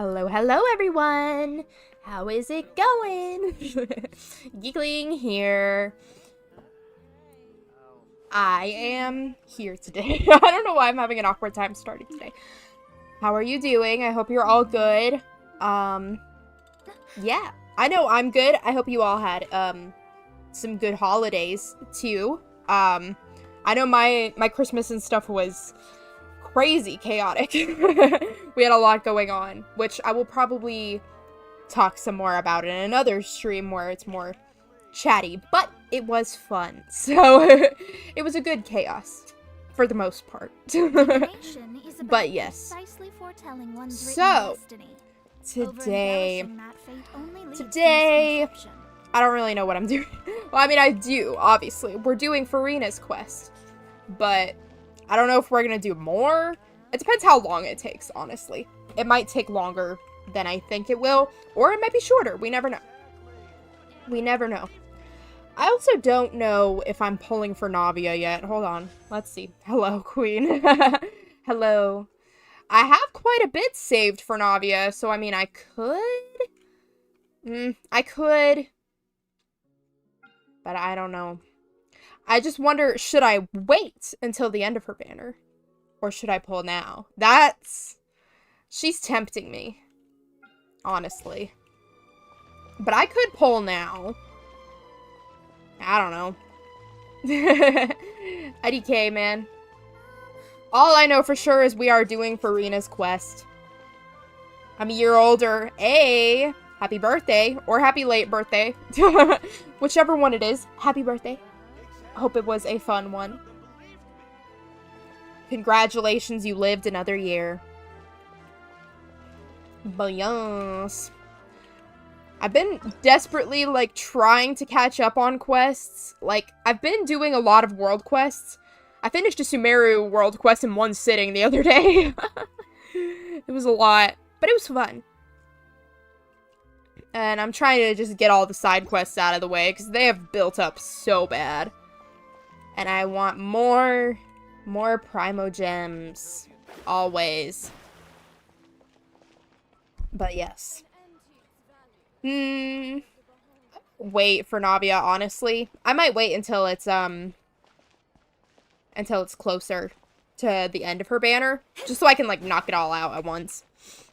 Hello, hello everyone! How is it going? Geekling here. I am here today. I don't know why I'm having an awkward time starting today. How are you doing? I hope you're all good. Yeah. I know I'm good. I hope you all had, some good holidays, too. I know my Christmas and stuff was crazy chaotic. We had a lot going on, which I will probably talk some more about in another stream where it's more chatty, but it was fun. So it was a good chaos for the most part. But yes. So today I don't really know what I'm doing. Well, I mean, I do, obviously. We're doing Furina's quest, but I don't know if we're gonna do more. It depends how long it takes, honestly. It might take longer than I think it will, or it might be shorter. We never know. We never know. I also don't know if I'm pulling for Navia yet. Hold on. Let's see. Hello, Queen. Hello. I have quite a bit saved for Navia, so I mean, I could. But I don't know. I just wonder, should I wait until the end of her banner? Or should I pull now? She's tempting me. Honestly. But I could pull now. I don't know. IDK, man. All I know for sure is we are doing Furina's quest. I'm a year older. Hey! Happy birthday. Or happy late birthday. Whichever one it is. Happy birthday. Hope it was a fun one. Congratulations, you lived another year. But yes. I've been desperately, like, trying to catch up on quests. Like, I've been doing a lot of world quests. I finished a Sumeru world quest in one sitting the other day. It was a lot, but it was fun. And I'm trying to just get all the side quests out of the way, because they have built up so bad. And I want more Primo Gems. Always. But yes. Wait for Navia, honestly. I might wait until it's closer to the end of her banner. Just so I can, like, knock it all out at once.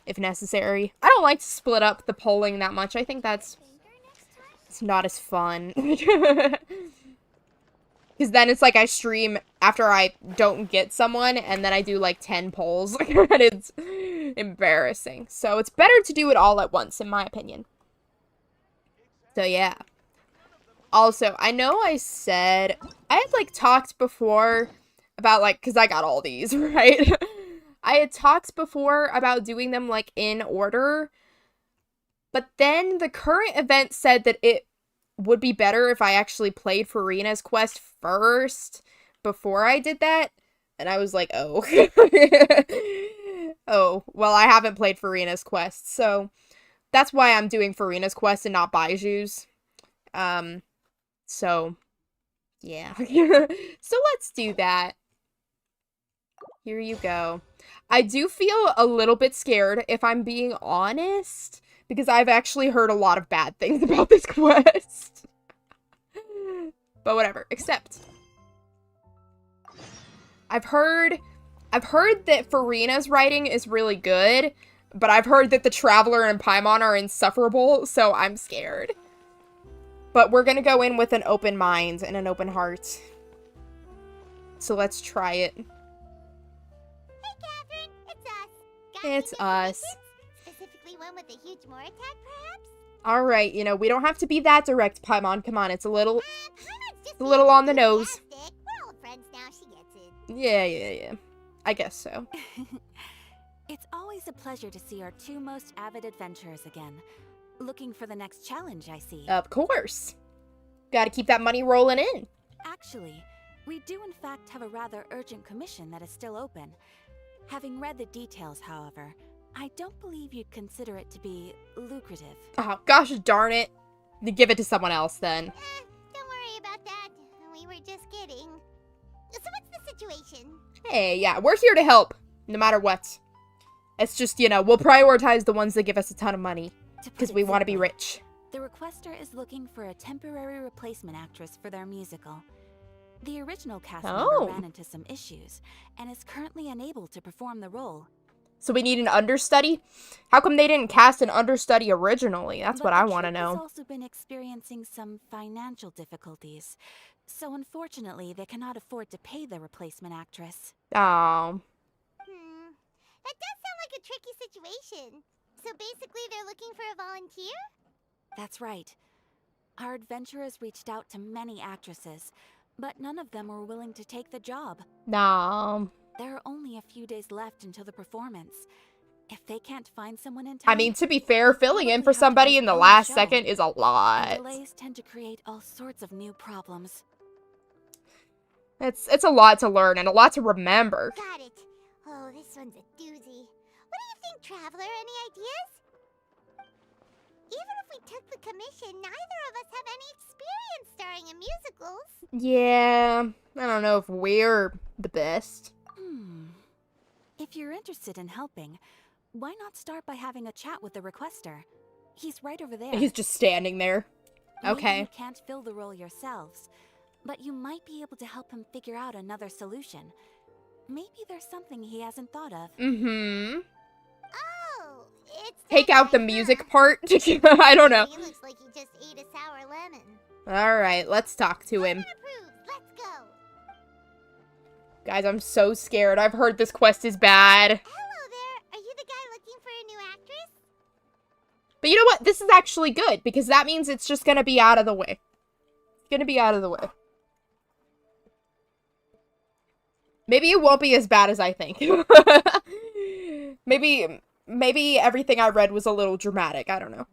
If necessary. I don't like to split up the polling that much. I think it's not as fun. Because then it's like I stream after I don't get someone, and then I do like 10 polls. And it's embarrassing. So it's better to do it all at once, in my opinion. So yeah. Also, I know I said, I had like talked before about like, because I got all these, right? I had talked before about doing them like in order. But then the current event said that it would be better if I actually played Furina's quest first before I did that. And I was like, oh. Oh, well, I haven't played Furina's quest, so that's why I'm doing Furina's quest and not Baiju's. So, yeah. So let's do that. Here you go. I do feel a little bit scared, if I'm being honest, because I've actually heard a lot of bad things about this quest. But whatever, accept. I've heard that Furina's writing is really good, but I've heard that the Traveler and Paimon are insufferable, so I'm scared. But we're gonna go in with an open mind and an open heart. So let's try it. Hey, Catherine, it's us. It's us. Specifically one with a huge more attack, perhaps? Alright, you know, we don't have to be that direct, Paimon. Come on, it's a little Paimon's on the nose. We're old friends now, she gets it. Yeah. I guess so. It's always a pleasure to see our two most avid adventurers again. Looking for the next challenge, I see. Of course. Gotta keep that money rolling in. Actually, we do in fact have a rather urgent commission that is still open. Having read the details, however, I don't believe you'd consider it to be lucrative. Oh, gosh darn it. Give it to someone else, then. Don't worry about that. We were just kidding. So what's the situation? Hey, yeah, we're here to help, no matter what. It's just, you know, we'll prioritize the ones that give us a ton of money. To put Because it we want to be simply, rich. the requester is looking for a temporary replacement actress for their musical. The original cast member ran into some issues and is currently unable to perform the role. So we need an understudy? How come they didn't cast an understudy originally? That's what I want to The troupe know. has also been experiencing some financial difficulties, so unfortunately they cannot afford to pay the replacement actress. Oh. That does sound like a tricky situation. So basically they're looking for a volunteer? That's right. Our adventurers reached out to many actresses, but none of them were willing to take the job. No. There are only a few days left until the performance. If they can't find someone in time, I mean, to be fair, filling in probably for have to somebody in the postpone last show. second is a And lot. delays tend to create all sorts of new problems. It's a lot to learn and a lot to remember. Got it. Oh, this one's a doozy. What do you think, Traveler? Any ideas? Even if we took the commission, neither of us have any experience starring in musicals. Yeah, I don't know if we're the best. If you're interested in helping, why not start by having a chat with the requester? He's right over there. He's just standing there. Maybe Okay. you can't fill the role yourselves, but you might be able to help him figure out another solution. Maybe there's something he hasn't thought of. Oh, it's Take that out the guy, music huh? part. I don't know. He looks like he just ate a sour lemon. Alright, let's talk to him. Approved. Let's go. Guys, I'm so scared. I've heard this quest is bad. Hello there. Are you the guy looking for a new actress? But you know what? This is actually good, because that means it's just gonna be out of the way. It's gonna be out of the way. Maybe it won't be as bad as I think. Maybe everything I read was a little dramatic. I don't know.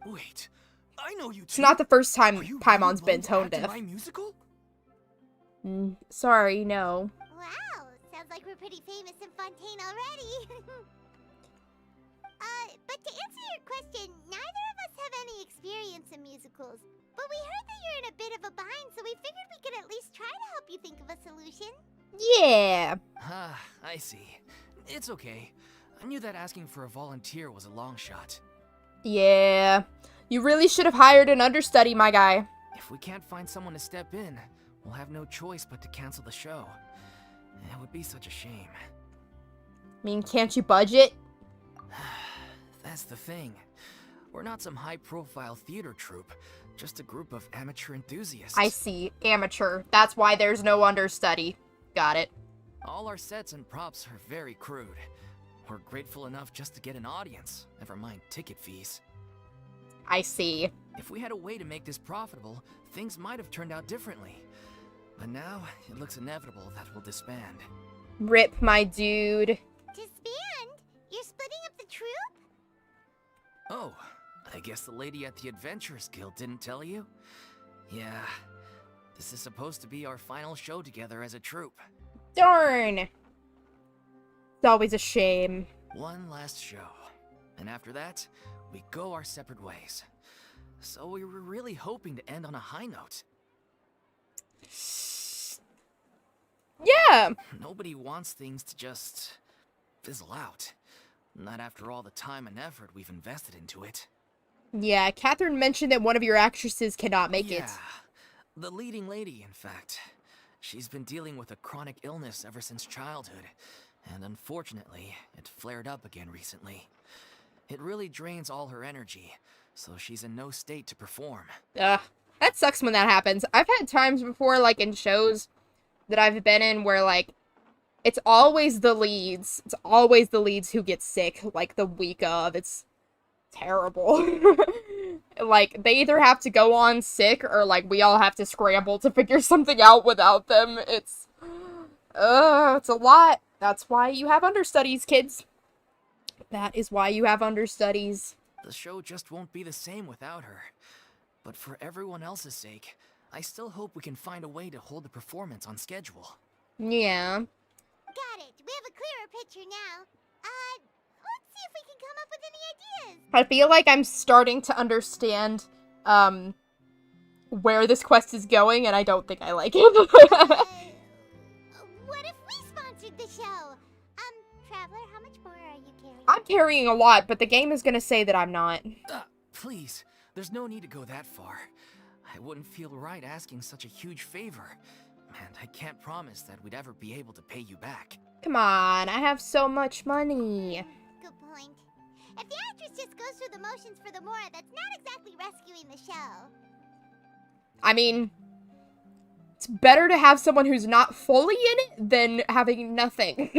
Wait, I know you two. It's not the first time Are you Paimon's really been tone willing to act deaf. in my musical? Sorry, no. Wow, sounds like we're pretty famous in Fontaine already. But to answer your question, neither of us have any experience in musicals. But we heard that you're in a bit of a bind, so we figured we could at least try to help you think of a solution. Yeah. Ah, I see. It's okay. I knew that asking for a volunteer was a long shot. Yeah. You really should have hired an understudy, my guy. If we can't find someone to step in, we'll have no choice but to cancel the show. It would be such a shame. I mean, can't you budget? That's the thing. We're not some high-profile theater troupe, just a group of amateur enthusiasts. I see. Amateur. That's why there's no understudy. Got it. All our sets and props are very crude. We're grateful enough just to get an audience, never mind ticket fees. I see. If we had a way to make this profitable, things might have turned out differently. But now, it looks inevitable that we'll disband. Rip, my dude. Disband? You're splitting up the troupe? Oh, I guess the lady at the Adventurers Guild didn't tell you? Yeah, this is supposed to be our final show together as a troupe. Darn. It's always a shame. One last show. And after that, we go our separate ways. So we were really hoping to end on a high note. Yeah. Nobody wants things to just fizzle out. Not after all the time and effort we've invested into it. Yeah, Catherine mentioned that one of your actresses cannot make it. Yeah, the leading lady, in fact. She's been dealing with a chronic illness ever since childhood, and unfortunately, it flared up again recently. It really drains all her energy, so she's in no state to perform. Ugh. That sucks when that happens. I've had times before, like, in shows that I've been in where, like, it's always the leads. It's always the leads who get sick, like, the week of. It's terrible. Like, they either have to go on sick or, like, we all have to scramble to figure something out without them. It's a lot. That's why you have understudies, kids. That is why you have understudies. The show just won't be the same without her. But for everyone else's sake, I still hope we can find a way to hold the performance on schedule. Yeah. Got it. We have a clearer picture now. Let's see if we can come up with any ideas. I feel like I'm starting to understand, where this quest is going, and I don't think I like it. What if we sponsored the show? Traveler, how much more are you carrying? I'm carrying a lot, but the game is gonna say that I'm not. Please, there's no need to go that far. I wouldn't feel right asking such a huge favor. And I can't promise that we'd ever be able to pay you back. Come on, I have so much money. Good point. If the actress just goes through the motions for the Mora, that's not exactly rescuing the show. I mean, it's better to have someone who's not fully in it than having nothing,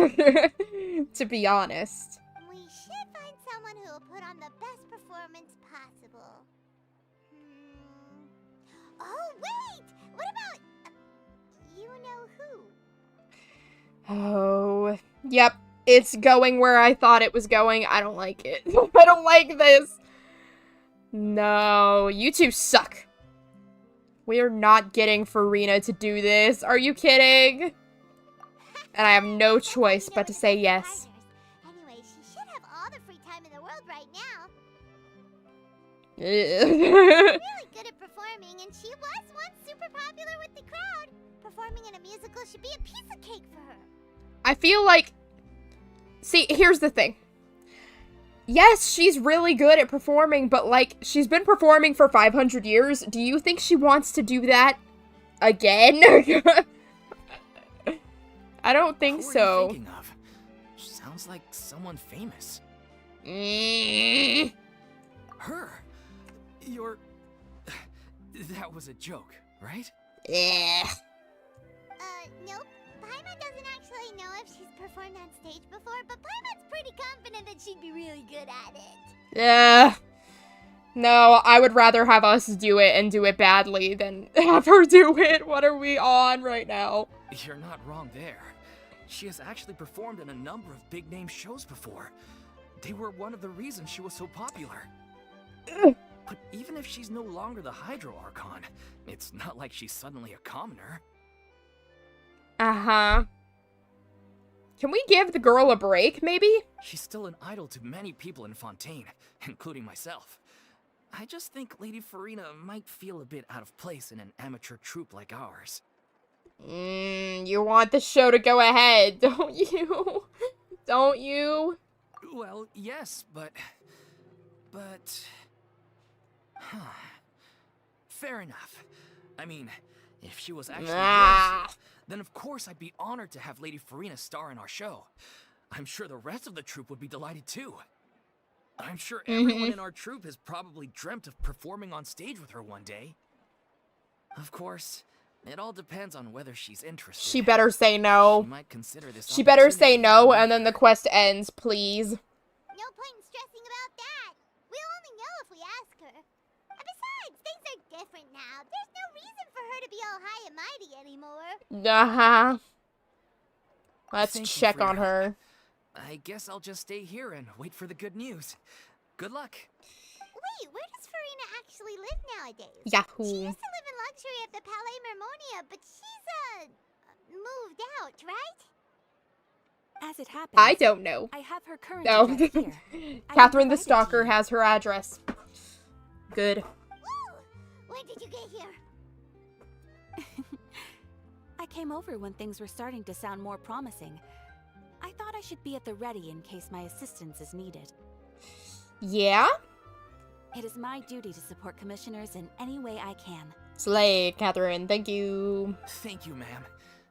to be honest. We should find someone who will put on the best performance possible. Oh, wait! What about... you know who? Oh, yep. It's going where I thought it was going. I don't like it. I don't like this. No, you two suck. We are not getting Furina to do this. Are you kidding? And I have no choice but to say yes. Anyway, she should have all the free time in the world right now. Ugh. Really good at performing, and she was once super popular with the crowd. Performing in a musical should be a piece of cake for her. I feel like... See, here's the thing. Yes, she's really good at performing, but, like, she's been performing for 500 years. Do you think she wants to do that again? I don't think Who are so. you thinking of? Sounds like someone famous. Her? You're... That was a joke, right? Nope. Paimon doesn't actually know if she's performed on stage before, but Paimon's pretty confident that she'd be really good at it. Yeah. No, I would rather have us do it and do it badly than have her do it. What are we on right now? You're not wrong there. She has actually performed in a number of big-name shows before. They were one of the reasons she was so popular. But even if she's no longer the Hydro Archon, it's not like she's suddenly a commoner. Uh-huh. Can we give the girl a break, maybe? She's still an idol to many people in Fontaine, including myself. I just think Lady Furina might feel a bit out of place in an amateur troupe like ours. You want the show to go ahead, don't you? Don't you? Well, yes, but... Fair enough. I mean, if she was actually yours, then of course I'd be honored to have Lady Furina star in our show. I'm sure the rest of the troupe would be delighted too. I'm sure everyone in our troupe has probably dreamt of performing on stage with her one day. Of course, it all depends on whether she's interested. She better say no. She might consider this She better say opportunity. no, and then the quest ends, please. No point in stressing about that. We'll only know if we ask her. And besides, things are different now. There's no reason for her to be all high and mighty anymore. Uh-huh. Let's Thank you check for your on help. her. I guess I'll just stay here and wait for the good news. Good luck. Wait, where does Furina actually live nowadays? She Yahoo. used to live in luxury at the Palais Mermonia, but she's, moved out, right? As it happens, I don't know. I have her current No. address here. I Catherine the can provide it to Stalker you. has her address. Good. Woo! When did you get here? I came over when things were starting to sound more promising. I thought I should be at the ready in case my assistance is needed. Yeah? It is my duty to support commissioners in any way I can. Slay, Catherine. Thank you. Thank you, ma'am.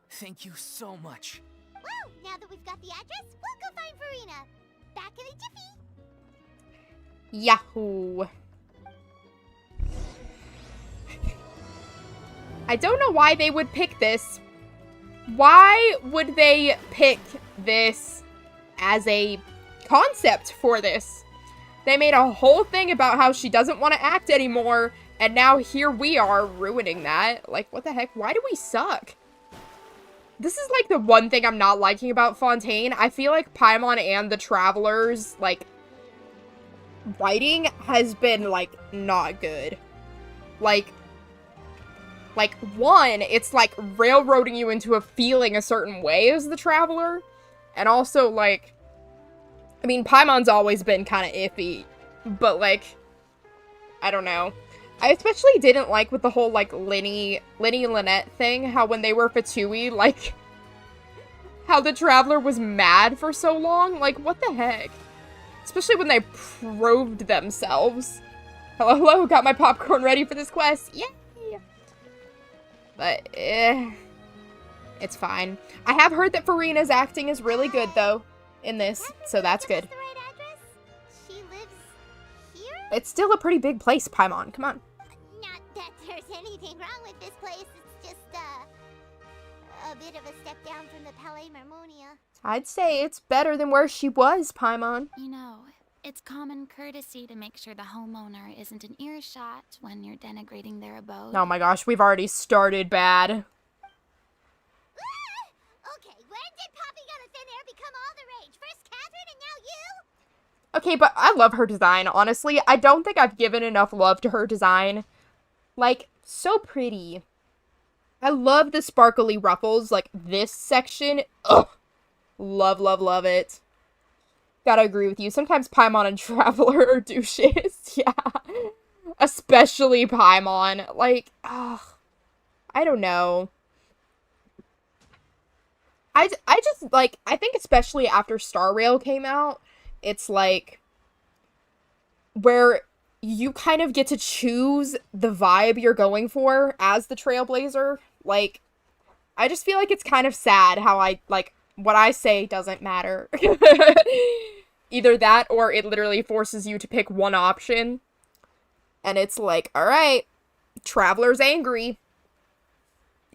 Thank you so much. Well, now that we've got the address, we'll go find Furina. Back in a jiffy. Yahoo. I don't know why they would pick this. Why would they pick this as a concept for this? They made a whole thing about how she doesn't want to act anymore, and now here we are ruining that. Like, what the heck? Why do we suck? This is, like, the one thing I'm not liking about Fontaine. I feel like Paimon and the Travelers, like, writing has been, like, not good. Like, one, it's, like, railroading you into a feeling a certain way as the Traveler. And also, like, I mean, Paimon's always been kind of iffy. But, like, I don't know. I especially didn't like with the whole, like, Linny Lynette thing, how when they were Fatui, like, how the Traveler was mad for so long. Like, what the heck? Especially when they proved themselves. Hello, hello, got my popcorn ready for this quest. Yay! But, it's fine. I have heard that Furina's acting is really good, though, in this, so that's good. The right address? She lives here? It's still a pretty big place, Paimon. Come on. Not that there's anything wrong with this place. It's just, a bit of a step down from the Palais Marmonia. I'd say it's better than where she was, Paimon. You know, it's common courtesy to make sure the homeowner isn't in earshot when you're denigrating their abode. Oh my gosh, we've already started bad. Okay, when did popping out of thin air become all the rage? First Catherine and now you? Okay, but I love her design, honestly. I don't think I've given enough love to her design. Like, so pretty. I love the sparkly ruffles, like this section. Ugh. Love, love, love it. Gotta agree with you. Sometimes Paimon and Traveler are douches. Yeah. Especially Paimon. Like, ugh. I don't know. I just, like, I think especially after Star Rail came out, it's like, where you kind of get to choose the vibe you're going for as the Trailblazer. Like, I just feel like it's kind of sad how what I say doesn't matter. Either that, or it literally forces you to pick one option. And it's like, alright, Traveler's angry.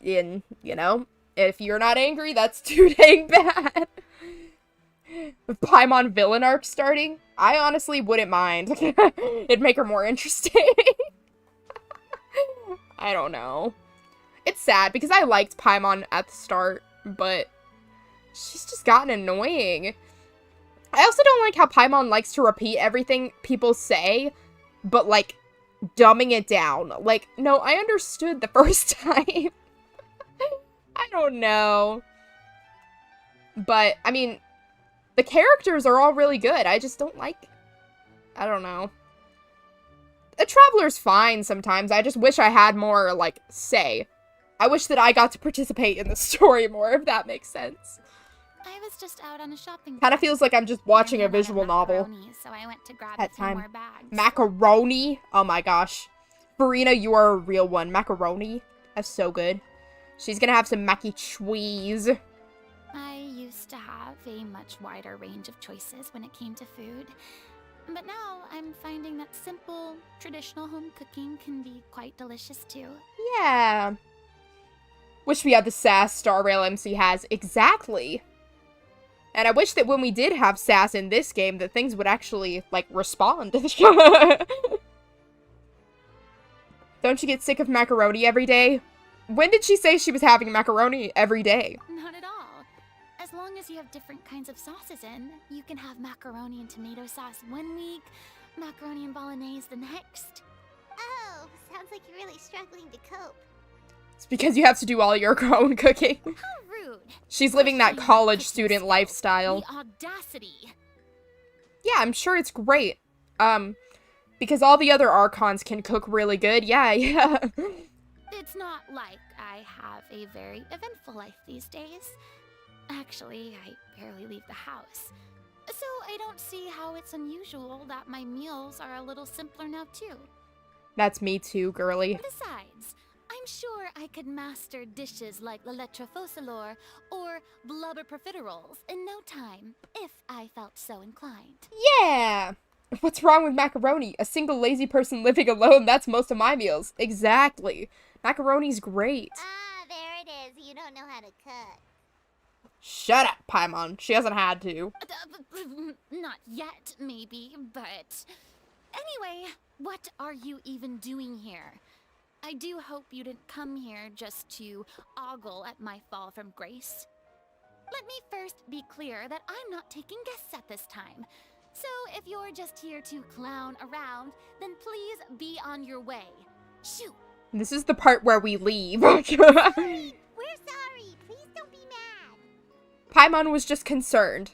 And, you know, if you're not angry, that's too dang bad. With Paimon villain arc starting, I honestly wouldn't mind. It'd make her more interesting. I don't know. It's sad because I liked Paimon at the start, but she's just gotten annoying. I also don't like how Paimon likes to repeat everything people say, but like dumbing it down. Like, no, I understood the first time. I don't know. But, I mean, the characters are all really good. I just don't like... I don't know. The Traveler's fine sometimes. I just wish I had more, like, say. I wish that I got to participate in the story more, if that makes sense. I was just out on a shopping. Kind of feels like I'm just watching a visual novel. So I went to grab At a few time. more bags. Macaroni? Oh my gosh. Furina, you are a real one. Macaroni? That's so good. She's gonna have some mac and cheese. I used to have a much wider range of choices when it came to food. But now I'm finding that simple, traditional home cooking can be quite delicious too. Yeah. Wish we had the sass Star Rail MC has. Exactly. And I wish that when we did have sass in this game, that things would actually, like, respond. Don't you get sick of macaroni every day? When did she say she was having macaroni every day? Not at all. As long as you have different kinds of sauces in, you can have macaroni and tomato sauce one week, macaroni and bolognese the next. Oh, sounds like you're really struggling to cope. It's because you have to do all your own cooking. How rude. She's living that Questioning college cooking student skills. lifestyle. The audacity. Yeah, I'm sure it's great. Because all the other Archons can cook really good. Yeah, yeah. It's not like I have a very eventful life these days. Actually, I barely leave the house. So I don't see how it's unusual that my meals are a little simpler now too. That's me too, girly. Besides, I'm sure I could master dishes like la lettre focilor or blubber profiteroles in no time, if I felt so inclined. Yeah! What's wrong with macaroni? A single lazy person living alone, that's most of my meals. Exactly. Macaroni's great. Ah, there it is. You don't know how to cook. Shut up, Paimon. She hasn't had to. Not yet, maybe, but... Anyway, what are you even doing here? I do hope you didn't come here just to ogle at my fall from grace. Let me first be clear that I'm not taking guests at this time. So if you're just here to clown around, then please be on your way. Shoot! This is the part where we leave. We're sorry. Please don't be mad. Paimon was just concerned.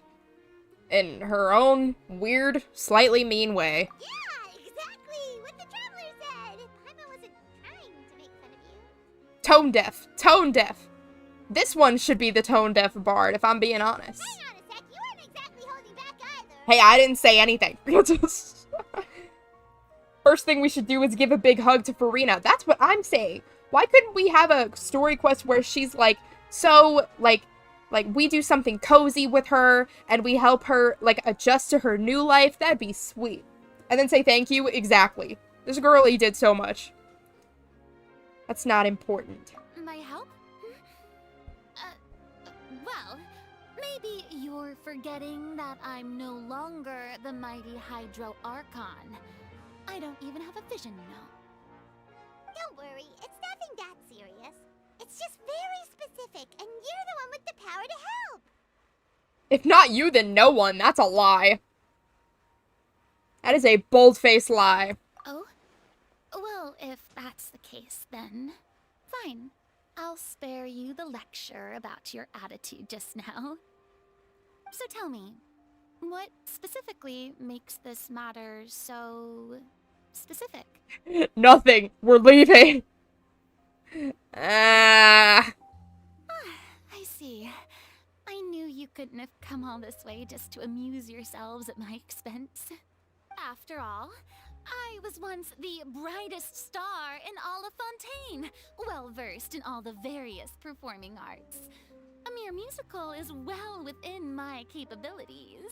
In her own weird, slightly mean way. Yeah, exactly what the Traveler said. Paimon wasn't trying to make fun of you. Tone deaf. Tone deaf. This one should be the tone-deaf bard, if I'm being honest. Hang on a sec, you weren't exactly holding back either. Hey, I didn't say anything. First thing we should do is give a big hug to Furina. That's what I'm saying. Why couldn't we have a story quest where she's like, so, like we do something cozy with her and we help her, like, adjust to her new life? That'd be sweet. And then say thank you? Exactly. This girlie did so much. That's not important. My help? Well, maybe you're forgetting that I'm no longer the mighty Hydro Archon. I don't even have a vision now. Don't worry, it's nothing that serious. It's just very specific, and you're the one with the power to help. If not you, then no one. That's a lie. That is a bold-faced lie. Oh? Well, if that's the case, then fine. I'll spare you the lecture about your attitude just now. So tell me, what specifically makes this matter so specific? Nothing. We're leaving. Ah. I see. I knew you couldn't have come all this way just to amuse yourselves at my expense. After all, I was once the brightest star in all of Fontaine, well versed in all the various performing arts. A mere musical is well within my capabilities.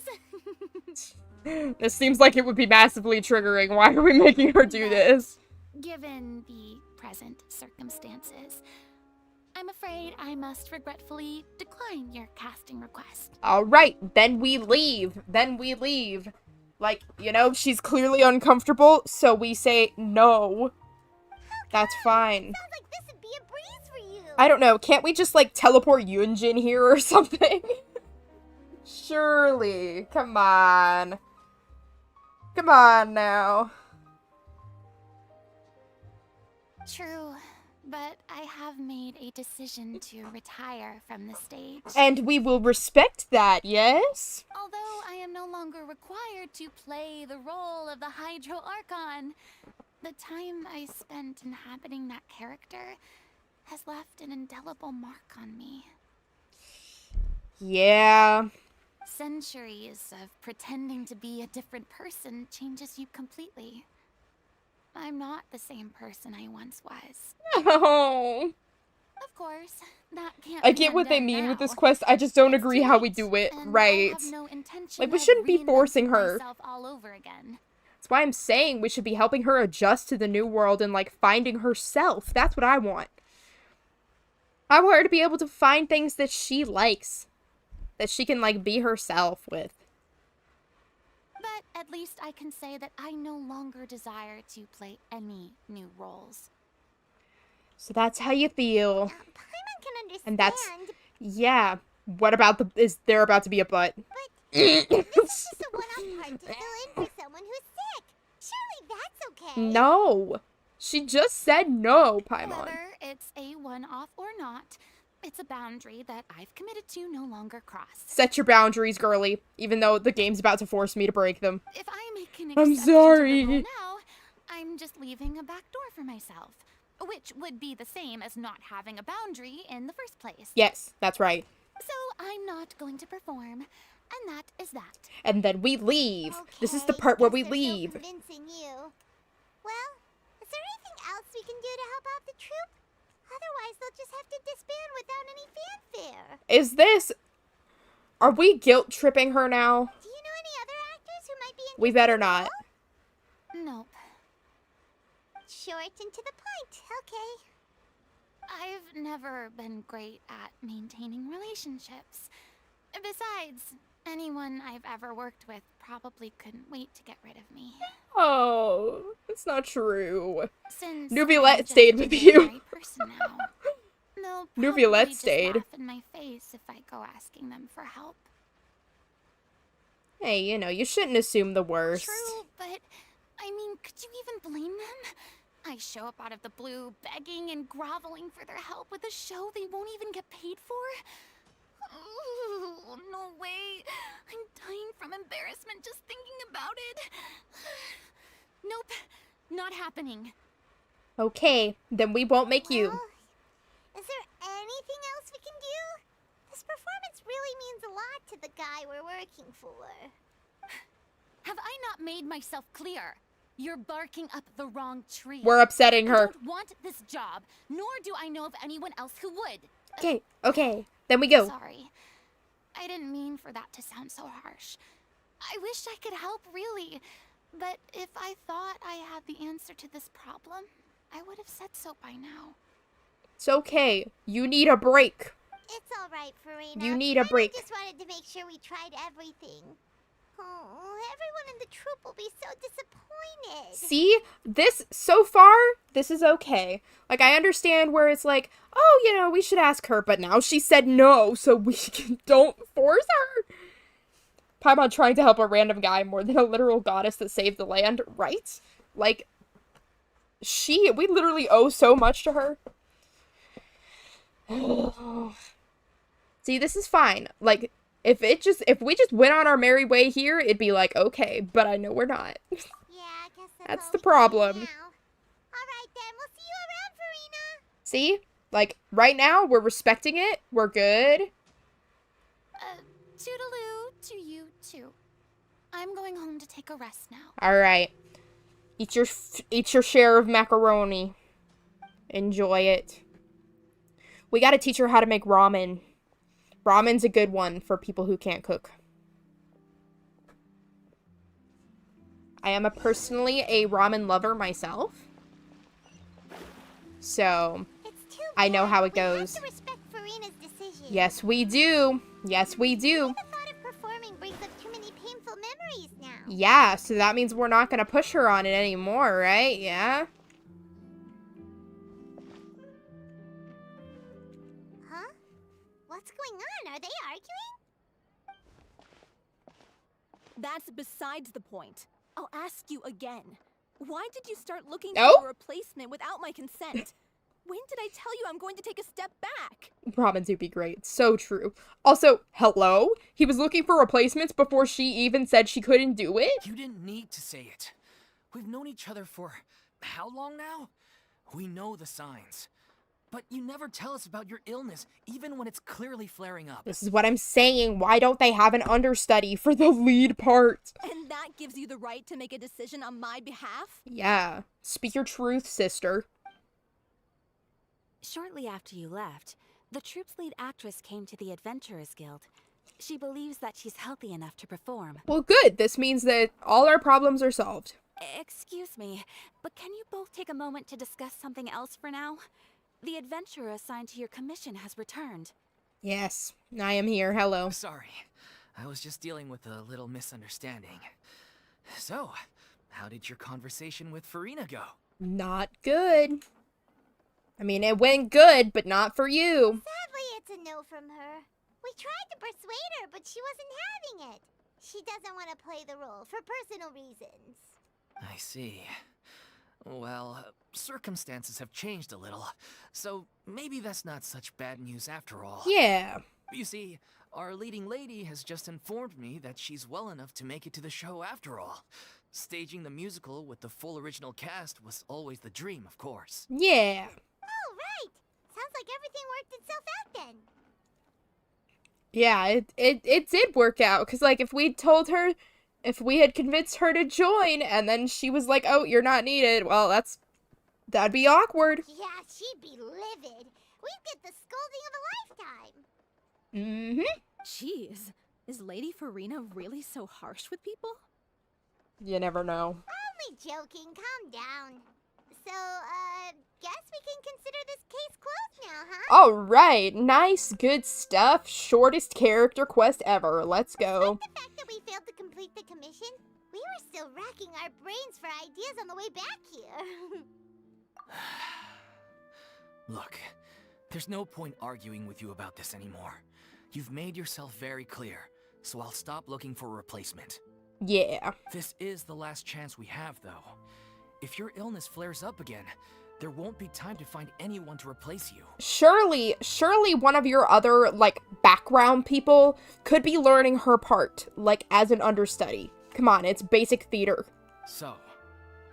This seems like it would be massively triggering. Why are we making her do this? Given the present circumstances, I'm afraid I must regretfully decline your casting request. Alright, then we leave. Then we leave. Like, you know, she's clearly uncomfortable, so we say no. That's fine. Sounds like this would be a breeze for you. I don't know, can't we just, like, teleport Yunjin here or something? Surely. Come on. Come on now. True, but I have made a decision to retire from the stage. And we will respect that, yes? Although I am no longer required to play the role of the Hydro Archon, the time I spent inhabiting that character has left an indelible mark on me. Yeah. Centuries of pretending to be a different person changes you completely. I'm not the same person I once was. Oh. Of course, that can't I be get what they undone mean now. with this quest, I just don't It's agree too how we late, do it, and right? I have no intention Like, we of shouldn't be forcing reinventing her. myself all over again. That's why I'm saying we should be helping her adjust to the new world and, like, finding herself. That's what I want. I want her to be able to find things that she likes. That she can, like, be herself with. But at least I can say that I no longer desire to play any new roles. So that's how you feel. Paimon can understand, And that's... Yeah. What about the... Is there about to be a butt? but this is just a one-off part to fill in for someone who's sick. Surely that's okay. No. She just said no, Paimon. Whether it's a one-off or not, it's a boundary that I've committed to no longer cross. Set your boundaries, girly. Even though the game's about to force me to break them. If I make an I'm exception to the sorry. rule now, I'm just leaving a back door for myself, which would be the same as not having a boundary in the first place. Yes, that's right. So I'm not going to perform, and that is that. And then we leave. This is the Okay, part where guess we there's no leave. convincing you. Well, is there anything else we can do to help out the troupe? Otherwise, they'll just have to disband without any fanfare. Is this... Are we guilt-tripping her now? Do you know any other actors who might be interested? We better in the not. role? Nope. Short and to the point. Okay. I've never been great at maintaining relationships. Besides, anyone I've ever worked with probably couldn't wait to get rid of me. Oh, that's not true. Since Nuvillette I'm just stayed a with very you. right person now. They'll Nuvillette probably just stayed. laugh in my face if I go asking them for help. Hey, you know, you shouldn't assume the worst. True, but I mean, could you even blame them? I show up out of the blue, begging and groveling for their help with a show they won't even get paid for? Ooh, no way. I'm dying from embarrassment just thinking about it. Nope, not happening. Okay, then we won't make you. Well, is there anything else we can do? working for? Have I not made myself clear? You're barking up the wrong tree. We're upsetting I her. don't want this job, nor do I know of anyone else who would. Okay, okay. Then we go. Sorry. I didn't mean for that to sound so harsh. I wish I could help, really. But if I thought I had the answer to this problem, I would have said so by now. It's okay. You need a break. It's all right, Furina. You need a break. I just wanted to make sure we tried everything. Oh, everyone in the troupe will be so disappointed. See? So far, this is okay. Like, I understand where it's like, oh, you know, we should ask her, but now she said no, so we don't force her. Paimon trying to help a random guy more than a literal goddess that saved the land, right? Like, we literally owe so much to her. See, this is fine. Like, if we just went on our merry way here, it'd be like, okay, but I know we're not. Yeah, I guess That's all the we can do problem. now. All right, then. We'll see you around, Furina. See? Like, right now, we're respecting it. We're good. Toodaloo to you, too. I'm going home to take a rest now. Alright. Eat your share of macaroni. Enjoy it. We gotta teach her how to make ramen. Ramen's a good one for people who can't cook. I am personally a ramen lover myself. So, I know how it goes. We have to respect Furina's decision. Yes, we do. Yes, we do. The thought of performing brings up too many painful memories now. Yeah, so that means we're not gonna push her on it anymore, right? Yeah? Huh? What's going on? Are they arguing? That's besides the point. I'll ask you again. Why did you start looking Oh? for a replacement without my consent? When did I tell you I'm going to take a step back? Ramen's would be great. So true. Also, hello? He was looking for replacements before she even said she couldn't do it? You didn't need to say it. We've known each other for how long now? We know the signs. But you never tell us about your illness, even when it's clearly flaring up. This is what I'm saying. Why don't they have an understudy for the lead part? And that gives you the right to make a decision on my behalf? Yeah. Speak your truth, sister. Shortly after you left, the troupe's lead actress came to the Adventurers Guild. She believes that she's healthy enough to perform. Well, good. This means that all our problems are solved. Excuse me, but can you both take a moment to discuss something else for now? The adventurer assigned to your commission has returned. Yes, I am here. Hello. Sorry, I was just dealing with a little misunderstanding. So, how did your conversation with Furina go? Not good. I mean, it went good, but not for you. Sadly, it's a no from her. We tried to persuade her, but she wasn't having it. She doesn't want to play the role for personal reasons. I see. Well, circumstances have changed a little, so maybe that's not such bad news after all. Yeah. You see, our leading lady has just informed me that she's well enough to make it to the show after all. Staging the musical with the full original cast was always the dream, of course. Yeah. Oh, right. Sounds like everything worked itself out then. Yeah, it did work out. Because, like, if we had convinced her to join, and then she was like, oh, you're not needed, well, that'd be awkward. Yeah, she'd be livid. We'd get the scolding of a lifetime. Mm-hmm. Jeez, is Lady Furina really so harsh with people? You never know. Only joking. Calm down. So, guess we can consider this case closed now, huh? Alright, nice, good stuff. Shortest character quest ever. Let's go. Despite the fact that we failed to complete the commission, we were still racking our brains for ideas on the way back here. Look, there's no point arguing with you about this anymore. You've made yourself very clear, so I'll stop looking for a replacement. Yeah. This is the last chance we have, though. If your illness flares up again, there won't be time to find anyone to replace you. Surely one of your other, like, background people could be learning her part, like, as an understudy. Come on, it's basic theater. So,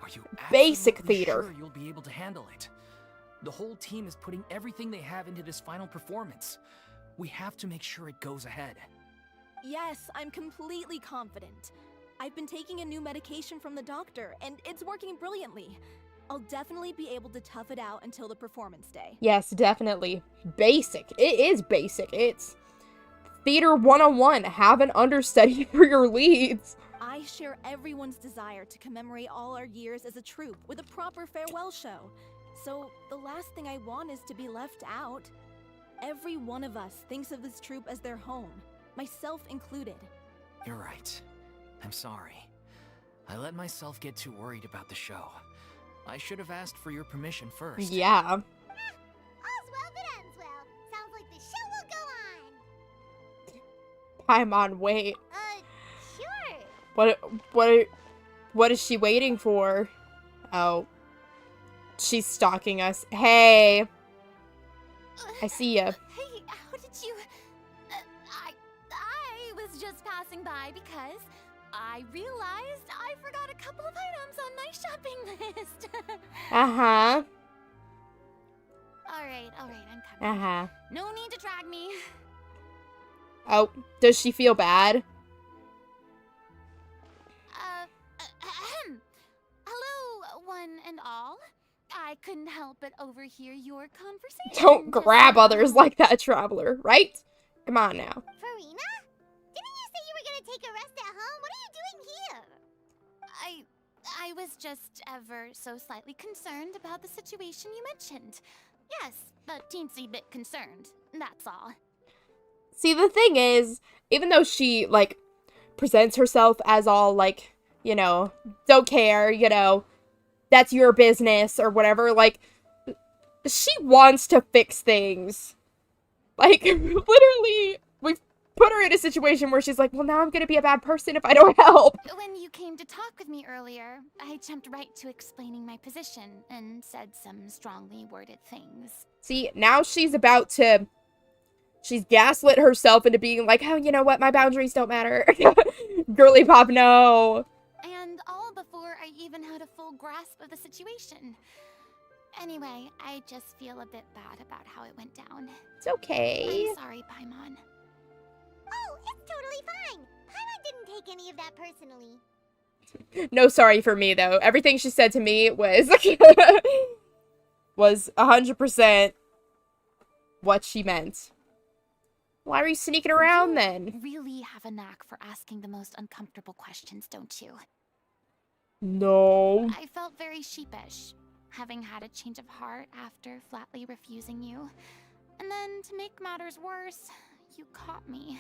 are you Basic absolutely theater. sure you'll be able to handle it? The whole team is putting everything they have into this final performance. We have to make sure it goes ahead. Yes, I'm completely confident. I've been taking a new medication from the doctor, and it's working brilliantly. I'll definitely be able to tough it out until the performance day. Yes, definitely. Basic. It is basic. It's Theater 101. Have an understudy for your leads. I share everyone's desire to commemorate all our years as a troupe with a proper farewell show. So the last thing I want is to be left out. Every one of us thinks of this troupe as their home, myself included. You're right. I'm sorry. I let myself get too worried about the show. I should have asked for your permission first. Yeah. All's well that ends well. Sounds like the show will go on. Paimon, wait. Sure. What is she waiting for? Oh. She's stalking us. Hey. I see ya. Hey, how did you... I was just passing by because I realized I forgot a couple of items on my shopping list. Uh-huh. Alright, I'm coming. Uh-huh. No need to drag me. Oh, does she feel bad? Hello, one and all. I couldn't help but overhear your conversation. Don't just grab now. others like that, Traveler, right? Come on now. Furina? Didn't you say you were gonna take a rest at home? What are you doing here? I was just ever so slightly concerned about the situation you mentioned. Yes, a teensy bit concerned. That's all. See, the thing is, even though she, like, presents herself as all, like, you know, don't care, you know, that's your business or whatever, like, she wants to fix things. Like, literally, we've put her in a situation where she's like, well, now I'm gonna be a bad person if I don't help. When you came to talk with me earlier, I jumped right to explaining my position and said some strongly worded things. See, now she's about to... She's gaslit herself into being like, oh, you know what, my boundaries don't matter. Girly pop, no. And all before I even had a full grasp of the situation. Anyway, I just feel a bit bad about how it went down. It's okay. I'm sorry, Paimon. Oh, it's totally fine. Paimon didn't take any of that personally. No sorry for me, though. Everything she said to me was... was 100% what she meant. Why are you sneaking around, then? You really have a knack for asking the most uncomfortable questions, don't you? No. I felt very sheepish, having had a change of heart after flatly refusing you. And then, to make matters worse, you caught me.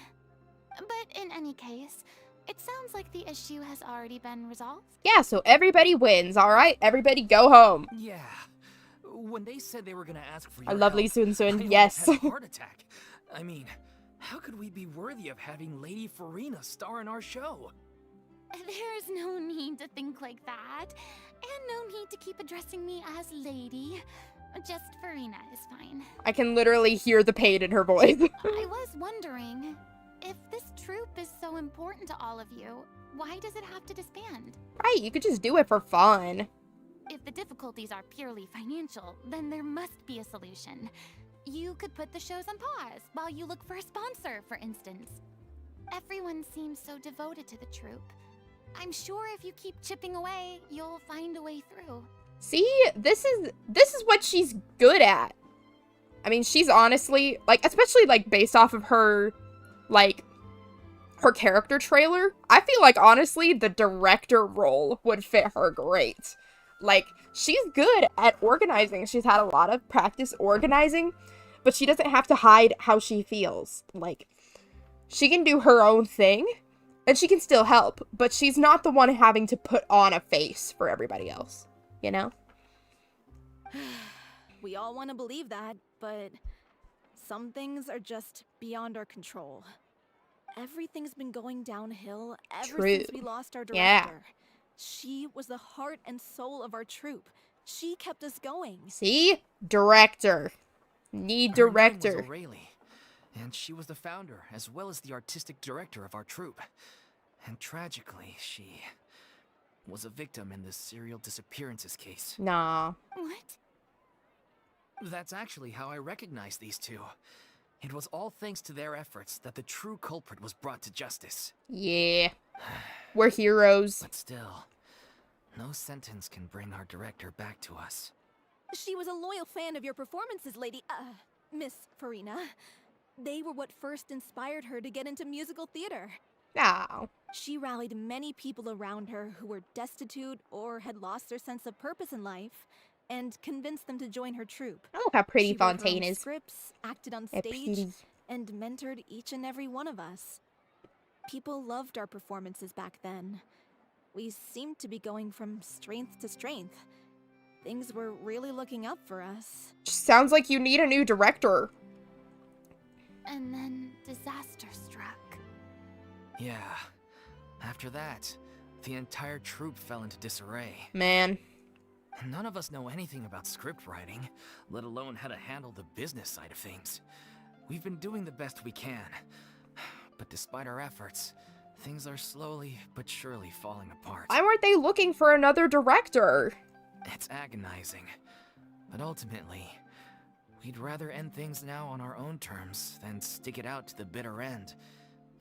But in any case, it sounds like the issue has already been resolved. Yeah, so everybody wins, alright? Everybody go home. Yeah. When they said they were gonna ask for your I love Lee help, Sun I Sun, almost yes. had a heart attack. I mean, how could we be worthy of having Lady Furina star in our show? There's no need to think like that. And no need to keep addressing me as lady. Just Furina is fine. I can literally hear the pain in her voice. I was wondering, if this troupe is so important to all of you, why does it have to disband? Right, you could just do it for fun. If the difficulties are purely financial, then there must be a solution. You could put the shows on pause while you look for a sponsor, for instance. Everyone seems so devoted to the troupe. I'm sure if you keep chipping away, you'll find a way through. See, this is what she's good at. I mean, she's honestly, like, especially, like, based off of her, like, her character trailer, I feel like, honestly, the director role would fit her great. Like, she's good at organizing. She's had a lot of practice organizing, but she doesn't have to hide how she feels. Like, she can do her own thing, and she can still help, but she's not the one having to put on a face for everybody else, you know? We all want to believe that, but some things are just beyond our control. Everything's been going downhill ever since we lost our Yeah. director. She was the heart and soul of our troupe. She kept us going. See? Director. Need director. Her name was O'Reilly, and she was the founder as well as the artistic director of our troupe. And tragically, she was a victim in this serial disappearances case. Nah. What? That's actually how I recognized these two. It was all thanks to their efforts that the true culprit was brought to justice. Yeah. We're heroes. But still, no sentence can bring our director back to us. She was a loyal fan of your performances, Miss Furina. They were what first inspired her to get into musical theater. Oh. She rallied many people around her who were destitute or had lost their sense of purpose in life, and convinced them to join her troupe. Oh, look how pretty She wrote her Fontaine own is. scripts, acted on Yeah, stage, pretty. and mentored each and every one of us. People loved our performances back then. We seemed to be going from strength to strength. Things were really looking up for us. Sounds like you need a new director. And then disaster struck. Yeah. After that, the entire troupe fell into disarray. Man. None of us know anything about script writing, let alone how to handle the business side of things. We've been doing the best we can. But despite our efforts, things are slowly but surely falling apart. Why weren't they looking for another director? It's agonizing. But ultimately, we'd rather end things now on our own terms than stick it out to the bitter end.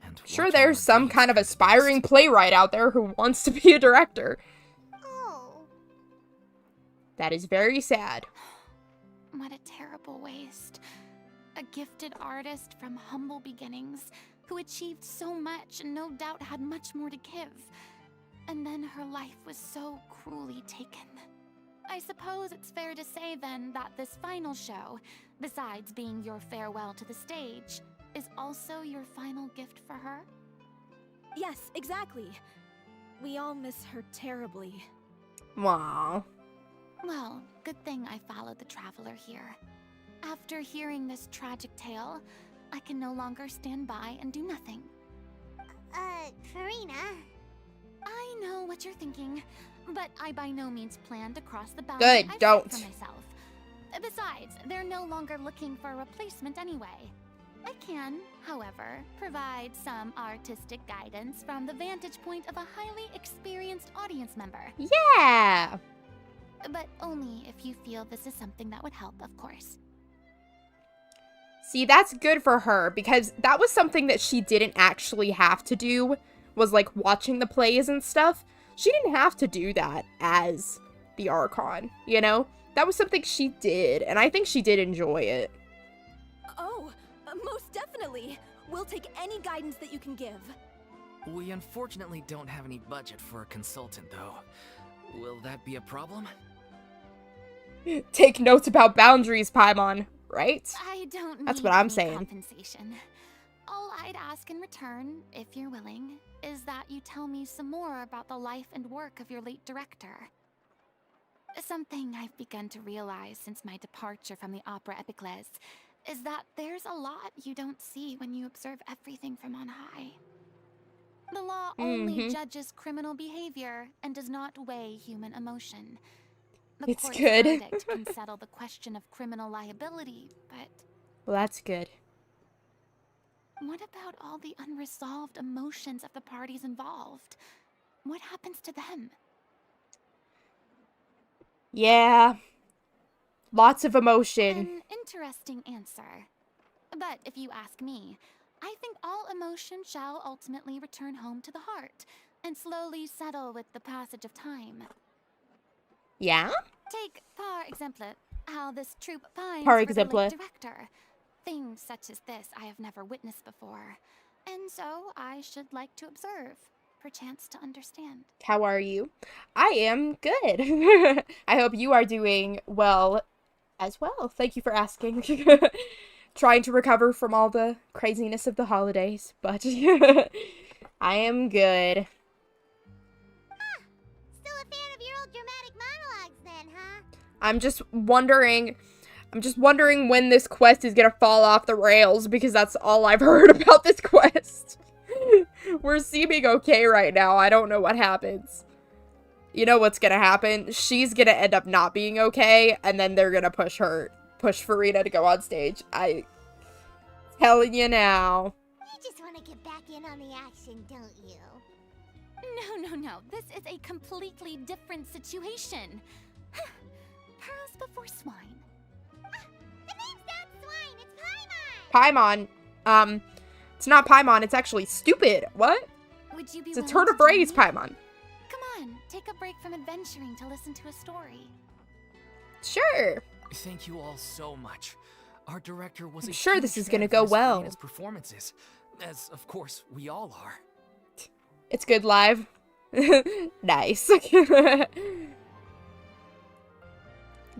And Sure, watch there's our some dreams kind of come to aspiring dust. playwright out there who wants to be a director. Oh. That is very sad. What a terrible waste. A gifted artist from humble beginnings who achieved so much and no doubt had much more to give. And then her life was so cruelly taken. I suppose it's fair to say then that this final show, besides being your farewell to the stage, is also your final gift for her? Yes, exactly. We all miss her terribly. Wow. Well, good thing I followed the traveler here. After hearing this tragic tale, I can no longer stand by and do nothing. Furina. I know what you're thinking, but I by no means plan to cross the boundary Good, I've don't. set for myself. Besides, they're no longer looking for a replacement anyway. I can, however, provide some artistic guidance from the vantage point of a highly experienced audience member. Yeah. But only if you feel this is something that would help, of course. See, that's good for her, because that was something that she didn't actually have to do, was like watching the plays and stuff. She didn't have to do that as the Archon, you know? That was something she did, and I think she did enjoy it. Oh, most definitely. We'll take any guidance that you can give. We unfortunately don't have any budget for a consultant, though. Will that be a problem? Take notes about boundaries, Paimon, right? I don't That's need what I'm any saying. compensation. All I'd ask in return, if you're willing, is that you tell me some more about the life and work of your late director. Something I've begun to realize since my departure from the Opera Epiclese is that there's a lot you don't see when you observe everything from on high. The law only judges criminal behavior and does not weigh human emotion. The It's court's good. verdict can settle the question of criminal liability, but Well, that's good. what about all the unresolved emotions of the parties involved? What happens to them? Yeah. Lots of emotion. An interesting answer. But if you ask me, I think all emotion shall ultimately return home to the heart and slowly settle with the passage of time. Yeah? Take, par exemple, how this troupe pines Par for the exemple. late director. Things such as this I have never witnessed before, and so I should like to observe, perchance to understand. How are you? I am good. I hope you are doing well as well. Thank you for asking. Trying to recover from all the craziness of the holidays, but I am good. Still a fan of your old dramatic monologues then, huh? I'm just wondering when this quest is gonna fall off the rails, because that's all I've heard about this quest. We're seeming okay right now. I don't know what happens. You know what's gonna happen? She's gonna end up not being okay, and then they're gonna push Furina to go on stage. I telling you now. You just want to get back in on the action, don't you? No. This is a completely different situation. Pearls before swine. The name's not Swine, it's Paimon. It's not Paimon, it's actually stupid. What? Would you be It's a willing turn to of phrase, join me? Paimon. Come on, take a break from adventuring to listen to a story. Sure. Thank you all so much. Our director was I'm a sure huge this is fan gonna of go Miss well. Farina's performances, as of course we all are. It's good live. Nice.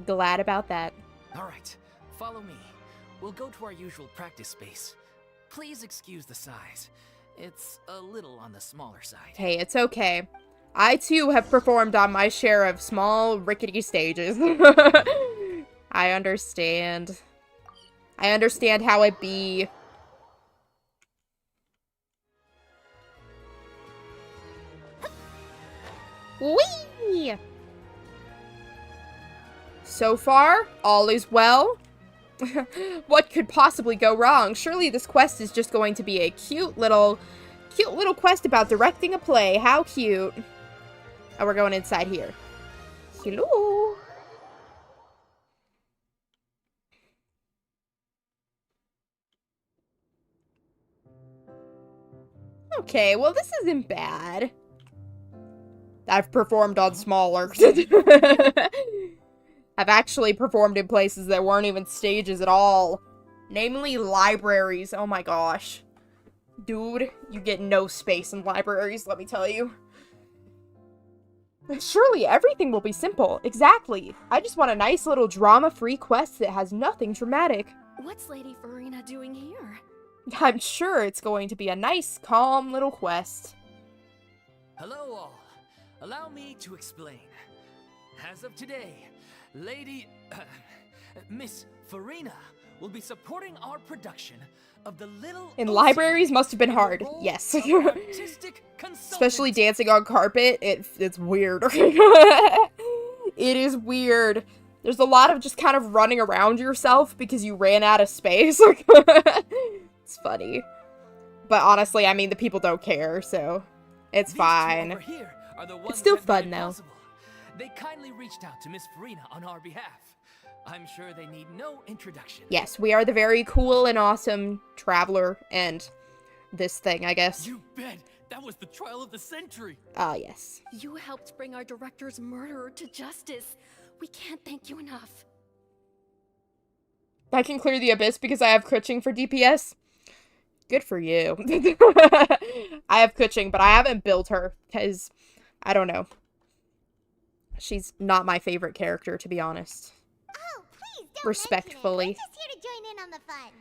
Glad about that. All right, follow me. We'll go to our usual practice space. Please excuse the size. It's a little on the smaller side. Hey, it's okay. I too have performed on my share of small, rickety stages. I understand. I understand how it be. Whee! So far, all is well. What could possibly go wrong? Surely this quest is just going to be a cute little quest about directing a play. How cute. Oh, we're going inside here. Hello. Okay, well, this isn't bad. I've performed on smaller. I've actually performed in places that weren't even stages at all. Namely, libraries. Oh my gosh. Dude, you get no space in libraries, let me tell you. Surely everything will be simple. Exactly. I just want a nice little drama-free quest that has nothing dramatic. What's Lady Furina doing here? I'm sure it's going to be a nice, calm little quest. Hello all. Allow me to explain. As of today, Miss Farina will be supporting our production of the Little In Ocean libraries must have been in the hard. role Yes. of artistic Especially consultant. dancing on carpet. It's weird. It is weird. There's a lot of just kind of running around yourself because you ran out of space. It's funny. But honestly, I mean, the people don't care, so it's These two fine. over here are the ones still that made fun, it though. possible. They kindly reached out to Miss Farina on our behalf. I'm sure they need no introduction. Yes, we are the very cool and awesome traveler and this thing, I guess. You bet! That was the trial of the century! Ah, yes. You helped bring our director's murderer to justice. We can't thank you enough. I can clear the abyss because I have Kuching for DPS. Good for you. I have Kuching, but I haven't built her because, I don't know. She's not my favorite character, to be honest. Oh, please don't Respectfully. mention it. We're just here to join in on the fun.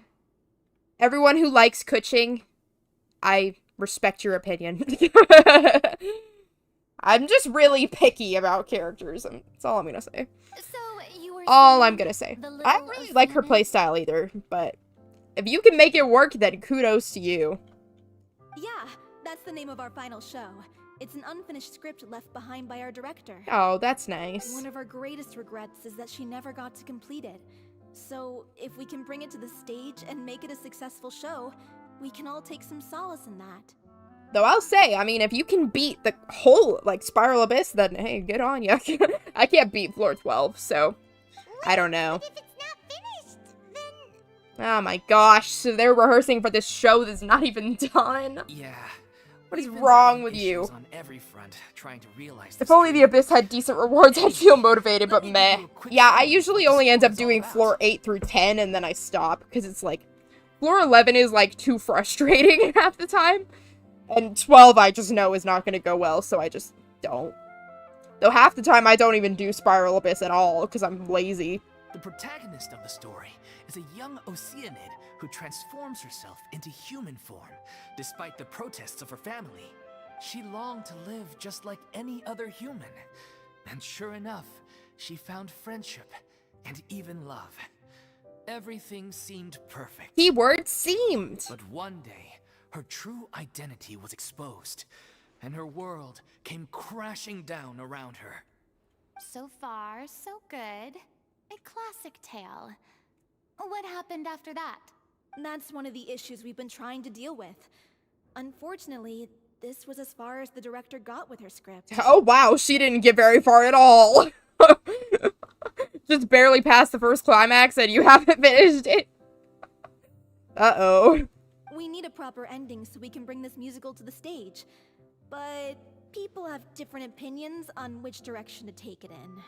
Everyone who likes Kuching, I respect your opinion. I'm just really picky about characters. That's all I'm gonna say. So you were All saying I'm gonna say. the I don't Little really like her Ocean? playstyle either, but if you can make it work, then kudos to you. Yeah, that's the name of our final show. It's an unfinished script left behind by our director. Oh, that's nice. One of our greatest regrets is that she never got to complete it. So, if we can bring it to the stage and make it a successful show, we can all take some solace in that. Though I'll say, I mean, if you can beat the whole, like, Spiral Abyss, then hey, good on ya. I can't beat floor 12, so I don't know. But if it's not finished, then... Oh my gosh, so they're rehearsing for this show that's not even done. Yeah. What is We've been wrong having with you? issues on every front, trying to realize If this only the dream. Abyss had decent rewards, I'd feel motivated, but Let me meh. give you a quick Yeah, I summary of usually what only this end up story's all doing about. floor 8 through 10, and then I stop, because it's like, floor 11 is, like, too frustrating half the time. And 12 I just know is not going to go well, so I just don't. Though half the time I don't even do Spiral Abyss at all, because I'm lazy. The protagonist of the story is a young Oceanid who transforms herself into human form, despite the protests of her family. She longed to live just like any other human. And sure enough, she found friendship and even love. Everything seemed perfect. Keyword seemed. But one day, her true identity was exposed, and her world came crashing down around her. So far, so good. A classic tale. What happened after that? That's one of the issues we've been trying to deal with. Unfortunately, this was as far as the director got with her script. Oh wow, she didn't get very far at all. Just barely past the first climax and you haven't finished it. Uh-oh. We need a proper ending so we can bring this musical to the stage. But people have different opinions on which direction to take it in.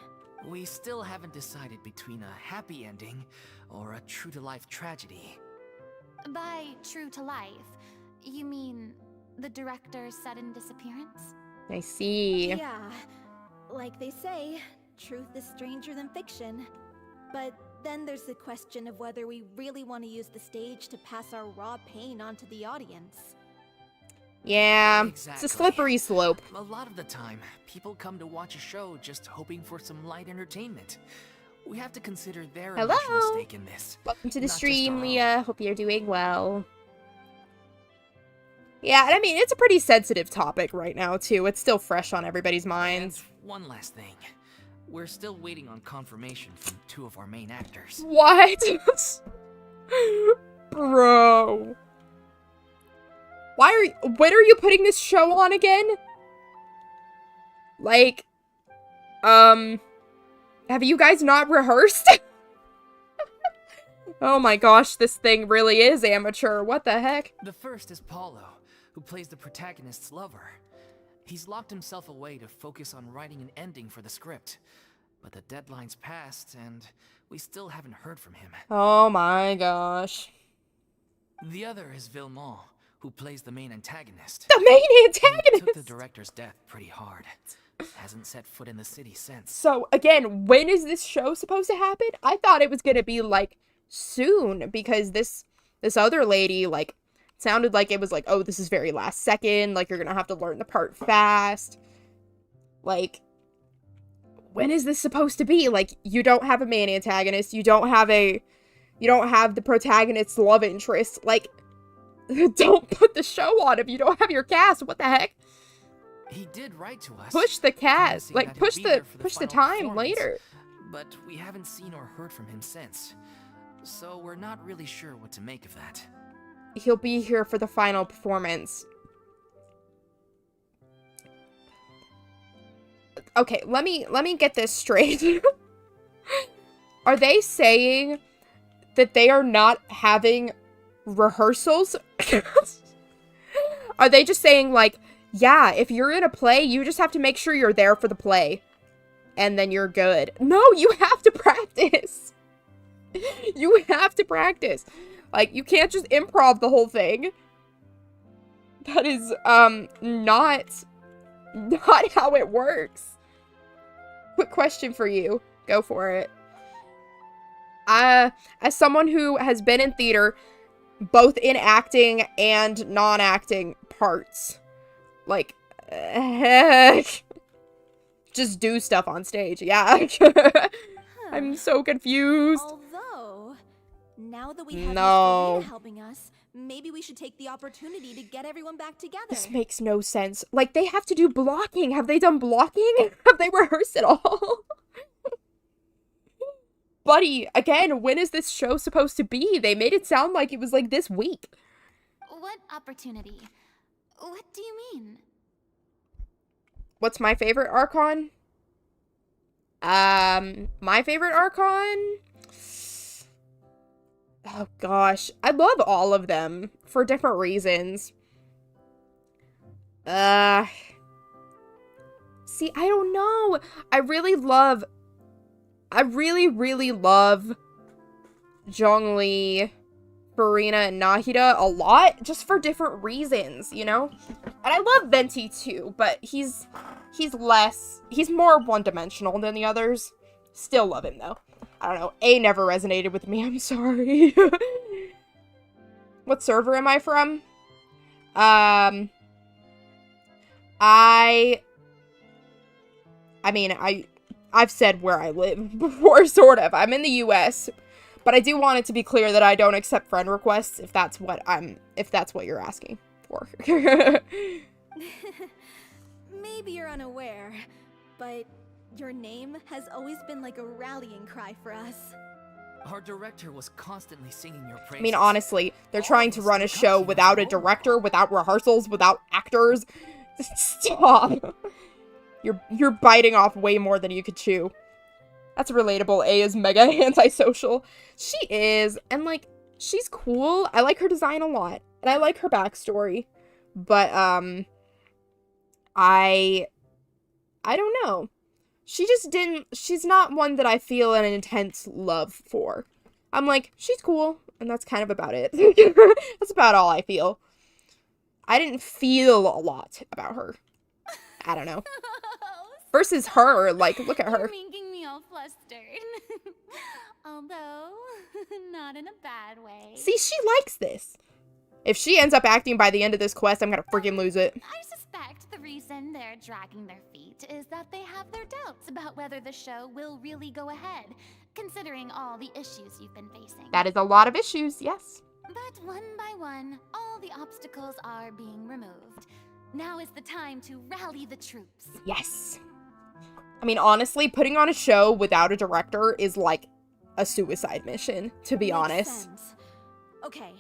We still haven't decided between a happy ending or a true-to-life tragedy. By true to life, you mean the director's sudden disappearance? I see. Yeah, like they say, truth is stranger than fiction. But then there's the question of whether we really want to use the stage to pass our raw pain onto the audience. Yeah, Exactly. it's a slippery slope. A lot of the time, people come to watch a show just hoping for some light entertainment. We have to consider their Hello. emotional stake in this. Welcome to the not just stream, our own. Leah. Hope you're doing well. Yeah, and I mean, it's a pretty sensitive topic right now, too. It's still fresh on everybody's minds. And one last thing. We're still waiting on confirmation from 2 of our main actors. What? Bro. When are you putting this show on again? Like, have you guys not rehearsed? Oh my gosh, this thing really is amateur. What the heck? The first is Paulo, who plays the protagonist's lover. He's locked himself away to focus on writing an ending for the script. But the deadline's passed, and we still haven't heard from him. Oh my gosh. The other is Villemont, who plays the main antagonist. The main He took the antagonist! director's death pretty hard. Hasn't set foot in the city since. So, again, when is this show supposed to happen? I thought it was gonna be, like, soon, because this other lady, like, sounded like it was like, oh, this is very last second, like, you're gonna have to learn the part fast. Like, when is this supposed to be? Like, you don't have a main antagonist, you don't have the protagonist's love interest. Like, don't put the show on if you don't have your cast. What the heck? He did write to us. Push the cast. promising Like, that he'll push be the there for push the final time performance, later. But we haven't seen or heard from him since. So we're not really sure what to make of that. He'll be here for the final performance. Okay, let me get this straight. Are they saying that they are not having rehearsals? Are they just saying, like, yeah, if you're in a play, you just have to make sure you're there for the play, and then you're good? No, you have to practice. You have to practice. Like, you can't just improv the whole thing. That is, not how it works. Quick question for you. Go for it. As someone who has been in theater, both in acting and non-acting parts, like, just do stuff on stage, yeah. I'm so confused. Although, now that we have No. Miss Furina helping us, maybe we should take the opportunity to get everyone back together. This makes no sense. Like, they have to do blocking. Have they done blocking? Have they rehearsed it all? Buddy, again, when is this show supposed to be? They made it sound like it was, like, this week. What opportunity? What do you mean? What's my favorite Archon? My favorite Archon? Oh, gosh. I love all of them for different reasons. See, I don't know. I really, really love Zhongli, Furina, and Nahida a lot, just for different reasons, you know? And I love Venti too, but he's more one-dimensional than the others. Still love him though. I don't know, A never resonated with me, I'm sorry. What server am I from? I've said where I live before, sort of. I'm in the US, but I do want it to be clear that I don't accept friend requests if that's what you're asking for. Maybe you're unaware, but your name has always been like a rallying cry for us. Our director was constantly singing your praises. I mean, honestly, they're trying to run a show without a director, without rehearsals, without actors. Stop. You're biting off way more than you could chew. That's relatable. A is mega antisocial. She is, and like, she's cool. I like her design a lot. And I like her backstory. But, I don't know. She's not one that I feel an intense love for. I'm like, she's cool, and that's kind of about it. That's about all I feel. I didn't feel a lot about her. I don't know. Versus her, like, look at her. You're making me all flustered. Although, not in a bad way. See, she likes this. If she ends up acting by the end of this quest, I'm gonna freaking lose it. I suspect the reason they're dragging their feet is that they have their doubts about whether the show will really go ahead, considering all the issues you've been facing. That is a lot of issues, yes. But one by one, all the obstacles are being removed. Now is the time to rally the troops. Yes. I mean, honestly, putting on a show without a director is like a suicide mission, to be honest. Sense. Okay,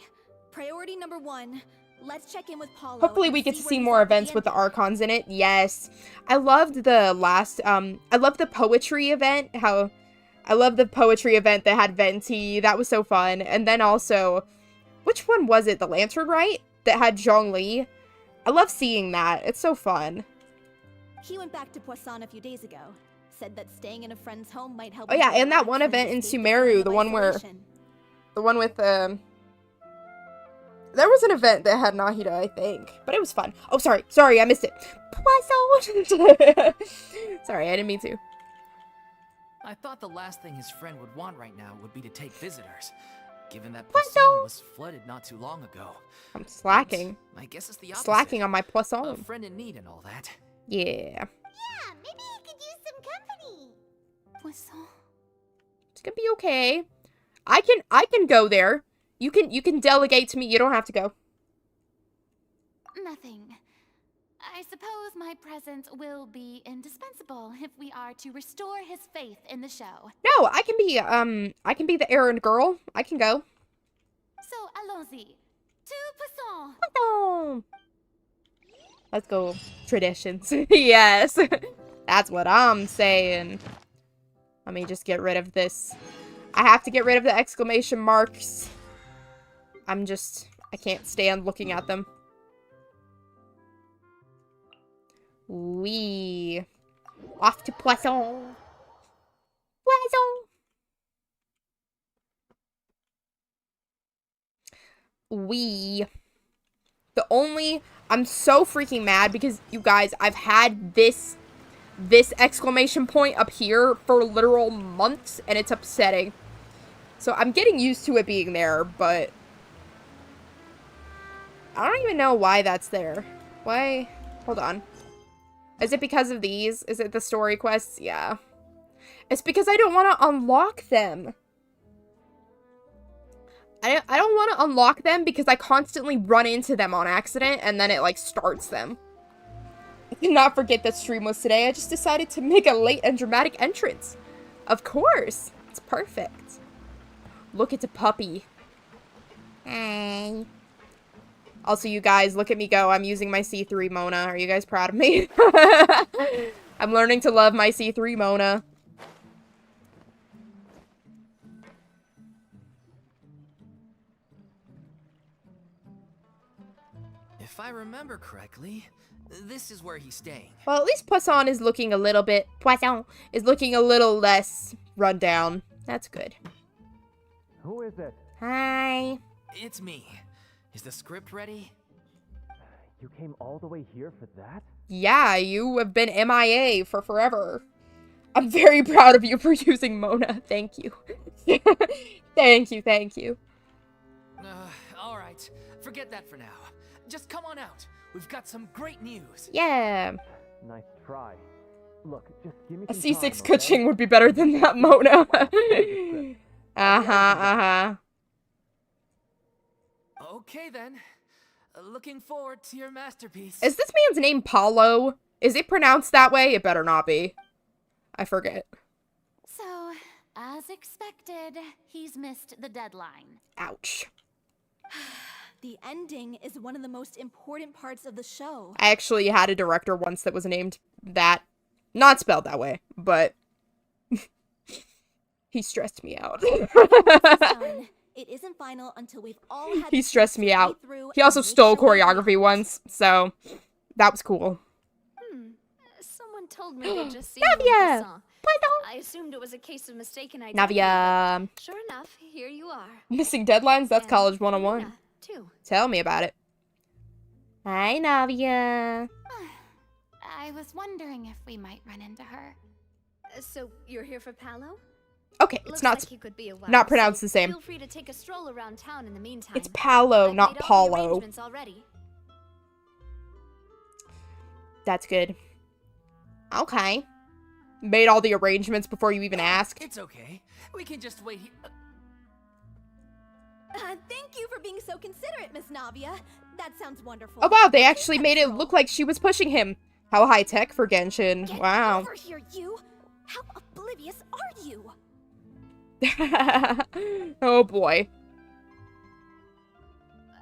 priority number 1. Let's check in with Paulo. Hopefully we get to see more events with the Archons in it. Yes. I loved the last, I loved the poetry event, I love the poetry event that had Venti. That was so fun. And then also, which one was it? The Lantern Rite? That had Zhongli. I love seeing that. It's so fun. He went back to Poisson a few days ago. Said that staying in a friend's home might help. Oh yeah, and that one event in Sumeru, the one with, there was an event that had Nahida, I think. But it was fun. Oh, sorry, I missed it. Poisson! Sorry, I didn't mean to. I thought the last thing his friend would want right now would be to take visitors, given that Poisson was flooded not too long ago. I'm slacking. But I guess it's the opposite. Slacking on my A Poisson. friend in need and all that. Yeah. Yeah, maybe he could use some company. Poisson. It's gonna be okay. I can go there. You can delegate to me. You don't have to go. Nothing. I suppose my presence will be indispensable if we are to restore his faith in the show. No, I can be the errand girl. I can go. So, allons-y. To Poisson. Poisson. Let's go. Traditions. Yes. That's what I'm saying. Let me just get rid of this. I have to get rid of the exclamation marks. I can't stand looking at them. Oui. Off to Poisson. Poisson. Oui. I'm so freaking mad because, you guys, I've had this exclamation point up here for literal months, and it's upsetting. So I'm getting used to it being there, but I don't even know why that's there. Why? Hold on. Is it because of these? Is it the story quests? Yeah. It's because I don't want to unlock them. I don't want to unlock them because I constantly run into them on accident and then it like starts them. I did not forget that stream was today. I just decided to make a late and dramatic entrance. Of course. It's perfect. Look at the puppy. Hi. Also, you guys, look at me go. I'm using my C3 Mona. Are you guys proud of me? I'm learning to love my C3 Mona. If I remember correctly, this is where he's staying. Well, at least Poisson is looking a little bit... Poisson is looking a little less run down. That's good. Who is it? Hi. It's me. Is the script ready? You came all the way here for that? Yeah, you have been MIA for forever. I'm very proud of you for using Mona. Thank you. Thank you. Alright. Forget that for now. Just come on out. We've got some great news. Yeah. Nice try. Look, just give me A some C6 time, Kuching okay? would be better than that Mona. Uh-huh. Okay then. Looking forward to your masterpiece. Is this man's name Paulo? Is it pronounced that way? It better not be. I forget. So, as expected, he's missed the deadline. Ouch. The ending is one of the most important parts of the show. I actually had a director once that was named that. Not spelled that way, but he stressed me out. Son, It isn't final until we've all had He the stressed chance me to out. read through He also and make stole sure we choreography read. once, so that was cool. Someone told me they'd just seen you in Navia! Croissant. I assumed it was a case of mistaken identity. Navia. But sure enough, here you are. Missing deadlines? That's And college 101. Furina, too. Tell me about it. Hi, Navia. I was wondering if we might run into her. So you're here for Palo? Okay, it's Looks not like you could be a while, not pronounced so the same. Feel free to take a stroll around town in the meantime. It's Palo, I've not made all the Paulo. arrangements already. That's good. Okay. Made all the arrangements before you even asked. It's okay. We can just wait here. Thank you for being so considerate, Miss Navia. That sounds wonderful. Oh wow, they actually made it look like she was pushing him. How high tech for Genshin. Get Wow. over here, you! How oblivious are you? Oh boy.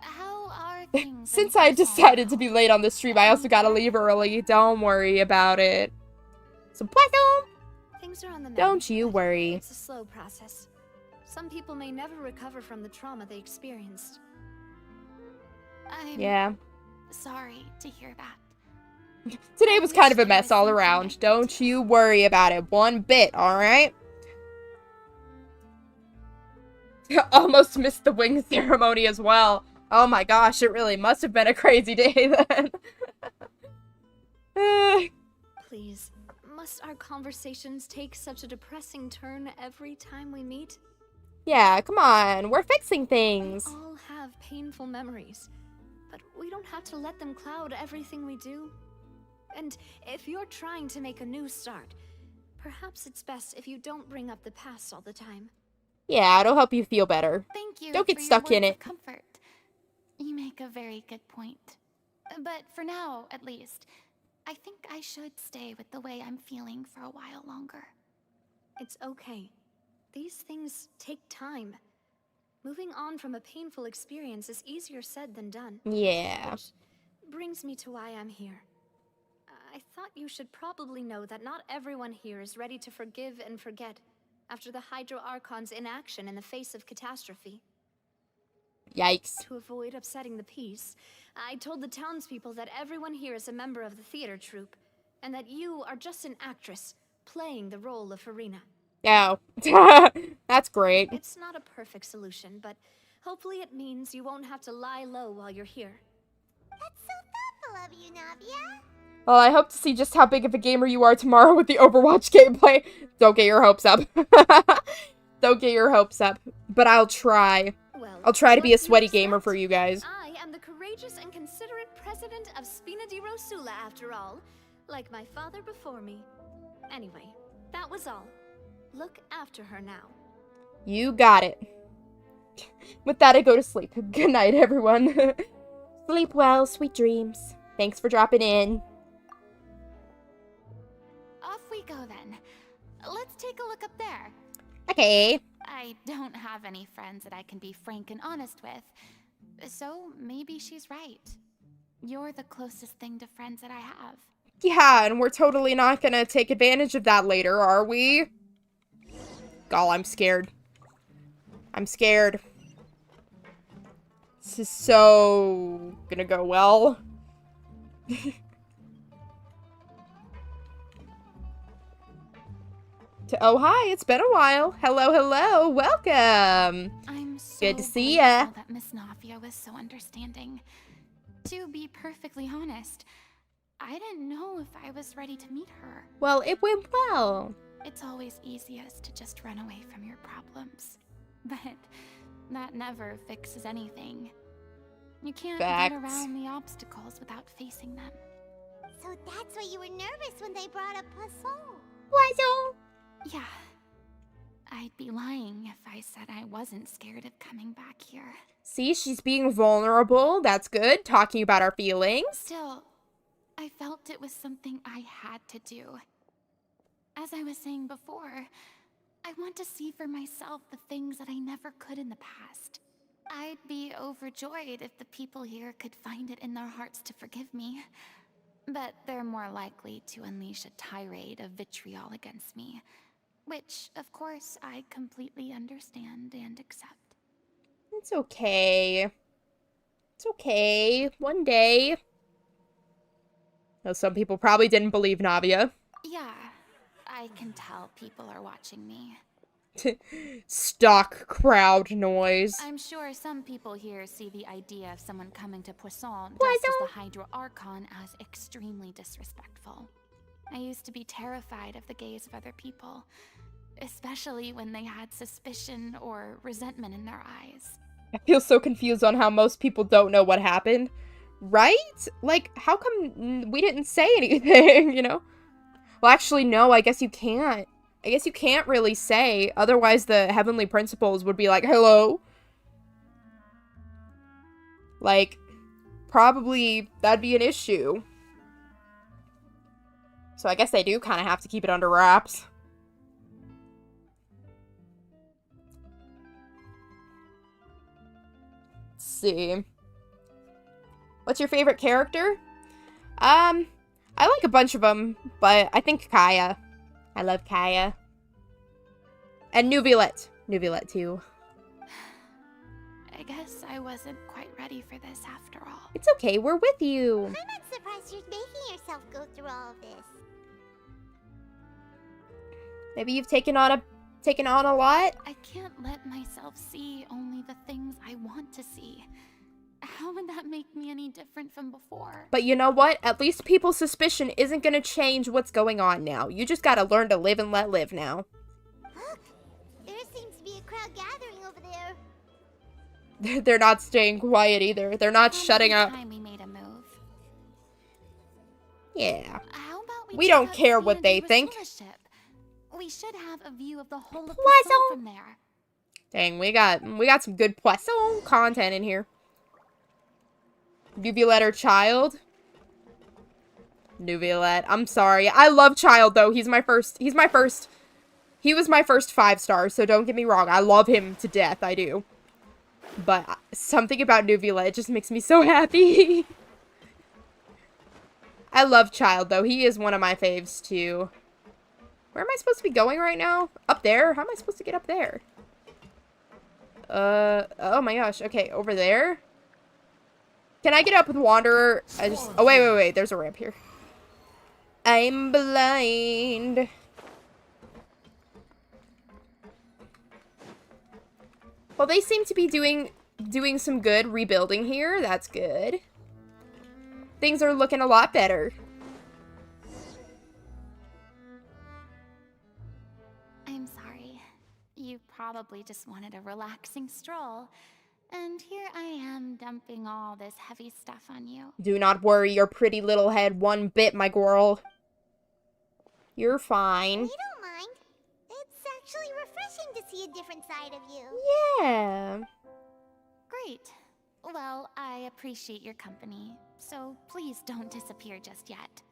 How are things? Since I decided to be late on the stream, I also gotta leave early. Don't worry about it. So Things are on the mend, don't you but worry. It's a slow process. Some people may never recover from the trauma they experienced. I'm Yeah. sorry to hear that. Today was kind of a mess all around. Don't you worry about it one bit, alright? Almost missed the wing ceremony as well. Oh my gosh, it really must have been a crazy day then. Please, must our conversations take such a depressing turn every time we meet? Yeah, come on. We're fixing things. We all have painful memories, but we don't have to let them cloud everything we do. And if you're trying to make a new start, perhaps it's best if you don't bring up the past all the time. Yeah, it'll help you feel better. Thank you. Don't get for your stuck in words it. of comfort. You make a very good point. But for now, at least, I think I should stay with the way I'm feeling for a while longer. It's okay. These things take time. Moving on from a painful experience is easier said than done. Yeah. Which brings me to why I'm here. I thought you should probably know that not everyone here is ready to forgive and forget after the Hydro Archon's inaction in the face of catastrophe. Yikes. To avoid upsetting the peace, I told the townspeople that everyone here is a member of the theater troupe, and that you are just an actress playing the role of Furina. Oh. That's great. It's not a perfect solution, but hopefully it means you won't have to lie low while you're here. That's so thoughtful of you, Navia. Well, I hope to see just how big of a gamer you are tomorrow with the Overwatch gameplay. Don't get your hopes up. Don't get your hopes up. But I'll try. Well, I'll try to be a what do you sweaty gamer expect? for you guys. I am the courageous and considerate president of Spina di Rosula, after all. Like my father before me. Anyway, that was all. Look after her now. You got it. With that, I go to sleep. Good night, everyone. Sleep well, sweet dreams. Thanks for dropping in. Off we go then. Let's take a look up there. Okay. I don't have any friends that I can be frank and honest with. So maybe she's right. You're the closest thing to friends that I have. Yeah, and we're totally not gonna take advantage of that later, are we? Gall, I'm scared. I'm scared. This is so gonna go well. Oh, hi, it's been a while. Hello, hello, welcome. I'm so Good to see ya. grateful that Miss Navia was so understanding. To be perfectly honest, I didn't know if I was ready to meet her. Well, it went well. It's always easiest to just run away from your problems. But that never fixes anything. You can't get Facts. around the obstacles without facing them. So that's why you were nervous when they brought up Poisson. Yeah. I'd be lying if I said I wasn't scared of coming back here. See, she's being vulnerable. That's good. Talking about our feelings. Still, I felt it was something I had to do. As I was saying before, I want to see for myself the things that I never could in the past. I'd be overjoyed if the people here could find it in their hearts to forgive me. But they're more likely to unleash a tirade of vitriol against me. Which, of course, I completely understand and accept. It's okay. It's okay. One day. Though some people probably didn't believe Navia. Yeah, I can tell people are watching me. Stock crowd noise. I'm sure some people here see the idea of someone coming to Poisson dressed as the Hydro Archon as extremely disrespectful. I used to be terrified of the gaze of other people, especially when they had suspicion or resentment in their eyes. I feel so confused on how most people don't know what happened. Right? Like, how come we didn't say anything, you know? Well, actually, no, I guess you can't. I guess you can't really say, otherwise the Heavenly Principals would be like, hello? Like, probably that'd be an issue. So I guess they do kind of have to keep it under wraps. Let's see. What's your favorite character? I like a bunch of them, but I think Kaya. I love Kaya. And Nuvilet. Nuvilet, too. I guess I wasn't quite ready for this after all. It's okay, we're with you. I'm not surprised you're making yourself go through all of this. Maybe you've taken on a lot? I can't let myself see only the things I want to see. How would that make me any different from before? But you know what? At least people's suspicion isn't gonna change what's going on now. You just gotta learn to live and let live now. Look! There seems to be a crowd gathering over there. They're not staying quiet either. They're not shutting up. Time we made a move. Yeah. How about We check don't out care the what they Finalizing think. rulership? We should have a view of the whole of Poisson. Poisson from there. Dang, we got some good Poisson content in here. Nuvilet child. Nuvilet. I'm sorry. I love Child though. He was my first 5-star, so don't get me wrong. I love him to death. I do. But something about Nuvilet just makes me so happy. I love Child though. He is one of my faves too. Where am I supposed to be going right now? Up there? How am I supposed to get up there? Oh my gosh. Okay, over there. Can I get up with Wanderer? Oh, wait. There's a ramp here. I'm blind. Well, they seem to be doing some good rebuilding here. That's good. Things are looking a lot better. I'm sorry. You probably just wanted a relaxing stroll. And here I am dumping all this heavy stuff on you. Do not worry your pretty little head one bit, my girl. You're fine. We don't mind. It's actually refreshing to see a different side of you. Yeah. Great. Well, I appreciate your company, so please don't disappear just yet.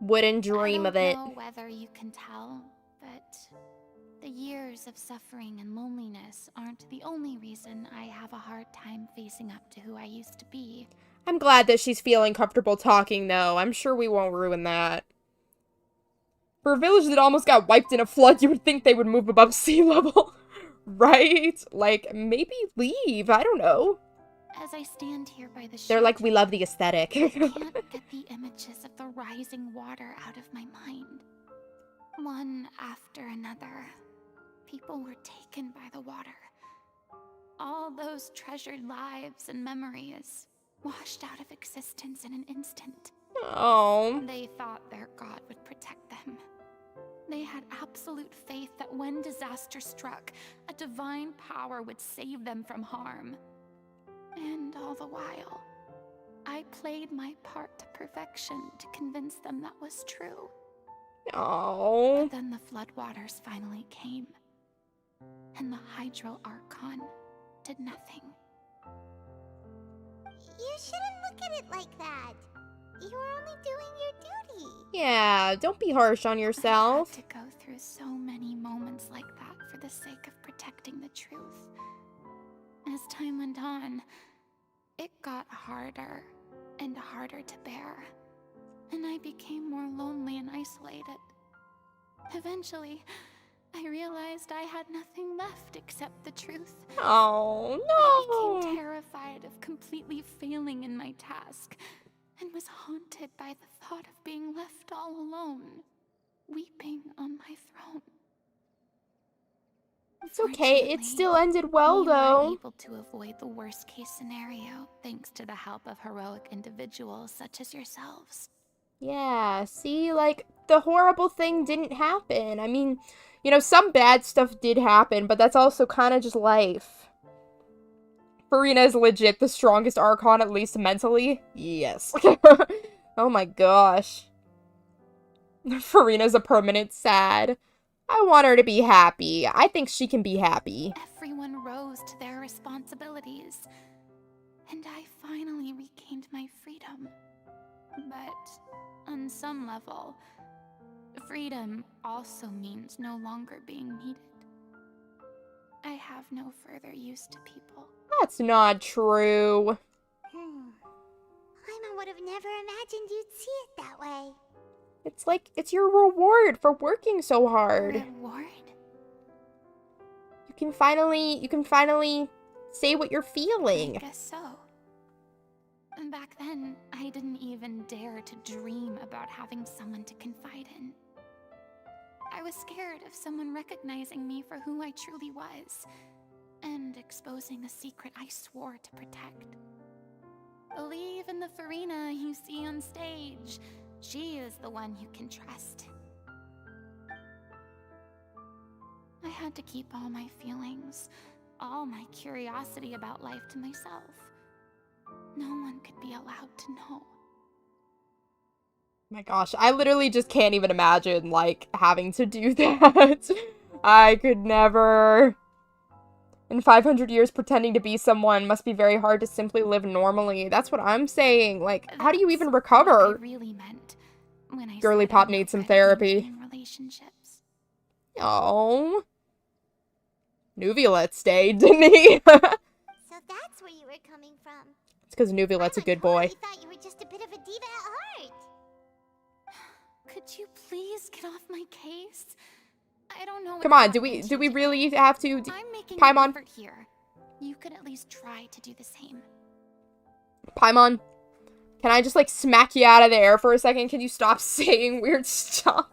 Wouldn't dream of it. I don't know whether you can tell, but the years of suffering and loneliness aren't the only reason I have a hard time facing up to who I used to be. I'm glad that she's feeling comfortable talking, though. I'm sure we won't ruin that. For a village that almost got wiped in a flood, you would think they would move above sea level. Right? Like, maybe leave. I don't know. As I stand here by the ship, They're like, we love the aesthetic. I can't get the images of the rising water out of my mind. One after another, people were taken by the water. All those treasured lives and memories washed out of existence in an instant. Oh. They thought their god would protect them. They had absolute faith that when disaster struck, a divine power would save them from harm. And all the while, I played my part to perfection to convince them that was true. Oh. But then the floodwaters finally came, and the Hydro Archon did nothing. You shouldn't look at it like that. You were only doing your duty. Yeah, don't be harsh on yourself. I had to go through so many moments like that for the sake of protecting the truth. As time went on, it got harder and harder to bear, and I became more lonely and isolated. Eventually, I realized I had nothing left except the truth. Oh, I became no. terrified of completely failing in my task, and was haunted by the thought of being left all alone, weeping on my throne. It's okay. It still ended well, we were though. able to avoid the worst-case scenario thanks to the help of heroic individuals such as yourselves. Yeah, see, like, the horrible thing didn't happen. I mean, you know, some bad stuff did happen, but that's also kind of just life. Furina is legit the strongest Archon, at least mentally. Yes. Oh my gosh. Furina's a permanent sad. I want her to be happy. I think she can be happy. Everyone rose to their responsibilities, and I finally regained my freedom. But on some level, freedom also means no longer being needed. I have no further use to people. That's not true. Paimon would have never imagined you'd see it that way. It's like, it's your reward for working so hard. Reward? You can finally say what you're feeling. I guess so. And back then, I didn't even dare to dream about having someone to confide in. I was scared of someone recognizing me for who I truly was, and exposing a secret I swore to protect. Believe in the Furina you see on stage. She is the one you can trust. I had to keep all my feelings, all my curiosity about life to myself. No one could be allowed to know. My gosh, I literally just can't even imagine, like, having to do that. I could never. In 500 years, pretending to be someone must be very hard to simply live normally. That's what I'm saying. Like, how do you even recover? What I really meant when I Girly said Pop I'm needs some already therapy. in relationships. Oh. Nuvilet stayed, didn't he? So that's where you were coming from. It's because Nuvilet's a good boy. I thought you were just a bit of a diva at heart. Could you please get off my case? I don't know. Come on, do we really have to? I'm making Paimon? an effort here. You could at least try to do the same. Paimon, can I just, like, smack you out of the air for a second? Can you stop saying weird stuff?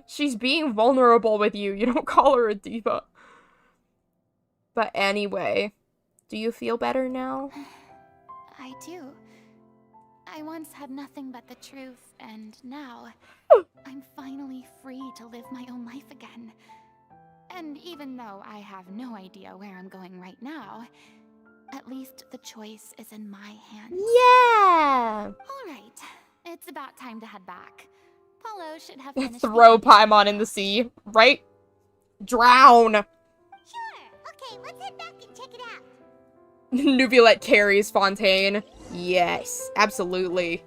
She's being vulnerable with you. You don't call her a diva. But anyway, do you feel better now? I do. I once had nothing but the truth, and now I'm finally free to live my own life again. And even though I have no idea where I'm going right now, at least the choice is in my hands. Yeah! Alright, it's about time to head back. Paulo should have finished. Throw Paimon in the sea, right? Drown! Sure. Okay, let's head back and check it out. Nuvilet carries Fontaine. Yes, absolutely.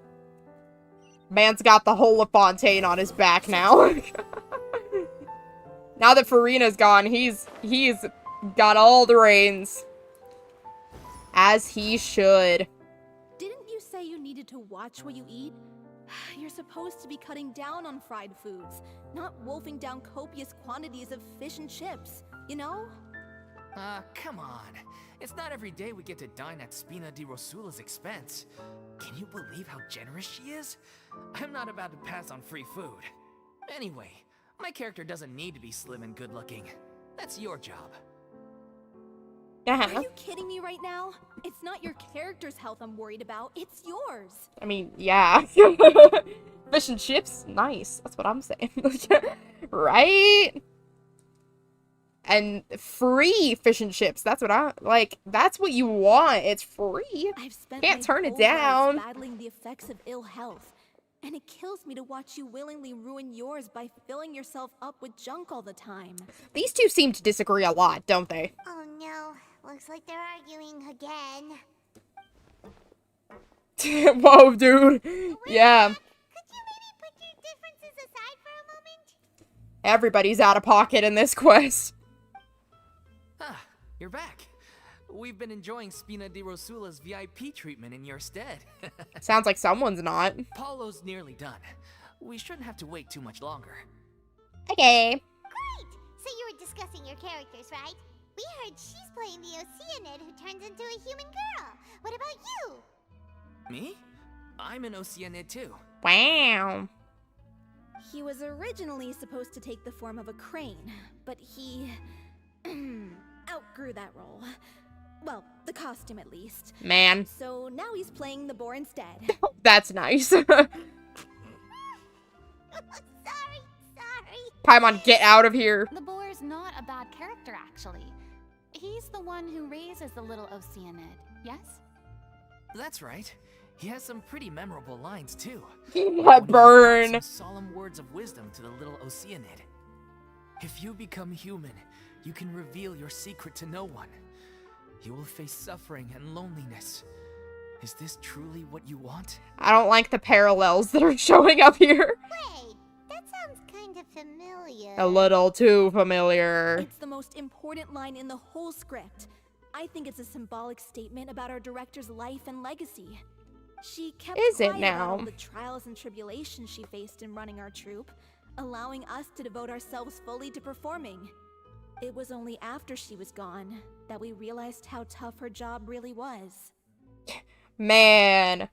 Man's got the whole of Fontaine on his back now. Now that Furina's gone, he's got all the reins. As he should. Didn't you say you needed to watch what you eat? You're supposed to be cutting down on fried foods, not wolfing down copious quantities of fish and chips, you know? Come on. It's not every day we get to dine at Spina di Rosula's expense. Can you believe how generous she is? I'm not about to pass on free food. Anyway, my character doesn't need to be slim and good-looking. That's your job. Are you kidding me right now? It's not your character's health I'm worried about, it's yours. I mean, yeah. Fish and chips? Nice. That's what I'm saying. Right? And free fish and chips. That's what I like. That's what you want. It's free. I've spent Can't my turn it whole life down. battling the effects of ill health, and it kills me to watch you willingly ruin yours by filling yourself up with junk all the time. These two seem to disagree a lot, don't they? Oh no, looks like they're arguing again. Whoa, dude. Yeah. Could you maybe put your differences aside for a moment? Everybody's out of pocket in this quest. Ah, you're back. We've been enjoying Spina di Rosula's VIP treatment in your stead. Sounds like someone's not. Paulo's nearly done. We shouldn't have to wait too much longer. Okay. Great! discussing your characters, right? We heard she's playing the Oceanid who turns into a human girl. What about you? Me? I'm an Oceanid too. Wow. He was originally supposed to take the form of a crane, but he outgrew that role. Well, the costume at least. Man. So now he's playing the boar instead. That's nice. Sorry. Paimon, get out of here. The boar's not a bad character, actually. He's the one who raises the little Oceanid, yes? That's right. He has some pretty memorable lines too. That burn. Some solemn words of wisdom to the little Oceanid. If you become human, you can reveal your secret to no one. You will face suffering and loneliness. Is this truly what you want? I don't like the parallels that are showing up here. Wait, that sounds kind of familiar. A little too familiar. It's the most important line in the whole script. I think it's a symbolic statement about our director's life and legacy. She kept Is it quiet now? about all the trials and tribulations she faced in running our troupe, allowing us to devote ourselves fully to performing. It was only after she was gone that we realized how tough her job really was. Man.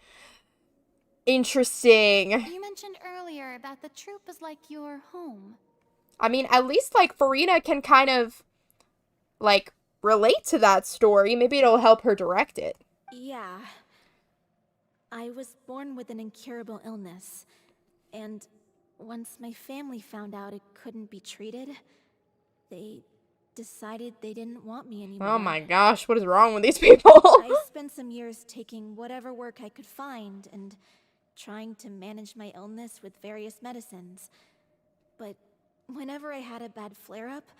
Interesting. You mentioned earlier that the troupe is like your home. I mean, at least, like, Furina can kind of, like, relate to that story. Maybe it'll help her direct it. Yeah. I was born with an incurable illness, and once my family found out it couldn't be treated, they decided they didn't want me anymore. Oh my gosh, what is wrong with these people? I spent some years taking whatever work I could find and trying to manage my illness with various medicines. But whenever I had a bad flare-up,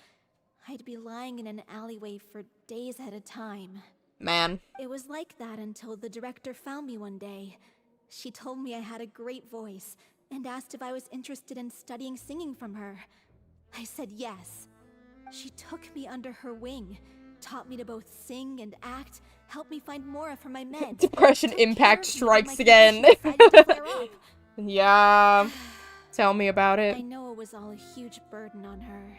I'd be lying in an alleyway for days at a time. Man. It was like that until the director found me one day. She told me I had a great voice and asked if I was interested in studying singing from her. I said yes. She took me under her wing, taught me to both sing and act, helped me find Mora for my meds. Depression took impact care of me when my strikes again. condition decided to flare up. Yeah. Tell me about I it. know it was all a huge burden on her.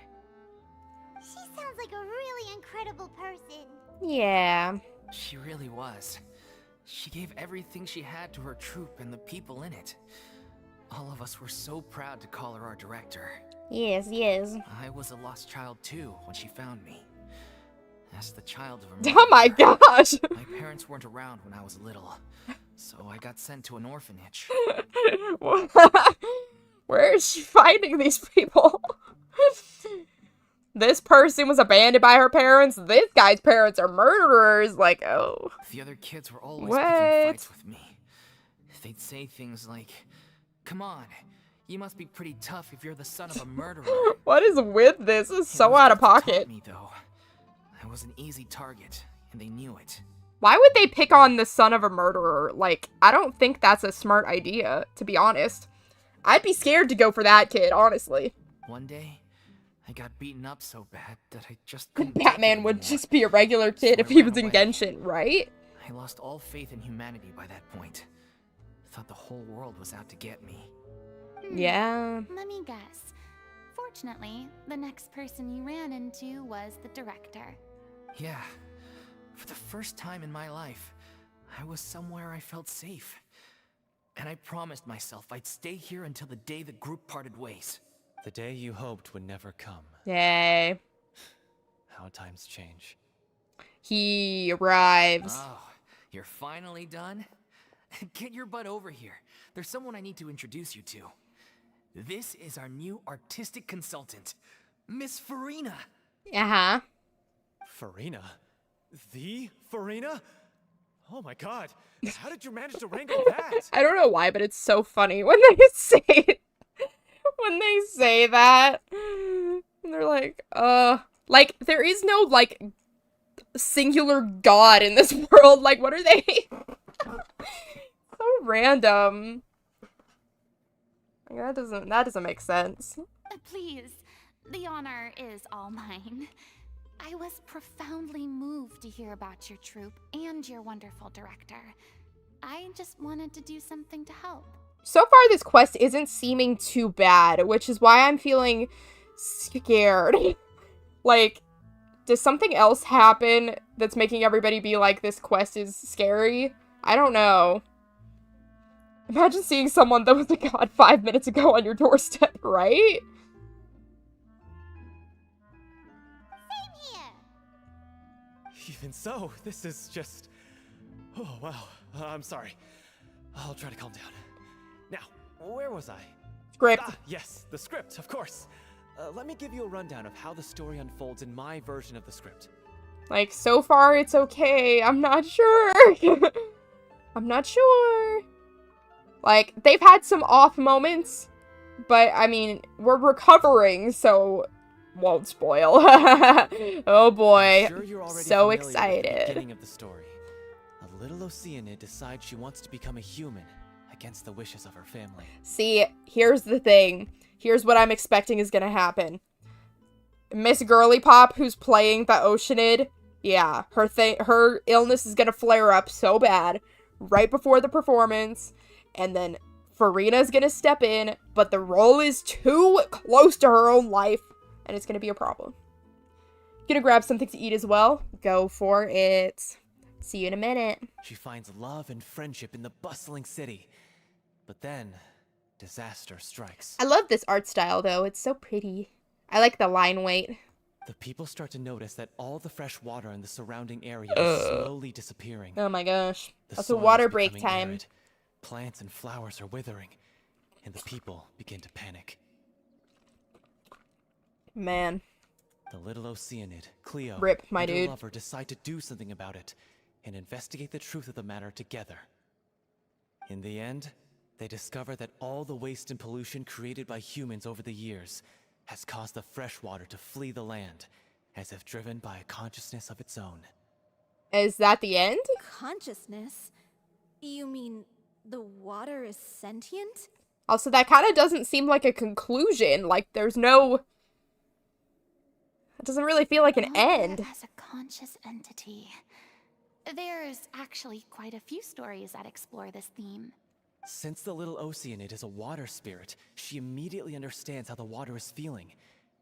She sounds like a really incredible person. Yeah. She really was. She gave everything she had to her troupe and the people in it. All of us were so proud to call her our director. Yes, yes. I was a lost child too when she found me. As the child of a Oh my murderer. gosh. My parents weren't around when I was little, so I got sent to an orphanage. Where is she finding these people? This person was abandoned by her parents. This guy's parents are murderers. Like, oh. The other kids were always What? picking fights with me. They'd say things like, "Come on, you must be pretty tough if you're the son of a murderer." What is with this? This is It so was out of just taught pocket. me, though. I was an easy target, and they knew it. Why would they pick on the son of a murderer? Like, I don't think that's a smart idea, to be honest. I'd be scared to go for that kid, honestly. One day, I got beaten up so bad that I just couldn't take it Batman would anymore. just be a regular kid So if I he ran was in away. Genshin, right? I lost all faith in humanity by that point. Thought the whole world was out to get me. Yeah. Let me guess. Fortunately, the next person you ran into was the director. Yeah. For the first time in my life, I was somewhere I felt safe. And I promised myself I'd stay here until the day the group parted ways. The day you hoped would never come. Yay. How times change. He arrives. Oh, you're finally done? Get your butt over here. There's someone I need to introduce you to. This is our new artistic consultant, Miss Furina. Uh-huh. Furina? The Furina? Oh my god, how did you manage to wrangle that? I don't know why, but it's so funny when they say it. When they say that. And they're like, there is no, like, singular god in this world. Like, what are they? So random. Like, that doesn't make sense. Please, the honor is all mine. I was profoundly moved to hear about your troupe and your wonderful director. I just wanted to do something to help. So far, this quest isn't seeming too bad, which is why I'm feeling scared. Like, does something else happen that's making everybody be like, this quest is scary? I don't know. Imagine seeing someone that was a god 5 minutes ago on your doorstep, right? Same here. Even so, this is just... Oh, wow. I'm sorry. I'll try to calm down. Now, where was I? Script. Ah, yes, the script, of course. Let me give you a rundown of how the story unfolds in my version of the script. Like, so far it's okay. I'm not sure. I'm not sure. Like, they've had some off moments, but, I mean, we're recovering, so won't spoil. Oh boy, I'm sure you're already so familiar with the excited. beginning of the story. A little Oceanid decides she wants to become a human against the wishes of her family. See, here's the thing. Here's what I'm expecting is gonna happen. Miss Girly Pop, who's playing the Oceanid, yeah, her illness is gonna flare up so bad right before the performance, and then Furina's gonna step in, but the role is too close to her own life, and it's gonna be a problem. Gonna grab something to eat as well. Go for it. See you in a minute. She finds love and friendship in the bustling city. But then, disaster strikes. I love this art style, though. It's so pretty. I like the line weight. The people start to notice that all the fresh water in the surrounding area is slowly disappearing. Oh my gosh. The That's a soil water is break becoming time. arid, plants and flowers are withering, and the people begin to panic. Man. The little Oceanid, Cleo, Rip, my and her dude. lover decide to do something about it and investigate the truth of the matter together. In the end, they discover that all the waste and pollution created by humans over the years has caused the fresh water to flee the land, as if driven by a consciousness of its own. Is that the end? Consciousness? You mean the water is sentient? Also, that kind of doesn't seem like a conclusion. Like, there's no... It doesn't really feel like an end. As a conscious entity. There's actually quite a few stories that explore this theme. Since the little Oceanid is a water spirit, she immediately understands how the water is feeling.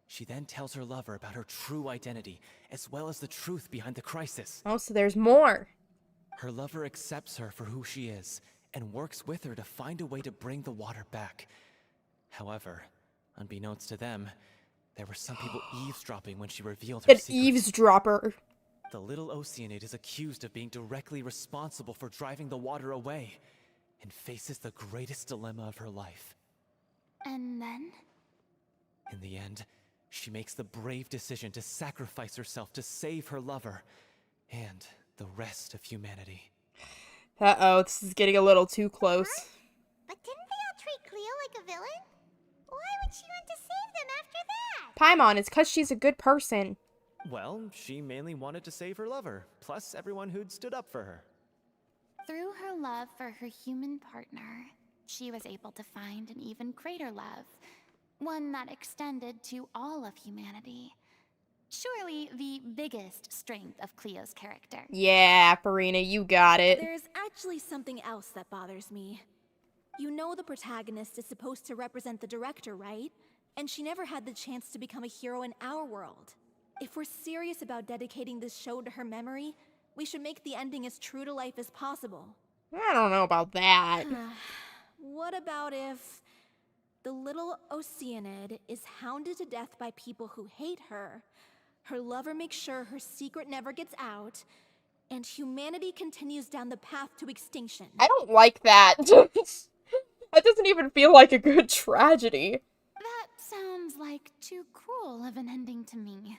She then tells her lover about her true identity, as well as the truth behind the crisis. Oh, so there's more. Her lover accepts her for who she is, and works with her to find a way to bring the water back. However, unbeknownst to them, there were some people eavesdropping when she revealed her An secret. eavesdropper. The little Oceanid is accused of being directly responsible for driving the water away, and faces the greatest dilemma of her life. And then? In the end, she makes the brave decision to sacrifice herself to save her lover, and the rest of humanity. Uh-oh, this is getting a little too close. But didn't they all treat Cleo like a villain? Why would she want to save them after that? Paimon, it's because she's a good person. Well, she mainly wanted to save her lover, plus everyone who'd stood up for her. Through her love for her human partner, she was able to find an even greater love, one that extended to all of humanity. Surely the biggest strength of Cleo's character. Yeah, Furina, you got it. There's actually something else that bothers me. You know the protagonist is supposed to represent the director, right? And she never had the chance to become a hero in our world. If we're serious about dedicating this show to her memory, we should make the ending as true to life as possible. I don't know about that. What about if the little Oceanid is hounded to death by people who hate her, her lover makes sure her secret never gets out, and humanity continues down the path to extinction? I don't like that. That doesn't even feel like a good tragedy. That sounds like too cruel of an ending to me.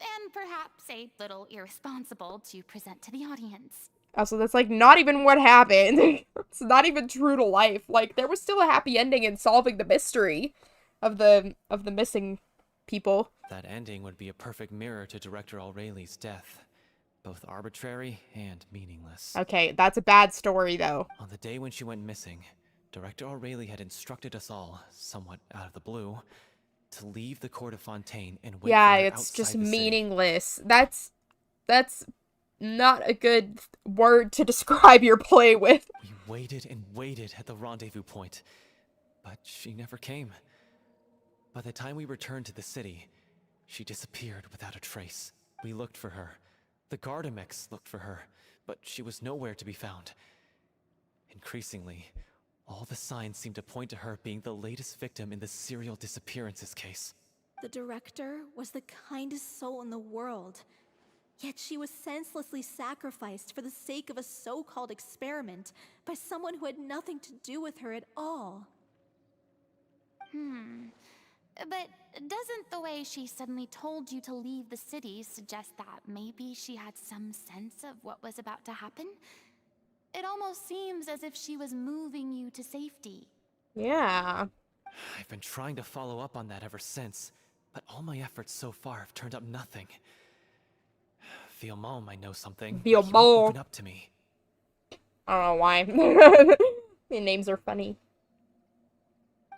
And perhaps a little irresponsible to present to the audience. Also, that's like not even what happened. It's not even true to life. Like, there was still a happy ending in solving the mystery of the missing people. That ending would be a perfect mirror to Director Aureli's death. Both arbitrary and meaningless. Okay, that's a bad story, though. On the day when she went missing, Director Aureli had instructed us all, somewhat out of the blue, to leave the court of Fontaine and wait Yeah, for her it's outside just the city. meaningless. That's not a good word to describe your play with. We waited and waited at the rendezvous point, but she never came. By the time we returned to the city, She disappeared without a trace. We looked for her. The Gardamex looked for her, but she was nowhere to be found. Increasingly, all the signs seemed to point to her being the latest victim in the serial disappearances case. The director was the kindest soul in the world. Yet she was senselessly sacrificed for the sake of a so-called experiment by someone who had nothing to do with her at all. But doesn't the way she suddenly told you to leave the city suggest that maybe she had some sense of what was about to happen? It almost seems as if she was moving you to safety. Yeah. I've been trying to follow up on that ever since, but all my efforts so far have turned up nothing. Lmao might know something. But he won't Lmao. open up to me. I don't know why. The names are funny.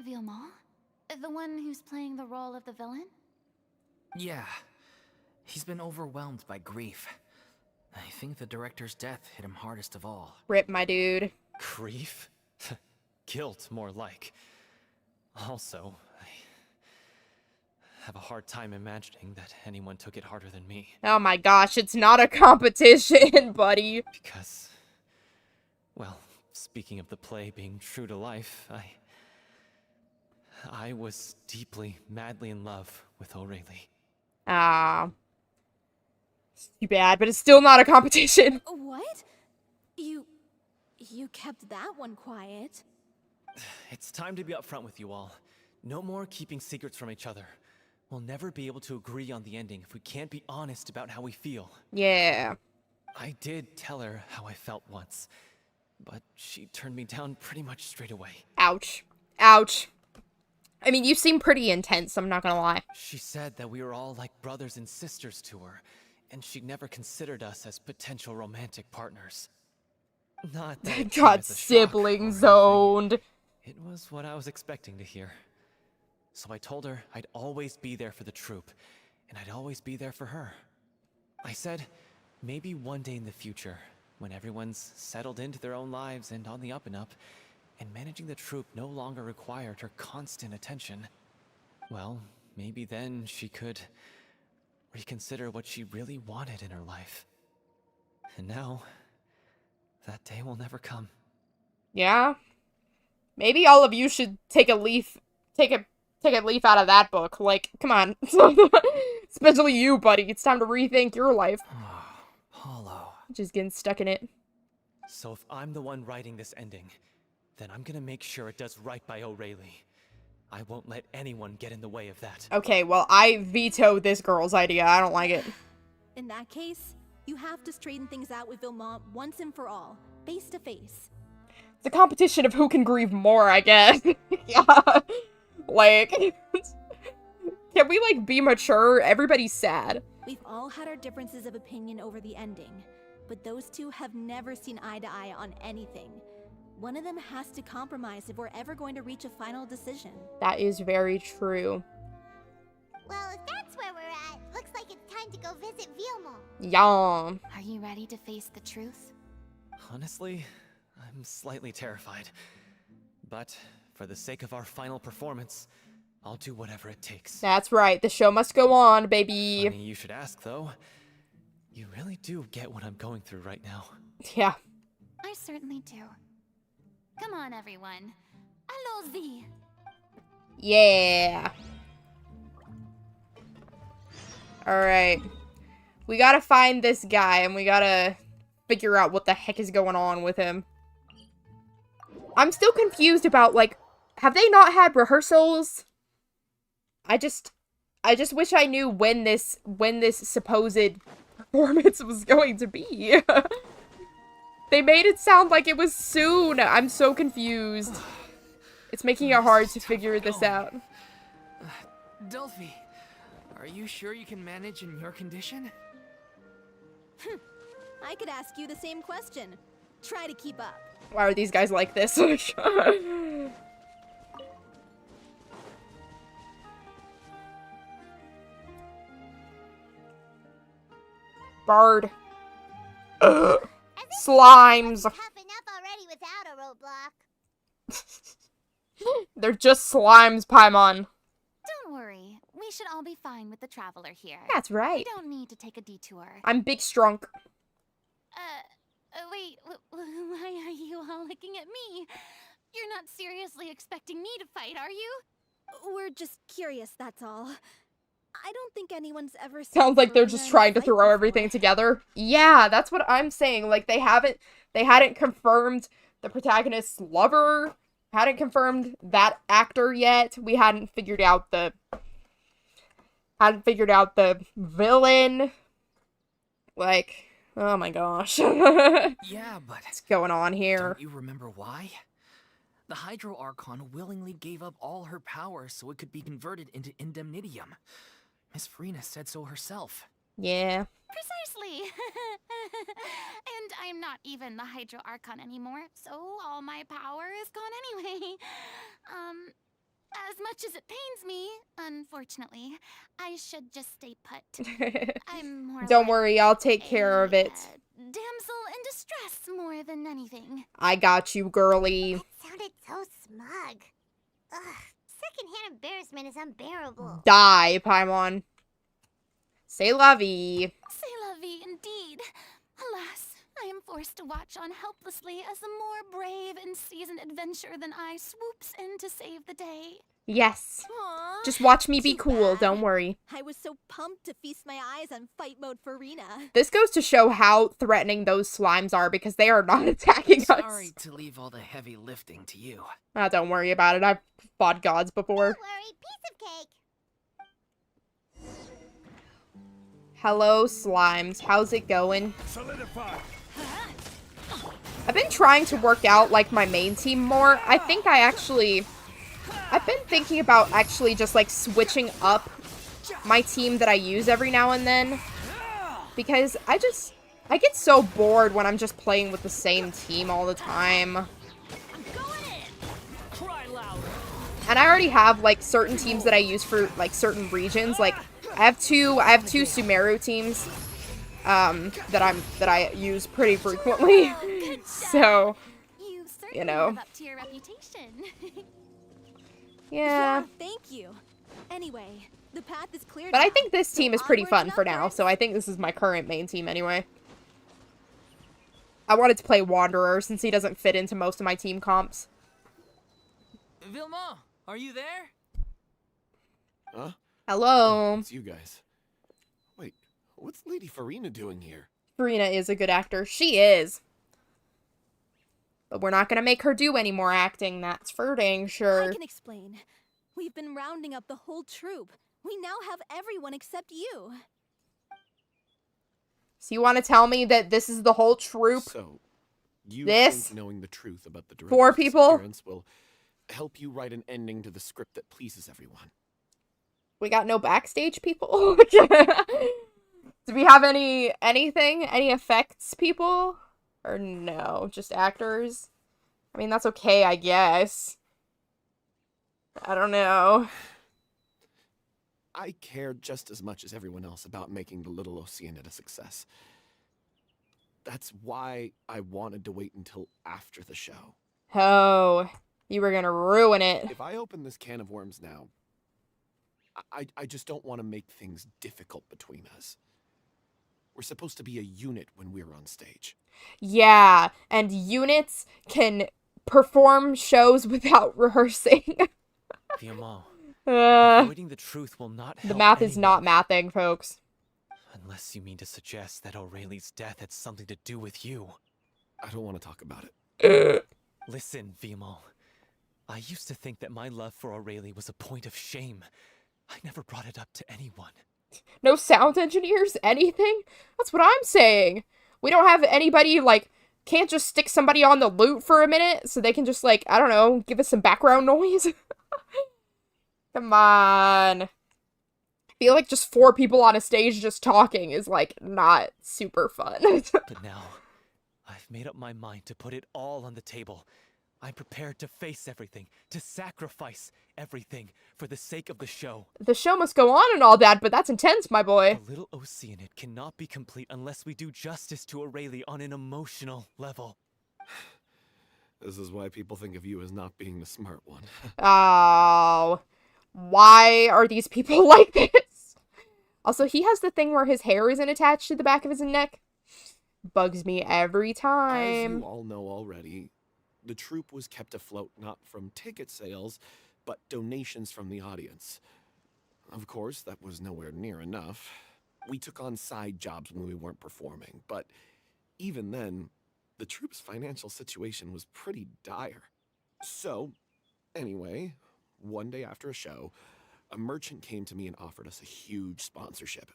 Lmao? The one who's playing the role of the villain? Yeah. He's been overwhelmed by grief. I think the director's death hit him hardest of all. Rip, my dude. Grief? Guilt, more like. Also, I have a hard time imagining that anyone took it harder than me. Oh my gosh, it's not a competition, buddy. Because, well, speaking of the play being true to life, I was deeply, madly in love with O'Reilly. Ah. It's too bad, but it's still not a competition. What? You kept that one quiet. It's time to be upfront with you all. No more keeping secrets from each other. We'll never be able to agree on the ending if we can't be honest about how we feel. Yeah. I did tell her how I felt once, but she turned me down pretty much straight away. Ouch. Ouch. I mean, you seem pretty intense, I'm not gonna lie. She said that we were all like brothers and sisters to her, and she'd never considered us as potential romantic partners. Not that it came Got as a shock siblings or anything. zoned. It was what I was expecting to hear. So I told her I'd always be there for the troupe, and I'd always be there for her. I said, maybe one day in the future, when everyone's settled into their own lives and on the up and up, and managing the troupe no longer required her constant attention, well, maybe then she could reconsider what she really wanted in her life. And now, that day will never come. Yeah. Maybe all of you should take a leaf out of that book. Like, come on. Especially you, buddy. It's time to rethink your life. Hollow. Just getting stuck in it. So if I'm the one writing this ending, then I'm gonna make sure it does right by O'Reilly. I won't let anyone get in the way of that. Okay, well, I veto this girl's idea. I don't like it. In that case, you have to straighten things out with Lmao once and for all, face to face. It's a competition of who can grieve more, I guess. Yeah. Like, can we, like, be mature? Everybody's sad. We've all had our differences of opinion over the ending, but those two have never seen eye to eye on anything. One of them has to compromise if we're ever going to reach a final decision. That is very true. Well, if that's where we're at, looks like it's time to go visit Vilmont. Yum. Are you ready to face the truth? Honestly, I'm slightly terrified. But for the sake of our final performance, I'll do whatever it takes. That's right. The show must go on, baby. Funny you should ask, though. You really do get what I'm going through right now. Yeah. I certainly do. Come on, everyone. Allons-y! Yeah. Alright. We gotta find this guy, and we gotta figure out what the heck is going on with him. I'm still confused about, like, have they not had rehearsals? I just wish I knew when this supposed performance was going to be. They made it sound like it was soon. I'm so confused. It's making it hard to figure this out. Delphi, are you sure you can manage in your condition? I could ask you the same question. Try to keep up. Why are these guys like this? Bard. Slimes. Tough enough already without a roadblock. They're just slimes, Paimon. Don't worry. We We should all be fine with the traveler here. That's We right. don't need to take a detour. I'm big strunk. Wait, why are you all looking at me? You're not seriously expecting me to fight, are you? We're just curious, that's all. I don't think anyone's ever seen Sounds like they're Furina just in a trying to fight throw before. everything together. Yeah, that's what I'm saying. Like, they hadn't confirmed the protagonist's lover, hadn't confirmed that actor yet. We hadn't figured out the villain. Like, oh my gosh. Yeah, but What's going on here? don't you remember why? The Hydro Archon willingly gave up all her power so it could be converted into indemnitium. Miss Furina said so herself. Yeah. Precisely. And I'm not even the Hydro Archon anymore, so all my power is gone anyway. As much as it pains me, unfortunately, I should just stay put. I'm more Don't like worry, I'll take care of it. damsel in distress more than anything. I got you, girly. That sounded so smug. Ugh, secondhand embarrassment is unbearable. Die, Paimon. C'est la vie. C'est la vie indeed. Alas, I am forced to watch on helplessly as a more brave and seasoned adventurer than I swoops in to save the day. Yes. Aw, Just watch me be too cool, bad. don't worry. I was so pumped to feast my eyes on fight mode Furina. This goes to show how threatening those slimes are because they are not attacking Sorry us. to leave all the heavy lifting to you. Don't worry about it. I've fought gods before. Don't worry, piece of cake. Hello, slimes. How's it going? Solidify. I've been trying to work out, like, my main team more. I've been thinking about actually just, like, switching up my team that I use every now and then. Because I get so bored when I'm just playing with the same team all the time. Cry louder. And I already have, like, certain teams that I use for, like, certain regions. Like, I have two Sumeru teams, that I use pretty frequently. So, You certainly you know. live up to your reputation. yeah. Thank you. Anyway, the path is clear But I now, think this so team is pretty onwards fun and for now, upwards. so I think this is my current main team anyway. I wanted to play Wanderer since he doesn't fit into most of my team comps. Vilma, are you there? Huh? Hello. It's you guys. Wait, what's Lady Furina doing here? Furina is a good actor. She is. But we're not gonna make her do any more acting, that's for dang I sure. can explain. We've been rounding up the whole troupe. We now have everyone except you. So you want to tell me that this is the whole troupe? So, you This? think knowing the truth about the Four director's people? disappearance will help you write an ending to the script that pleases everyone? We got no backstage people? Do we have any effects people? Or no, just actors? I mean, that's okay, I guess. I don't know. I care just as much as everyone else about making the Little Oceanid a success. That's why I wanted to wait until after the show. Oh, you were gonna ruin it. If I open this can of worms now, I just don't want to make things difficult between us. We're supposed to be a unit when we're on stage. Yeah, and units can perform shows without rehearsing. Vilma, Uh, avoiding the truth will not help the math is not anyone. mathing, folks. Unless you mean to suggest that Aurelie's death had something to do with you. I don't want to talk about it. Listen, Vilma. I used to think that my love for Aurelie was a point of shame. I never brought it up to anyone. No sound engineers? Anything? That's what I'm saying. We don't have anybody, like, can't just stick somebody on the lute for a minute so they can just, like, I don't know, give us some background noise? Come on. I feel like just 4 people on a stage just talking is, like, not super fun. But now, I've made up my mind to put it all on the table. I'm prepared to face everything, to sacrifice everything for the sake of the show. The show must go on and all that, but that's intense, my boy. The Little Oceanid cannot be complete unless we do justice to Aurelie on an emotional level. This is why people think of you as not being the smart one. Oh. Why are these people like this? Also, he has the thing where his hair isn't attached to the back of his neck. Bugs me every As time. you all know already, the troupe was kept afloat not from ticket sales, but donations from the audience. Of course, that was nowhere near enough. We took on side jobs when we weren't performing, but even then, the troupe's financial situation was pretty dire. So, anyway, one day after a show, a merchant came to me and offered us a huge sponsorship.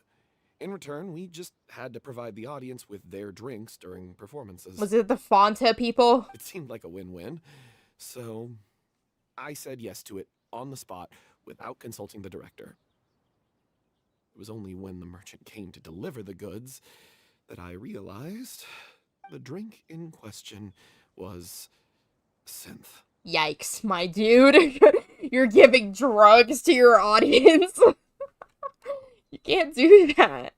In return, we just had to provide the audience with their drinks during performances. Was it the Fanta people? It seemed like a win-win, so I said yes to it on the spot without consulting the director. It was only when the merchant came to deliver the goods that I realized the drink in question was synth. Yikes, my dude. You're giving drugs to your audience. You can't do that.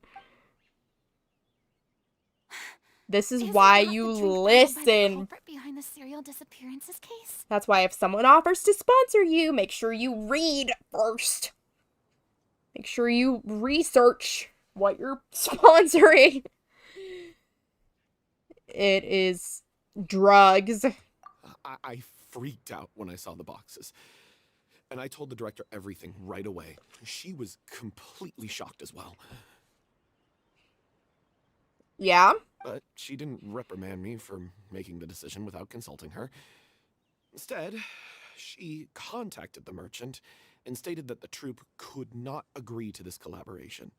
This is why you listen. Behind the serial disappearances case? That's why if someone offers to sponsor you, make sure you read first. Make sure you research what you're sponsoring. It is drugs. I freaked out when I saw the boxes. And I told the director everything right away. She was completely shocked as well. Yeah? But she didn't reprimand me for making the decision without consulting her. Instead, she contacted the merchant and stated that the troupe could not agree to this collaboration.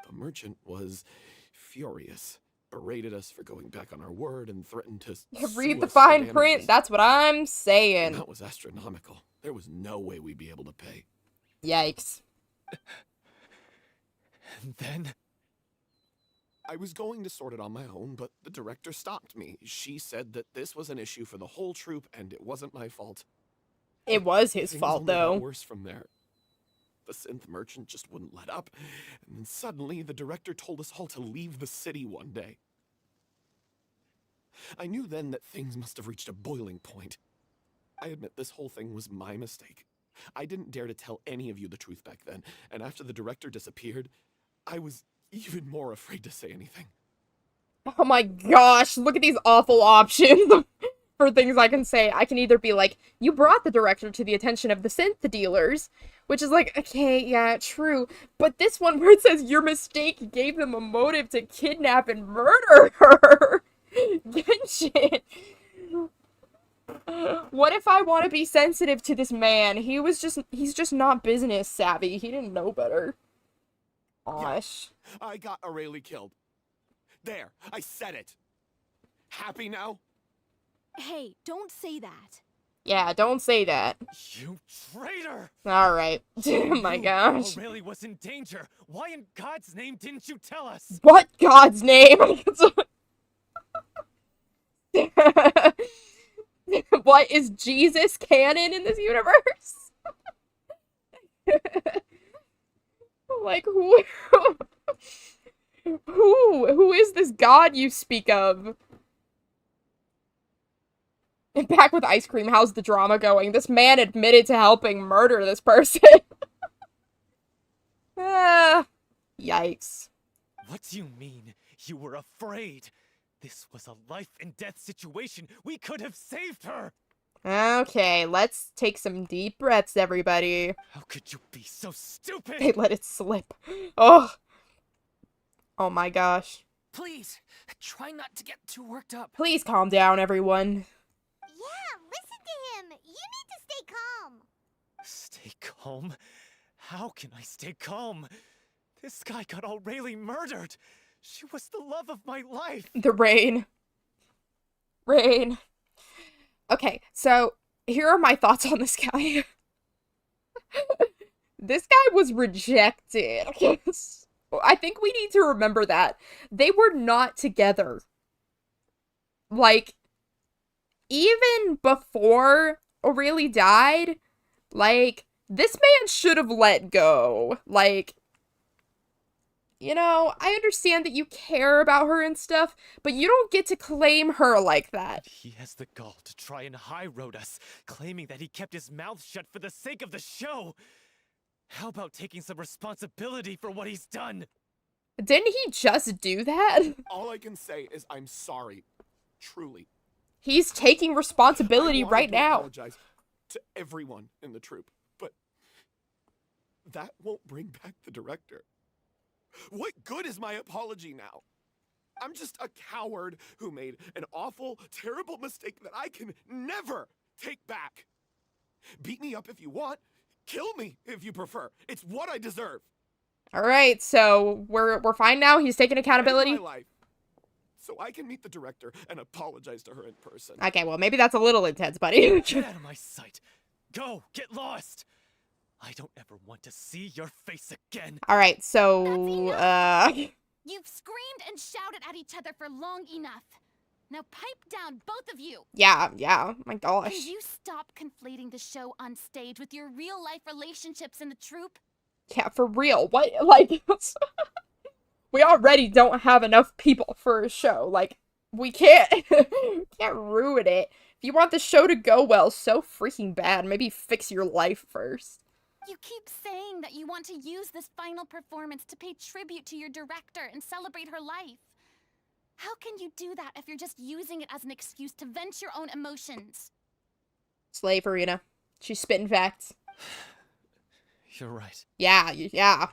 The merchant was furious, berated us for going back on our word, and threatened to Read sue the us for fine damages. print. That's what I'm saying. And that was astronomical. There was no way we'd be able to pay. Yikes. And then? I was going to sort it on my own, but the director stopped me. She said that this was an issue for the whole troupe, and it wasn't my fault. It was his Things fault, only got though. worse from there. The synth merchant just wouldn't let up, and then suddenly the director told us all to leave the city one day. I knew then that things must have reached a boiling point. I admit this whole thing was my mistake. I didn't dare to tell any of you the truth back then, and after the director disappeared, I was even more afraid to say anything. Oh my gosh, look at these awful options for things I can say. I can either be like, you brought the director to the attention of the synth dealers, which is like, okay, yeah, true. But this one where it says your mistake gave them a motive to kidnap and murder her. Genshin. What if I want to be sensitive to this man? He's just not business savvy. He didn't know better. Gosh. Yeah, I got Aurelie killed. There, I said it. Happy now? Hey, don't say that. Yeah, don't say that. You traitor! Alright. Oh my gosh. Aurelie was in danger. Why in God's name didn't you tell us? What God's name? What, is Jesus canon in this universe? Like, who is this God you speak of? And back with ice cream, how's the drama going? This man admitted to helping murder this person. Yikes. What do you mean? You were afraid? This was a life and death situation. We could have saved her. Okay, let's take some deep breaths, everybody. How could you be so stupid? They let it slip. Oh. Oh my gosh. Please, try not to get too worked up. Please calm down, everyone. Yeah, listen to him. You need to stay calm. Stay calm? How can I stay calm? This guy got Aurelie murdered. She was the love of my life. The rain. Rain. Okay, so here are my thoughts on this guy. This guy was rejected. I think we need to remember that. They were not together. Like, even before Aurelie died, like, this man should have let go. Like, you know, I understand that you care about her and stuff, but you don't get to claim her like that. He has the gall to try and high road us, claiming that he kept his mouth shut for the sake of the show. How about taking some responsibility for what he's done? Didn't he just do that? All I can say is I'm sorry. Truly. He's taking responsibility I wanted right to now. apologize to everyone in the troupe, but that won't bring back the director. What good is my apology now? I'm just a coward who made an awful, terrible mistake that I can never take back. Beat me up if you want. Kill me if you prefer. It's what I deserve. All right, so we're fine now. He's taking accountability. End my life, so I can meet the director and apologize to her in person. Okay, well, maybe that's a little intense, buddy. Get out of my sight. Go, get lost. I don't ever want to see your face again. All right, so You've screamed and shouted at each other for long enough. Now pipe down, both of you. yeah, my gosh. Can you stop conflating the show on stage with your real-life relationships in the troupe? Yeah, for real. What? Like, we already don't have enough people for a show. Like, we can't ruin it. If you want the show to go well so freaking bad, maybe fix your life first. You keep saying that you want to use this final performance to pay tribute to your director and celebrate her life. How can you do that if you're just using it as an excuse to vent your own emotions? Slave Furina. She's spitting facts. You're right. Yeah.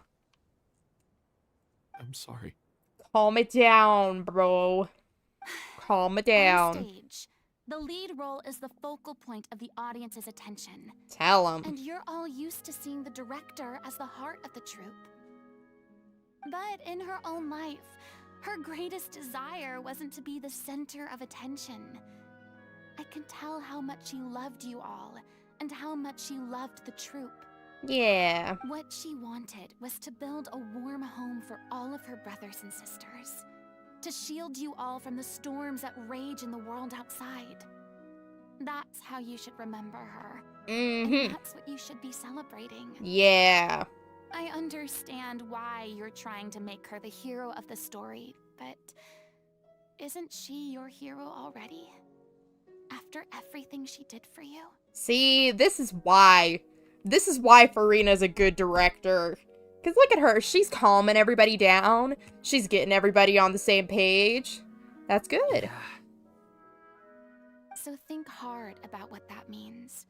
I'm sorry. Calm it down, bro. Calm it down. On stage, the lead role is the focal point of the audience's attention. Tell him. And you're all used to seeing the director as the heart of the troupe. But in her own life, her greatest desire wasn't to be the center of attention. I can tell how much she loved you all, and how much she loved the troupe. Yeah. What she wanted was to build a warm home for all of her brothers and sisters. To shield you all from the storms that rage in the world outside. That's how you should remember her. And that's what you should be celebrating. Yeah. I understand why you're trying to make her the hero of the story, but isn't she your hero already? After everything she did for you? See, this is why Furina's a good director. Because look at her, she's calming everybody down. She's getting everybody on the same page. That's good. So think hard about what that means.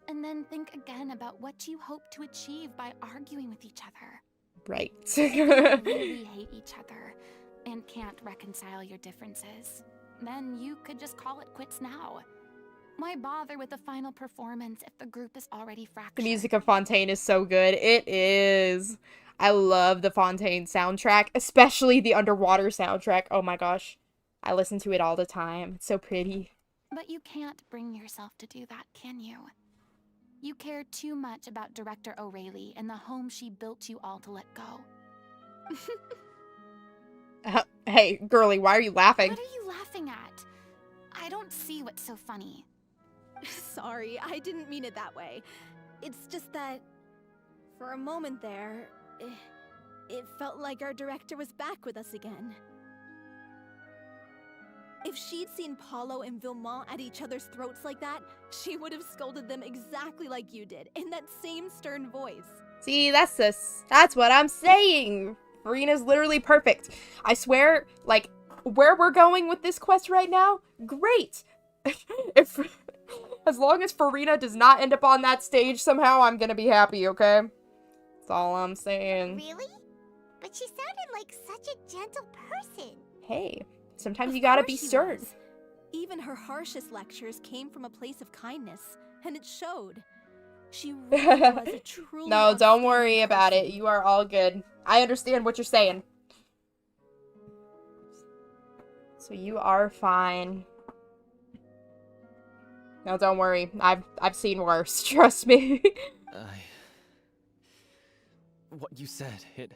And then think again about what you hope to achieve by arguing with each other. Right. If you really hate each other and can't reconcile your differences, then you could just call it quits now. Why bother with the final performance if the group is already fractured? The music of Fontaine is so good. It is. I love the Fontaine soundtrack, especially the underwater soundtrack. Oh my gosh. I listen to it all the time. It's so pretty. But you can't bring yourself to do that, can you? You care too much about Director O'Reilly and the home she built you all to let go. Hey, girly, why are you laughing? What are you laughing at? I don't see what's so funny. Sorry, I didn't mean it that way. It's just that, for a moment there, it felt like our director was back with us again. If she'd seen Paulo and Villemont at each other's throats like that, she would have scolded them exactly like you did, in that same stern voice. See, that's what I'm saying. Furina's literally perfect. I swear, like, where we're going with this quest right now, great. As long as Furina does not end up on that stage somehow, I'm gonna be happy, okay? That's all I'm saying. Really? But she sounded like such a gentle person. Hey, sometimes you gotta be stern. Was. Even her harshest lectures came from a place of kindness, and it showed. She really was a truly No, don't worry about it. You are all good. I understand what you're saying. So you are fine. No, don't worry. I've seen worse. Trust me. What you said, it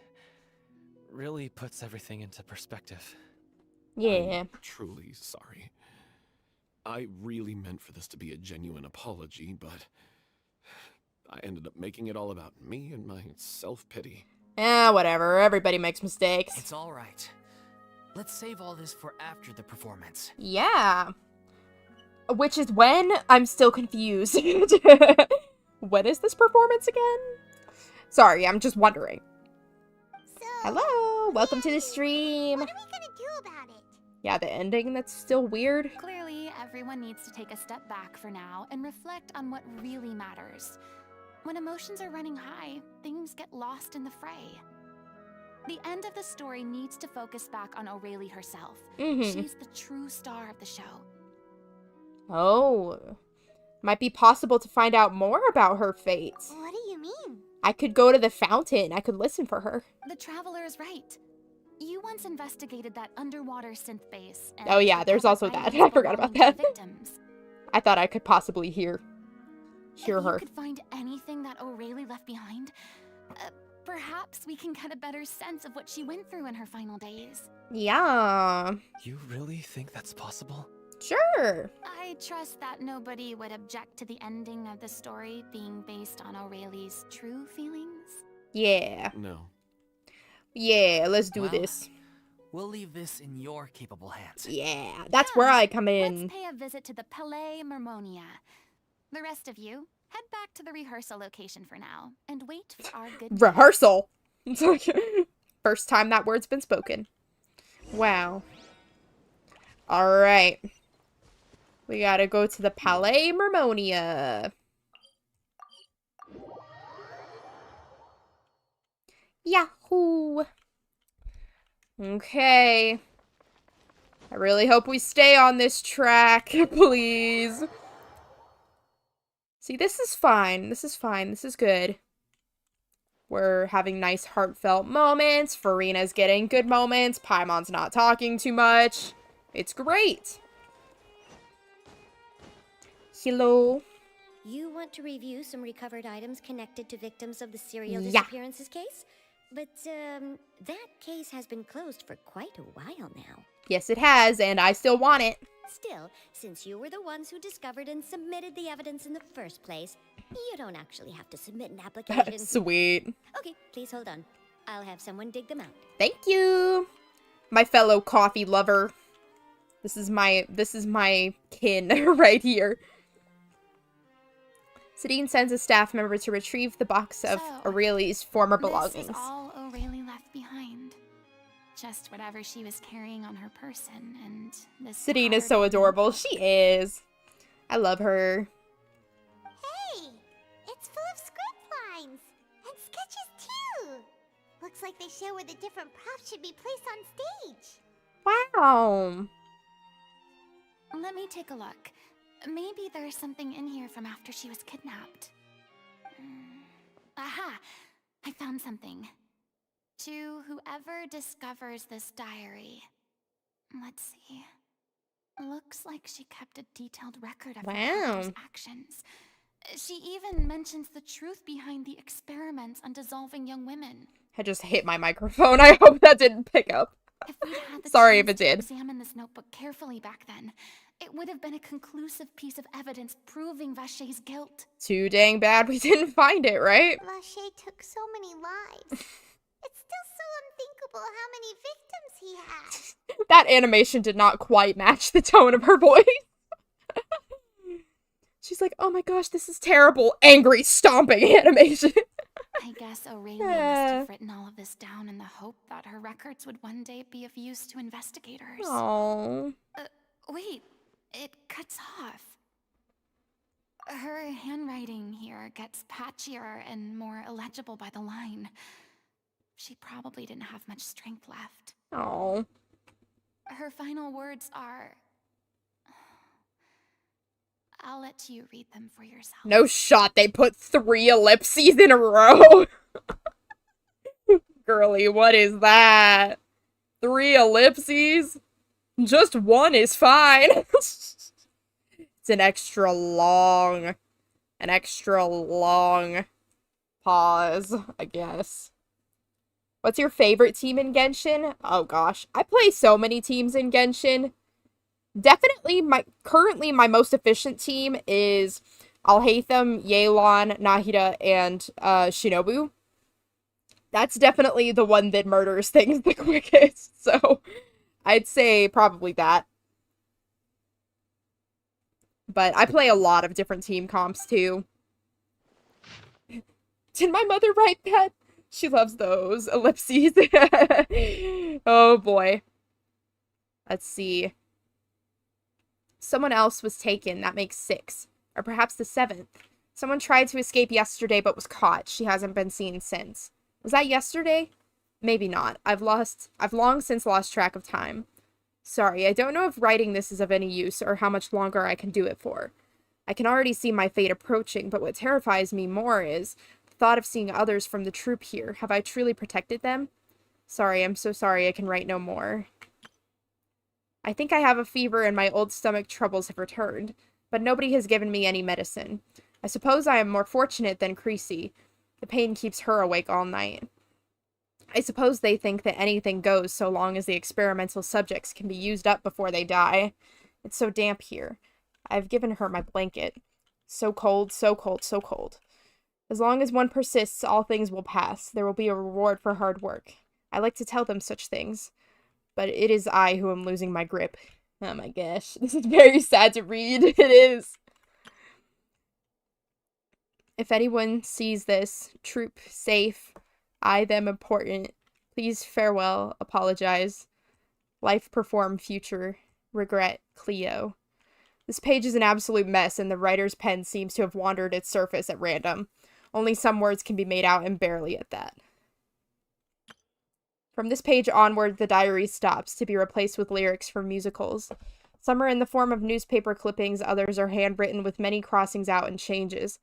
really puts everything into perspective. Yeah. I'm truly sorry. I really meant for this to be a genuine apology, but I ended up making it all about me and my self-pity. Whatever. Everybody makes mistakes. It's all right. Let's save all this for after the performance. Yeah. Which is when? I'm still confused. When is this performance again? Sorry, I'm just wondering. So, Hello, welcome to the stream. what are we gonna do about it? Yeah, the ending, that's still weird. Clearly, everyone needs to take a step back for now and reflect on what really matters. When emotions are running high, things get lost in the fray. The end of the story needs to focus back on Aurelie herself. She's the true star of the show. Oh. Might be possible to find out more about her fate. What do you mean? I could go to the fountain. I could listen for her. The Traveler is right. You once investigated that underwater synth base. And Oh yeah, there's also recovered that. items I forgot about belonging to that. victims. I thought I could possibly hear If her. you could find anything that Aurelie left behind, perhaps we can get a better sense of what she went through in her final days. Yeah. You really think that's possible? Sure. I trust that nobody would object to the ending of the story being based on Aurelie's true feelings. Yeah. No. Yeah, let's do Well, this. We'll leave this in your capable hands. Yeah, that's where I come in. Let's pay a visit to the Palais Mermonia. The rest of you, head back to the rehearsal location for now, and wait for our good time. Rehearsal. First time that word's been spoken. Wow. Alright. We gotta go to the Palais Mermonia. Yahoo! Okay. I really hope we stay on this track, please. See, this is fine. This is fine. This is good. We're having nice heartfelt moments. Furina's getting good moments. Paimon's not talking too much. It's great. Hello. You want to review some recovered items connected to victims of the serial Yeah. disappearances case? But, that case has been closed for quite a while now. Yes, it has, and I still want it. Still, since you were the ones who discovered and submitted the evidence in the first place, you don't actually have to submit an application. Sweet. Okay, please hold on. I'll have someone dig them out. Thank you. My fellow coffee lover. This is my kin right here. Sadine sends a staff member to retrieve the box of So, Aurelie's former This belongings. is all Aurelie left behind. Just whatever she was carrying on her person, and this Sadine is so adorable. She is. I love her. Hey! It's full of script lines! And sketches too! Looks like they show where the different props should be placed on stage. Wow. Let me take a look. Maybe there's something in here from after she was kidnapped. Aha! I found something. To whoever discovers this diary. Let's see. Looks like she kept a detailed record of her character's actions. She even mentions the truth behind the experiments on dissolving young women. I just hit my microphone. I hope that didn't pick up. If we'd had the Sorry if chance it did. to examine this notebook carefully back then, it would have been a conclusive piece of evidence proving Vachey's guilt. Too dang bad we didn't find it, right? Vachey took so many lives. It's still so unthinkable how many victims he had. That animation did not quite match the tone of her voice. She's like, oh my gosh, this is terrible. Angry stomping animation. I guess Aurelie must have written all of this down in the hope that her records would one day be of use to investigators. Aww. Wait, it cuts off. Her handwriting here gets patchier and more illegible by the line. She probably didn't have much strength left. Aww. Her final words are... I'll let you read them for yourself. No shot they put 3 ellipses in a row. Girly, what is that? 3 ellipses? Just 1 is fine. It's an extra long pause, I guess. What's your favorite team in Genshin? Oh gosh, I play so many teams in Genshin. Definitely, currently my most efficient team is Alhaitham, Yelan, Nahida, and Shinobu. That's definitely the one that murders things the quickest, so I'd say probably that. But I play a lot of different team comps too. Did my mother write that? She loves those ellipses. Oh boy. Let's see. Someone else was taken. That makes 6. Or perhaps the 7th. Someone tried to escape yesterday but was caught. She hasn't been seen since. Was that yesterday? Maybe not. I've long since lost track of time. Sorry, I don't know if writing this is of any use or how much longer I can do it for. I can already see my fate approaching, but what terrifies me more is the thought of seeing others from the troupe here. Have I truly protected them? Sorry, I'm so sorry I can write no more. I think I have a fever and my old stomach troubles have returned, but nobody has given me any medicine. I suppose I am more fortunate than Creasy. The pain keeps her awake all night. I suppose they think that anything goes so long as the experimental subjects can be used up before they die. It's so damp here. I've given her my blanket. So cold, so cold, so cold. As long as one persists, all things will pass. There will be a reward for hard work. I like to tell them such things, but it is I who am losing my grip. Oh my gosh, this is very sad to read. It is. If anyone sees this, Troupe, safe, I, them, important, please farewell, apologize. Life, perform, future, regret, Cleo. This page is an absolute mess, and the writer's pen seems to have wandered its surface at random. Only some words can be made out, and barely at that. From this page onward, the diary stops, to be replaced with lyrics from musicals. Some are in the form of newspaper clippings, others are handwritten with many crossings out and changes.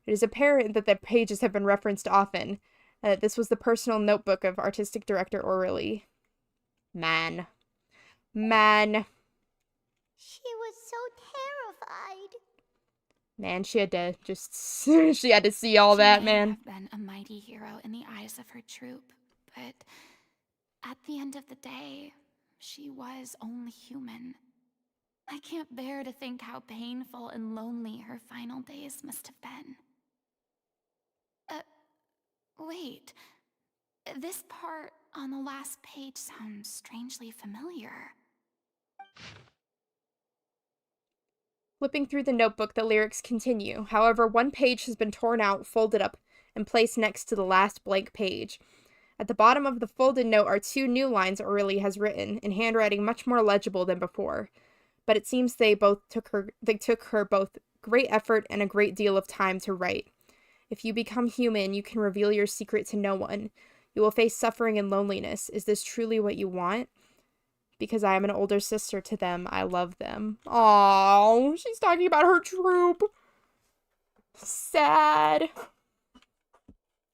It is apparent that the pages have been referenced often, and that this was the personal notebook of artistic director Aurelie. Man. She was so terrified. Man, she had to just, she had to see all that, man. She may have been a mighty hero in the eyes of her troupe, but at the end of the day, she was only human. I can't bear to think how painful and lonely her final days must have been. Wait. This part on the last page sounds strangely familiar. Flipping through the notebook, the lyrics continue. However, one page has been torn out, folded up, and placed next to the last blank page. At the bottom of the folded note are 2 new lines Aurelie has written, in handwriting much more legible than before. But it seems they took her both great effort and a great deal of time to write. If you become human, you can reveal your secret to no one. You will face suffering and loneliness. Is this truly what you want? Because I am an older sister to them, I love them. Aww, she's talking about her troupe. Sad.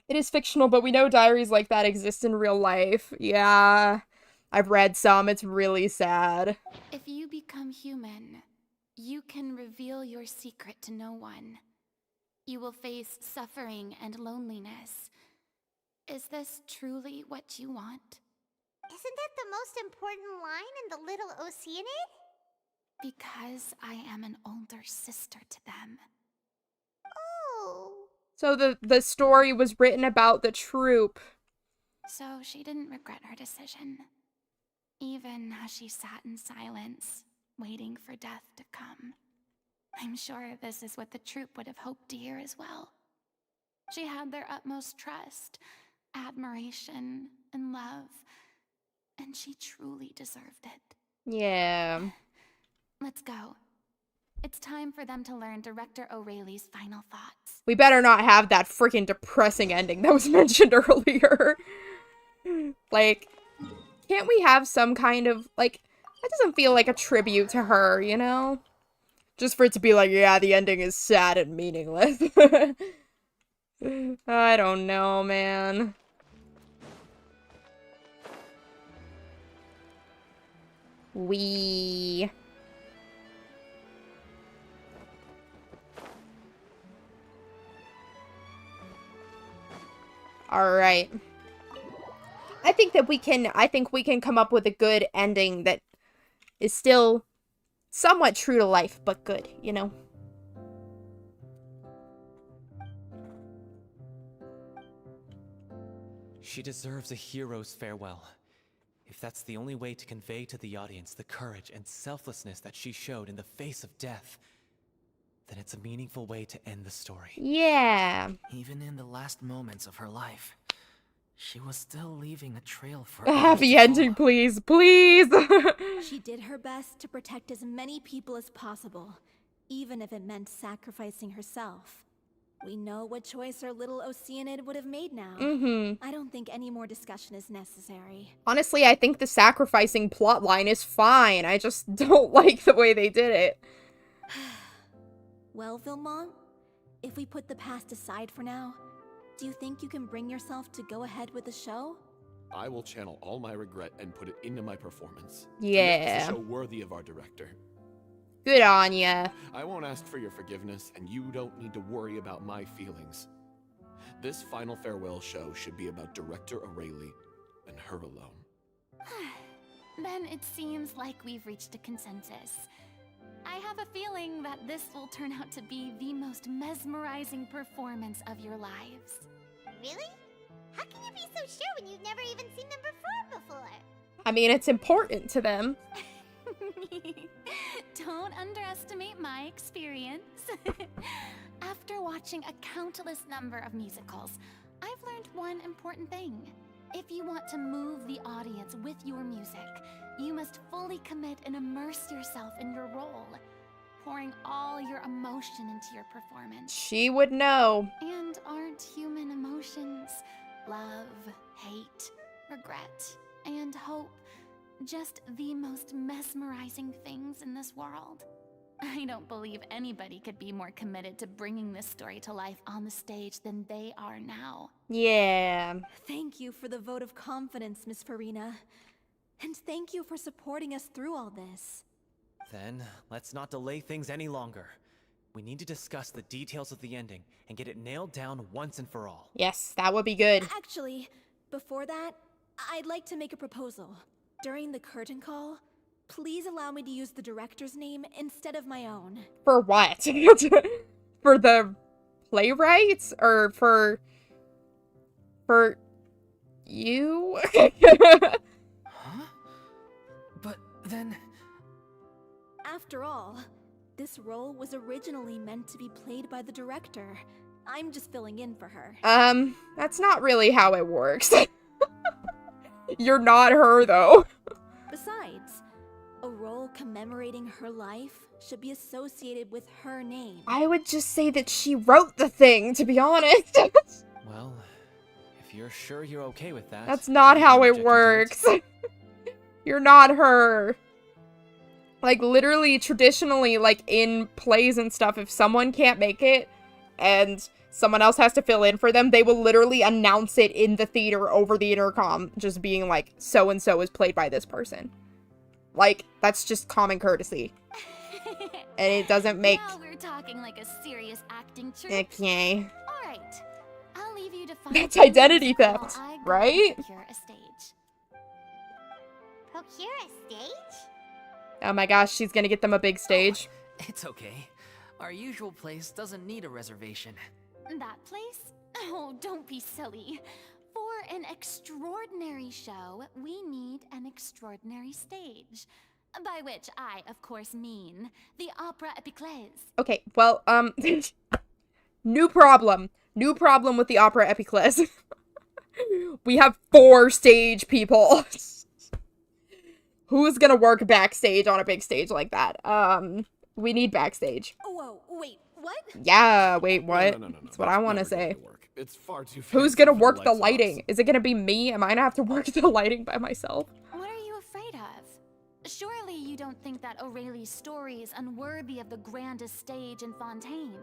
It is fictional, but we know diaries like that exist in real life. Yeah, I've read some. It's really sad. If you become human, you can reveal your secret to no one. You will face suffering and loneliness. Is this truly what you want? Isn't that the most important line in the little Oceanid? Because I am an older sister to them. Oh. So the story was written about the troupe. So she didn't regret her decision, even as she sat in silence, waiting for death to come. I'm sure this is what the troupe would have hoped to hear as well. She had their utmost trust, admiration, and love, and she truly deserved it. Yeah. Let's go. It's time for them to learn Director Aurelie's final thoughts. We better not have that freaking depressing ending that was mentioned earlier. Like, can't we have some kind of, like, that doesn't feel like a tribute to her, you know? Just for it to be like, yeah, the ending is sad and meaningless. I don't know, man. Alright. I think we can come up with a good ending that is still somewhat true to life, but good, you know? She deserves a hero's farewell. If that's the only way to convey to the audience the courage and selflessness that she showed in the face of death, then it's a meaningful way to end the story. Yeah. Even in the last moments of her life, she was still leaving a trail for A others happy to ending, follow. please. Please. She did her best to protect as many people as possible, even if it meant sacrificing herself. We know what choice our little Oceanid would have made now. I don't think any more discussion is necessary. Honestly, I think the sacrificing plotline is fine. I just don't like the way they did it. Well, Vilmont, if we put the past aside for now, do you think you can bring yourself to go ahead with the show? I will channel all my regret and put it into my performance. Yeah. To make this a show worthy of our director. Good on ya. I won't ask for your forgiveness, and you don't need to worry about my feelings. This final farewell show should be about Director Aurelie and her alone. Then it seems like we've reached a consensus. I have a feeling that this will turn out to be the most mesmerizing performance of your lives. Really? How can you be so sure when you've never even seen them perform before? I mean, it's important to them. Don't underestimate my experience. After watching a countless number of musicals, I've learned one important thing. If you want to move the audience with your music, you must fully commit and immerse yourself in your role, pouring all your emotion into your performance. She would know. And aren't human emotions, love, hate, regret, and hope, just the most mesmerizing things in this world? I don't believe anybody could be more committed to bringing this story to life on the stage than they are now. Yeah. Thank you for the vote of confidence, Miss Furina. And thank you for supporting us through all this. Then, let's not delay things any longer. We need to discuss the details of the ending and get it nailed down once and for all. Yes, that would be good. Actually, before that, I'd like to make a proposal. During the curtain call, please allow me to use the director's name instead of my own. For what? For the playwrights? Or for you? Huh? But then... After all, this role was originally meant to be played by the director. I'm just filling in for her. That's not really how it works. You're not her, though. Besides, a role commemorating her life should be associated with her name. I would just say that she wrote the thing, to be honest. Well, if you're sure you're okay with that... That's not how it works. You're not her. Like, literally, traditionally, like, in plays and stuff, if someone can't make it, and someone else has to fill in for them, they will literally announce it in the theater over the intercom, just being like, so-and-so is played by this person. Like, that's just common courtesy. And it doesn't make... Now we're talking like a serious acting troupe. Okay. Alright, I'll leave you to find... That's identity theft, while I go right? procure a stage. Procure a stage? Oh my gosh, she's gonna get them a big stage. It's okay. Our usual place doesn't need a reservation. That place? Oh, don't be silly. For an extraordinary show, we need an extraordinary stage. By which I, of course, mean the Opera Epiclese. Okay, well, new problem. New problem with the Opera Epiclese. We have 4 stage people. Who's gonna work backstage on a big stage like that? We need backstage. Whoa, wait, what? Yeah, wait, what? No. That's what I want to never going say. to work. It's far too Who's fancy gonna for work the lights lighting? off. Is it gonna be me? Am I gonna have to work the lighting by myself? What are you afraid of? Surely you don't think that Aurelie's story is unworthy of the grandest stage in Fontaine.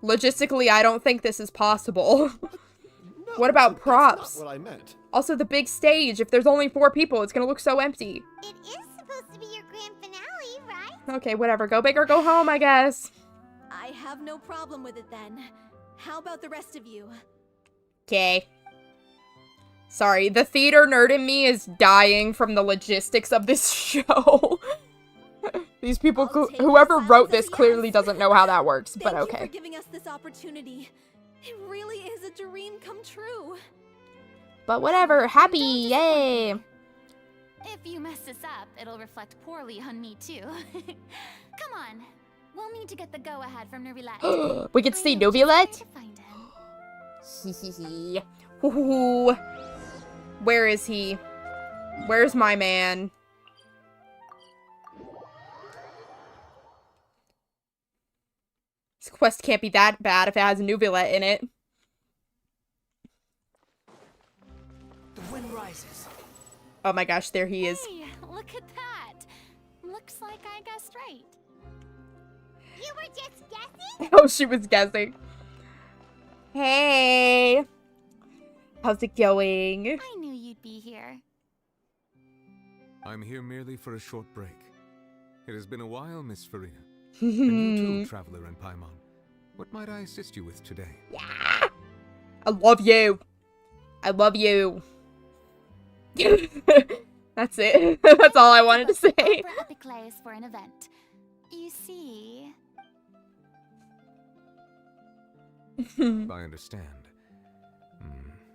Logistically, I don't think this is possible. No, What about that's props? not what I meant. Also, the big stage. If there's only 4 people, it's gonna look so empty. It is supposed to be your grand finale, right? Okay, whatever. Go big or go home, I guess. I have no problem with it then. How about the rest of you? Okay. Sorry, the theater nerd in me is dying from the logistics of this show. These people, whoever wrote this clearly doesn't know how that works, but Thank you okay. for giving us this opportunity. It really is a dream come true. But whatever, happy, yay! If you mess this up, it'll reflect poorly on me too. Come on, We'll need to get the go-ahead from Neuvillette. We can see Neuvillette? Hehehe. Hoo-hoo. Where is he? Where's my man? This quest can't be that bad if it has Neuvillette in it. The wind rises. Oh my gosh, there he is. Hey, look at that. Looks like I guessed right. You were just guessing? Oh, she was guessing. Hey. How's it going? I knew you'd be here. I'm here merely for a short break. It has been a while, Miss Furina. And you too, Traveler and Paimon. What might I assist you with today? Yeah. I love you. I love you. That's it. That's all I wanted to say. Epiclase for an event. You see... I understand.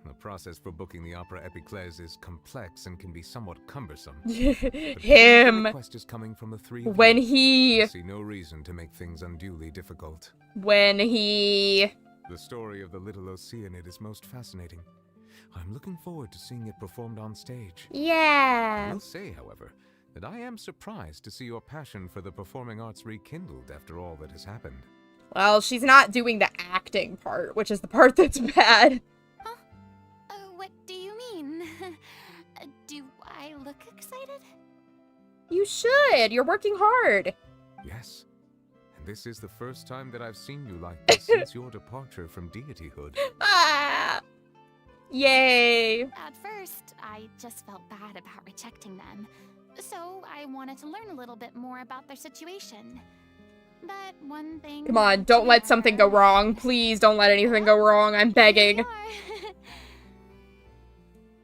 The process for booking the Opera Epiclese is complex and can be somewhat cumbersome. Him. The request is coming from the three of When you. he... I see no reason to make things unduly difficult. When he... The story of the little Oceanid is most fascinating. I'm looking forward to seeing it performed on stage. Yeah. I will say, however, that I am surprised to see your passion for the performing arts rekindled after all that has happened. Well, she's not doing the acting part, which is the part that's bad. Huh? What do you mean? Do I look excited? You should. You're working hard. Yes. And this is the first time that I've seen you like this since your departure from deityhood. Ah! Yay. At first, I just felt bad about rejecting them. So I wanted to learn a little bit more about their situation. But one thing... Come on, don't let something go wrong. Please don't let anything go wrong. I'm begging.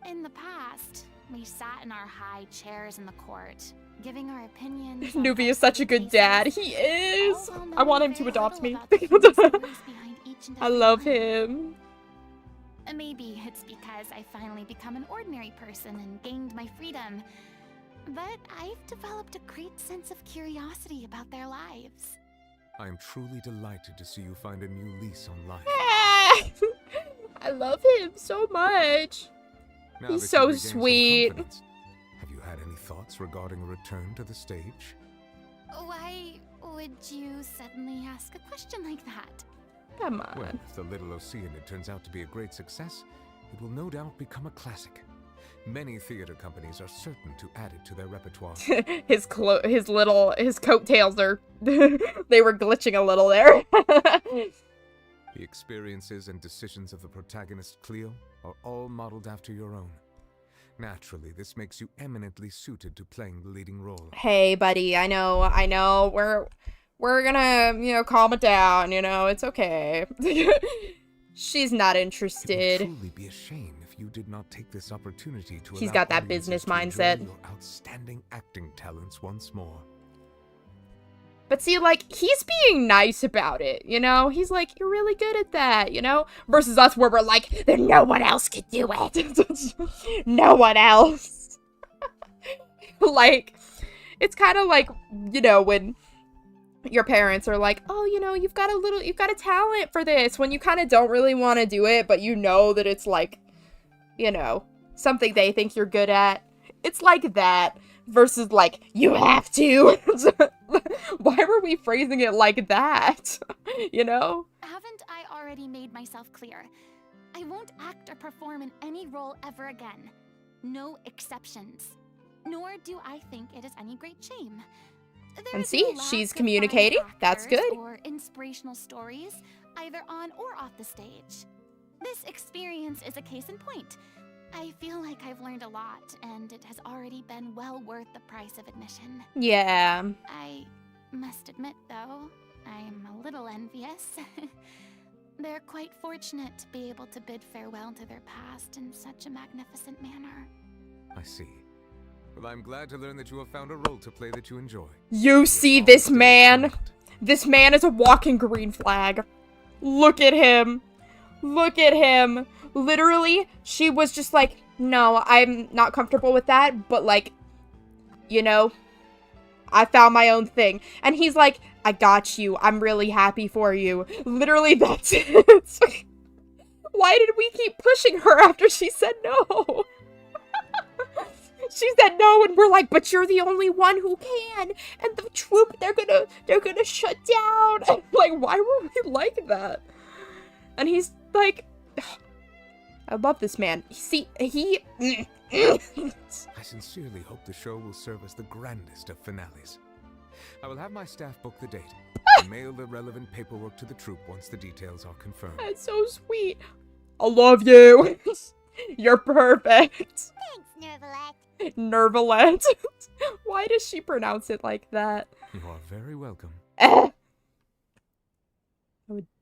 In the past, we sat in our high chairs in the court, giving our opinions. Nubi is such a good dad. He is. I want him to adopt me. I love him. Maybe it's because I finally become an ordinary person and gained my freedom. But I've developed a great sense of curiosity about their lives. I am truly delighted to see you find a new lease on life. I love him so much. Now He's that so you've regained some sweet. confidence, have you had any thoughts regarding a return to the stage? Why would you suddenly ask a question like that? Come on. Well, if the little Oceanid turns out to be a great success, it will no doubt become a classic. Many theater companies are certain to add it to their repertoire. his coattails are, they were glitching a little there. The experiences and decisions of the protagonist Cleo are all modeled after your own. Naturally, this makes you eminently suited to playing the leading role. Hey, buddy, I know, we're gonna, calm it down, it's okay. She's not interested. It would truly be a shame if you did not take this opportunity to He's allow got that audiences business to enjoy mindset. your outstanding acting talents once more. But see, he's being nice about it, He's like, you're really good at that, Versus us where we're like, no one else could do it. No one else. It's kind of like, when your parents are like, oh, you've got a talent for this, when you kind of don't really want to do it, but you know that it's something they think you're good at. It's like that versus you have to. Why were we phrasing it like that? Haven't I already made myself clear? I won't act or perform in any role ever again. No exceptions. Nor do I think it is any great shame. And see, she's communicating. That's good. Or inspirational stories, either on or off the stage. This experience is a case in point. I feel like I've learned a lot, and it has already been well worth the price of admission. Yeah. I must admit, though, I'm a little envious. They're quite fortunate to be able to bid farewell to their past in such a magnificent manner. I see. Well, I'm glad to learn that you have found a role to play that you enjoy. You see this man? This man is a walking green flag. Look at him. Look at him. Literally, she was just like, no, I'm not comfortable with that, but I found my own thing. And he's like, I got you. I'm really happy for you. Literally, that's it. Why did we keep pushing her after she said no? She said no, and we're like, but you're the only one who can. And the troupe, they're gonna shut down. And like, why were we like that? And he's like, I love this man. See, he... I sincerely hope the show will serve as the grandest of finales. I will have my staff book the date and mail the relevant paperwork to the troupe once the details are confirmed. That's so sweet. I love you. You're perfect. Thanks, Nervalette. Nervalette. Why does she pronounce it like that? You are very welcome. I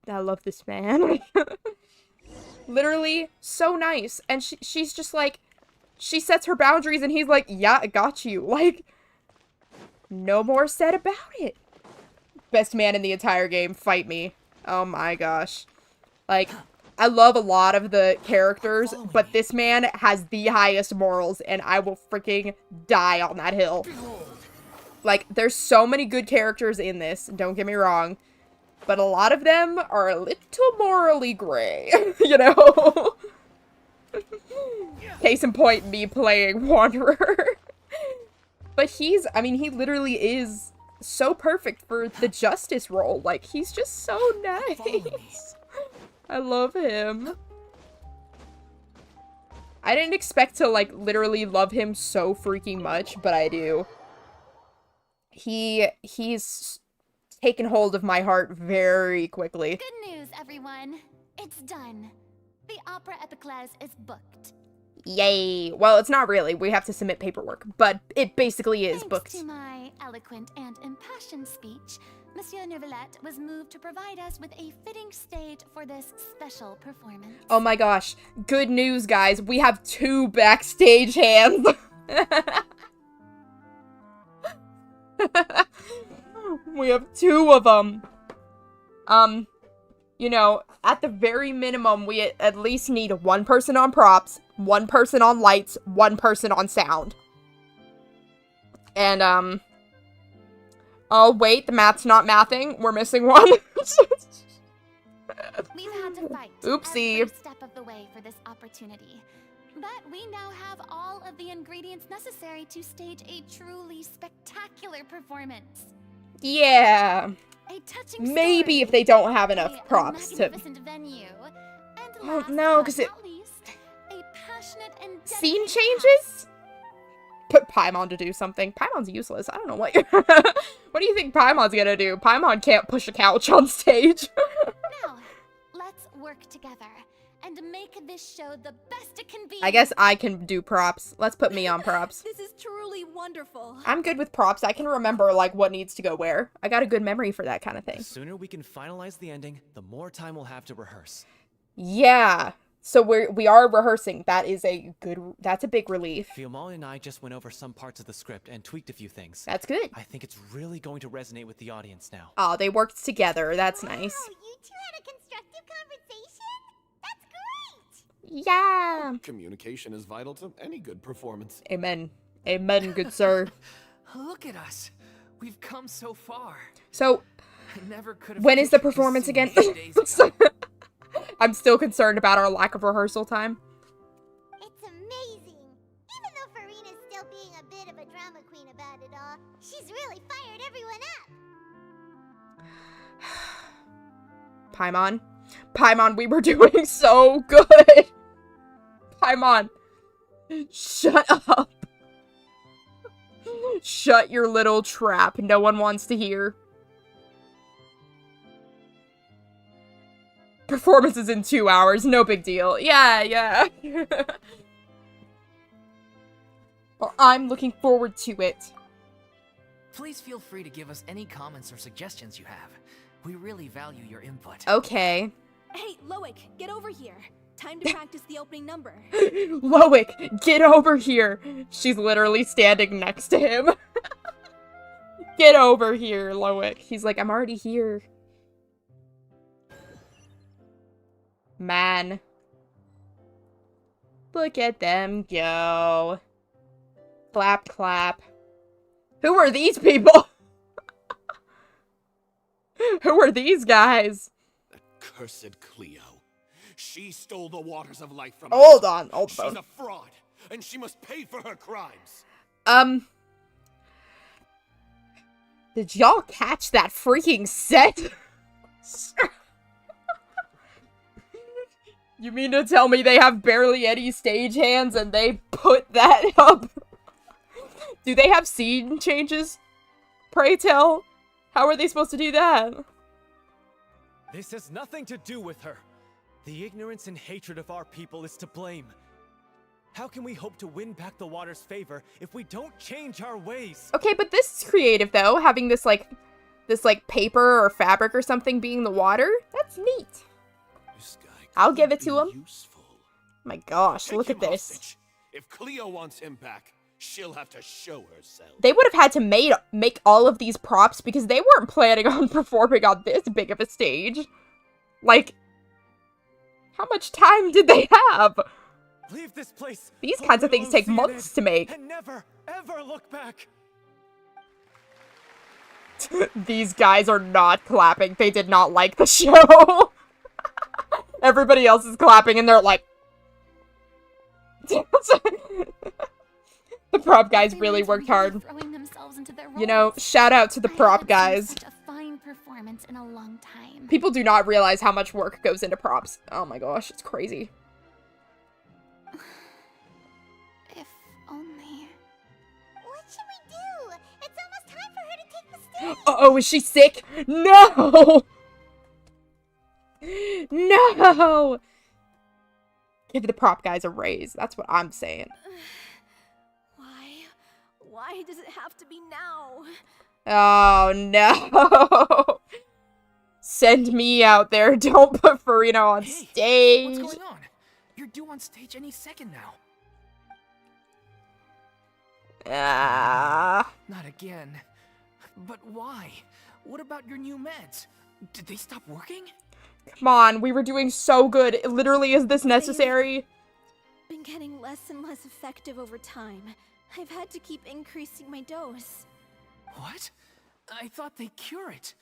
love this man. Literally so nice. And she's just like, she sets her boundaries and he's like, yeah, I got you. Like, no more said about it. Best man in the entire game, fight me. Oh my gosh. Like, I love a lot of the characters, but this man has the highest morals, and I will freaking die on that hill. Like, there's so many good characters in this, don't get me wrong, but a lot of them are a little morally gray, you know? Case in point, me playing Wanderer. But I mean, he literally is so perfect for the justice role. Like, he's just so nice. I love him. I didn't expect to, like, literally love him so freaking much, but I do. He's taken hold of my heart very quickly. Good news, everyone. It's done. The opera epiclese is booked. Yay. Well, it's not really. We have to submit paperwork, but it basically is booked. Thanks to my eloquent and impassioned speech, Monsieur Nervalette was moved to provide us with a fitting stage for this special performance. Oh my gosh. Good news, guys. We have 2 backstage hands. We have 2 of them. You know, at the very minimum, we at least need 1 person on props, 1 person on lights, 1 person on sound. And, oh, wait, the math's not mathing. We're missing 1. We've had to fight Oopsie. every step of the way for this opportunity. But we now have all of the ingredients necessary to stage a truly spectacular performance. Yeah. A touching Maybe story, if they don't have enough a props to... magnificent venue, and Oh, last no, but 'cause it... not least, a passionate and Scene dedicated changes? Put Paimon to do something. Paimon's useless. I don't know what you're... What do you think Paimon's gonna do? Paimon can't push a couch on stage. Now, let's work together and make this show the best it can be. I guess I can do props. Let's put me on props. This is truly wonderful. I'm good with props. I can remember, like, what needs to go where. I got a good memory for that kind of thing. The sooner we can finalize the ending, the more time we'll have to rehearse. Yeah. So we are rehearsing. That is that's a big relief. Fiamma and I just went over some parts of the script and tweaked a few things. That's good. I think it's really going to resonate with the audience now. Oh, they worked together. That's nice. Wow, you 2 had a constructive conversation? That's great! Yeah. Communication is vital to any good performance. Amen. Amen, good sir. Look at us. We've come so far. So, I never could have when is the pictured this performance scene again? 3 days ago. I'm still concerned about our lack of rehearsal time. It's amazing! Even though Furina's still being a bit of a drama queen about it all, she's really fired everyone up! Paimon. Paimon, we were doing so good! Paimon. Shut up. Shut your little trap. No one wants to hear. Performance is in 2 hours. No big deal. Yeah. Well, I'm looking forward to it. Please feel free to give us any comments or suggestions you have. We really value your input. Okay. Hey, Loic, get over here. Time to practice the opening number. Loic, get over here. She's literally standing next to him. Get over here, Loic. He's like, I'm already here. Man. Look at them go. Clap, clap. Who are these people? Who are these guys? That cursed Cleo. She stole the waters of life from Hold us. on, hold She's on. a fraud, and she must pay for her crimes. Did y'all catch that freaking set? You mean to tell me they have barely any stagehands and they put that up? Do they have scene changes? Pray tell. How are they supposed to do that? This has nothing to do with her. The ignorance and hatred of our people is to blame. How can we hope to win back the water's favor if we don't change our ways? Okay, but this is creative though, having this paper or fabric or something being the water. That's neat. This guy I'll give it could to be him. useful. My gosh, Take look at him this. hostage. If Cleo wants him back, she'll have to show herself. They would have had to make all of these props because they weren't planning on performing on this big of a stage. Like, how much time did they have? Leave this place. These kinds of things take months to make. And never, ever look back. These guys are not clapping. They did not like the show. Everybody else is clapping and they're like... The prop guys really worked hard. You know, shout out to the prop guys. Such a fine performance in a long time. People do not realize how much work goes into props. Oh my gosh, it's crazy. If only. What should we do? It's almost time for her to take the stage. Uh-oh, is she sick? No! No! Give the prop guys a raise. That's what I'm saying. Why does it have to be now? Oh, no. Send me out there. Don't put Furina on stage. What's going on? You're due on stage any second now. Not again. But why? What about your new meds? Did they stop working? Come on, we were doing so good. Literally, is this necessary? Been getting less and less effective over time. I've had to keep increasing my dose. What? I thought they cure it.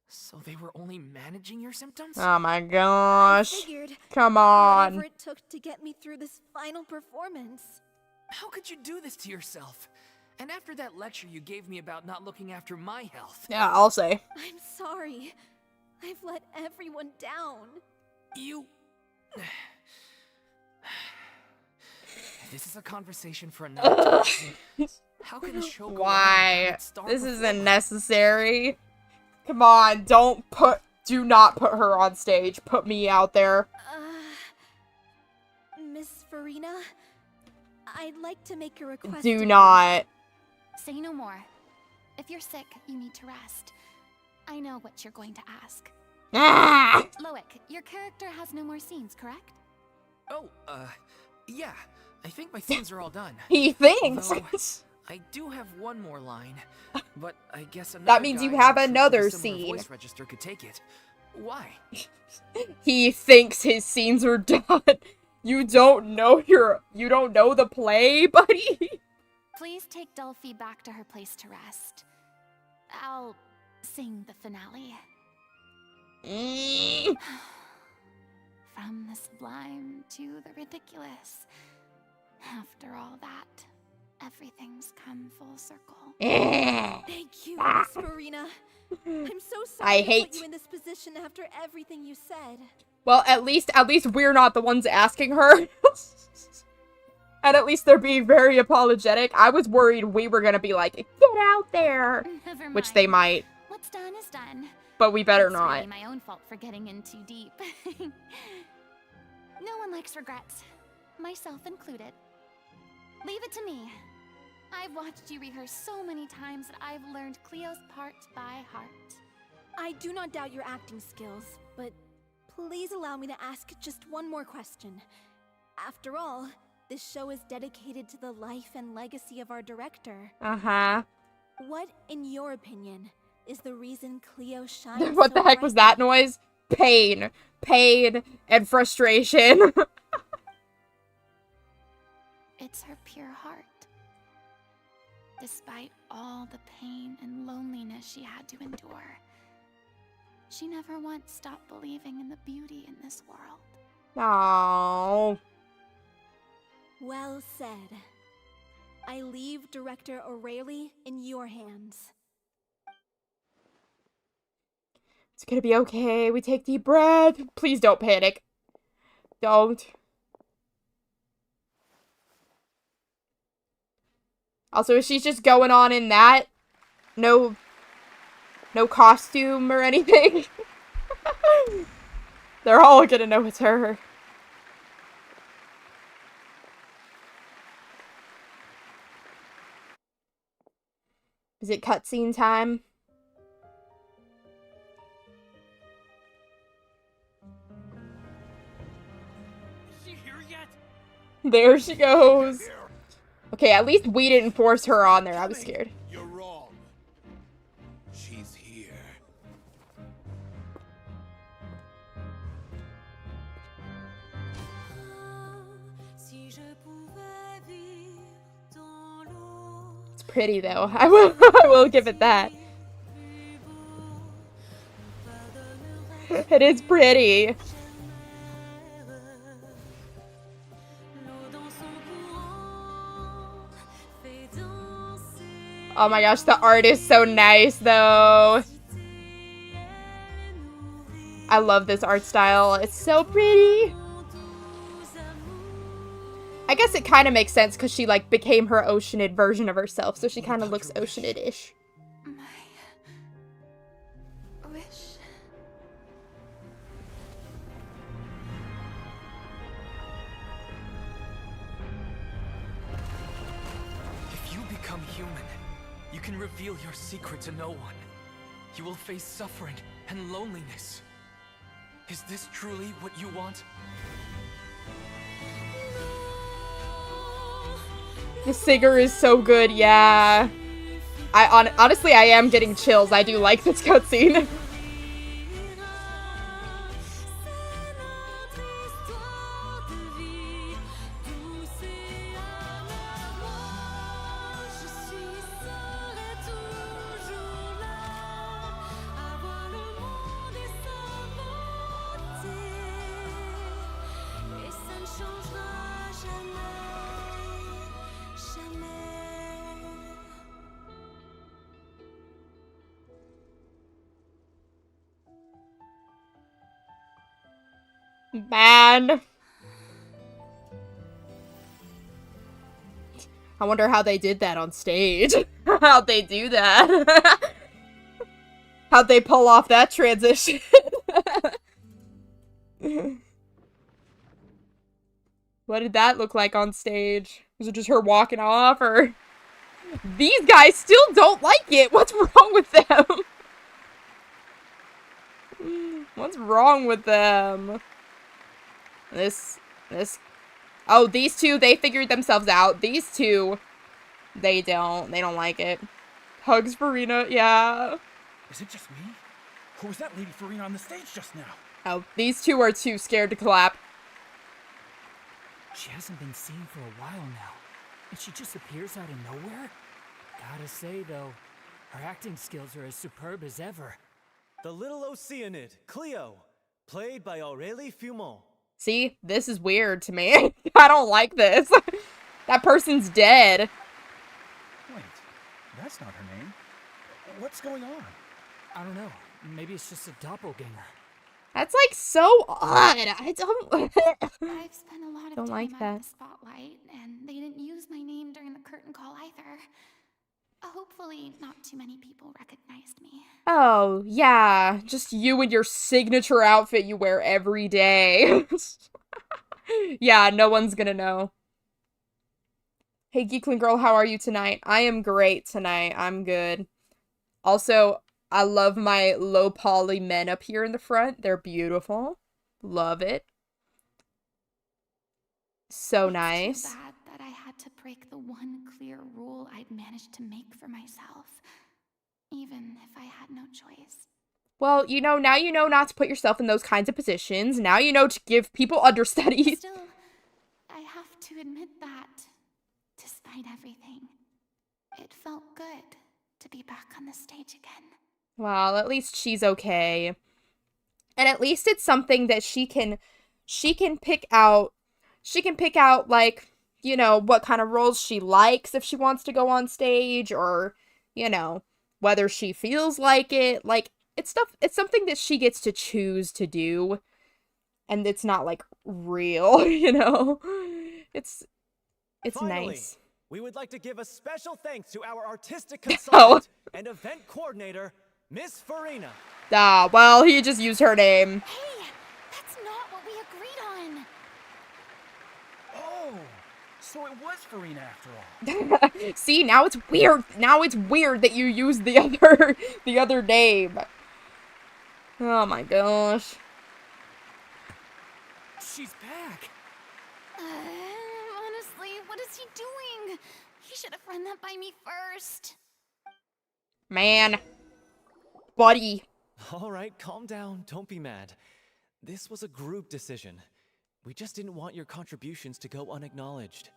So they were only managing your symptoms? Oh my gosh. I figured Come on. whatever it took to get me through this final performance. How could you do this to yourself? And after that lecture you gave me about not looking after my health. Yeah, I'll say. I'm sorry. I've let everyone down. You... This is a conversation for another time. How can a show go on Why? without its star This before? isn't necessary. Come on, do not put her on stage. Put me out there. Miss Furina, I'd like to make a request. Do not. Say no more. If you're sick, you need to rest. I know what you're going to ask. Ah! Loic, your character has no more scenes, correct? Oh, yeah. I think my scenes are all done. He thinks. Although, I do have one more line, but I guess another That means guy you have with a another similar scene. voice register could take it. Why? He thinks his scenes are done. You don't know the play, buddy. Please take Delphi back to her place to rest. I'll sing the finale. From the sublime to the ridiculous. After all that, everything's come full circle. Thank you, Miss Furina. I'm so sorry to put you in this position after everything you said. Well, at least we're not the ones asking her. And at least they're being very apologetic. I was worried we were gonna be like, get out there. Never mind. Which they might. What's done is done. But we better It's not. really my own fault for getting in too deep. No one likes regrets, myself included. Leave it to me. I've watched you rehearse so many times that I've learned Cleo's part by heart. I do not doubt your acting skills, but please allow me to ask just one more question. After all, this show is dedicated to the life and legacy of our director. Uh-huh. What, in your opinion, is the reason Cleo shines What the so heck was that noise? Pain. Pain and frustration. It's her pure heart. Despite all the pain and loneliness she had to endure, she never once stopped believing in the beauty in this world. Aww. Well said. I leave Director O'Reilly in your hands. It's gonna be okay. We take deep breath. Please don't panic. Don't. Also, she's just going on in that. No costume or anything. They're all gonna know it's her. Is it cutscene time? Is she here yet? There she goes. Okay, at least we didn't force her on there. I was scared. You're wrong. She's here. It's pretty though. I will give it that. It is pretty. Oh my gosh, the art is so nice though. I love this art style. It's so pretty. I guess it kind of makes sense because she like became her Oceanid version of herself, so she kind of looks Oceanid-ish. My wish. If you become human, you can reveal your secret to no one. You will face suffering and loneliness. Is this truly what you want? The singer is so good, yeah. Honestly, I am getting chills. I do like this cutscene. Man. I wonder how they did that on stage. How'd they do that? How'd they pull off that transition? What did that look like on stage? Was it just her walking off, or... These guys still don't like it! What's wrong with them? What's wrong with them? This... Oh, these two, they figured themselves out. These two, they don't like it. Hugs Furina, yeah. Is it just me? Who was that lady Furina on the stage just now? Oh, these two are too scared to clap. She hasn't been seen for a while now, and she just appears out of nowhere? Gotta say, though, her acting skills are as superb as ever. The little Oceanid, Cleo, played by Aurélie Fumont. See, this is weird to me. I don't like this. That person's dead. Wait, that's not her name. What's going on? I don't know. Maybe it's just a doppelganger. That's like so odd. I don't. I've spent a lot of don't time like out that. of the spotlight, and they didn't use my name during the curtain call either. Hopefully, not too many people recognized me. Oh, yeah. Just you and your signature outfit you wear every day. Yeah, no one's gonna know. Hey, Geekling Girl, how are you tonight? I am great tonight. I'm good. Also, I love my low poly men up here in the front. They're beautiful. Love it. So nice. It's too bad that I had to break the one clear rule I'd managed to make for myself, even if I had no choice. Well, you know, now you know not to put yourself in those kinds of positions. Now you know to give people understudies. Still, I have to admit that, despite everything, It felt good to be back on the stage again. Well, at least she's okay. And at least it's something that she can pick out. She can pick out, like, you know, what kind of roles she likes if she wants to go on stage, or, you know, whether she feels like it. Like, it's something that she gets to choose to do. And it's not, like, real, you know? It's Finally, nice. We would like to give a special thanks to our artistic Oh. consultant and event coordinator, Miss Furina. Ah, well, he just used her name. Hey, that's not what we agreed on. Oh, so it was Furina after all. See, now it's weird. Now it's weird that you used the other name. Oh my gosh. She's back. Honestly, what is he doing? He should have run that by me first. Man. Buddy. All right, calm down. Don't be mad. This was a group decision. We just didn't want your contributions to go unacknowledged.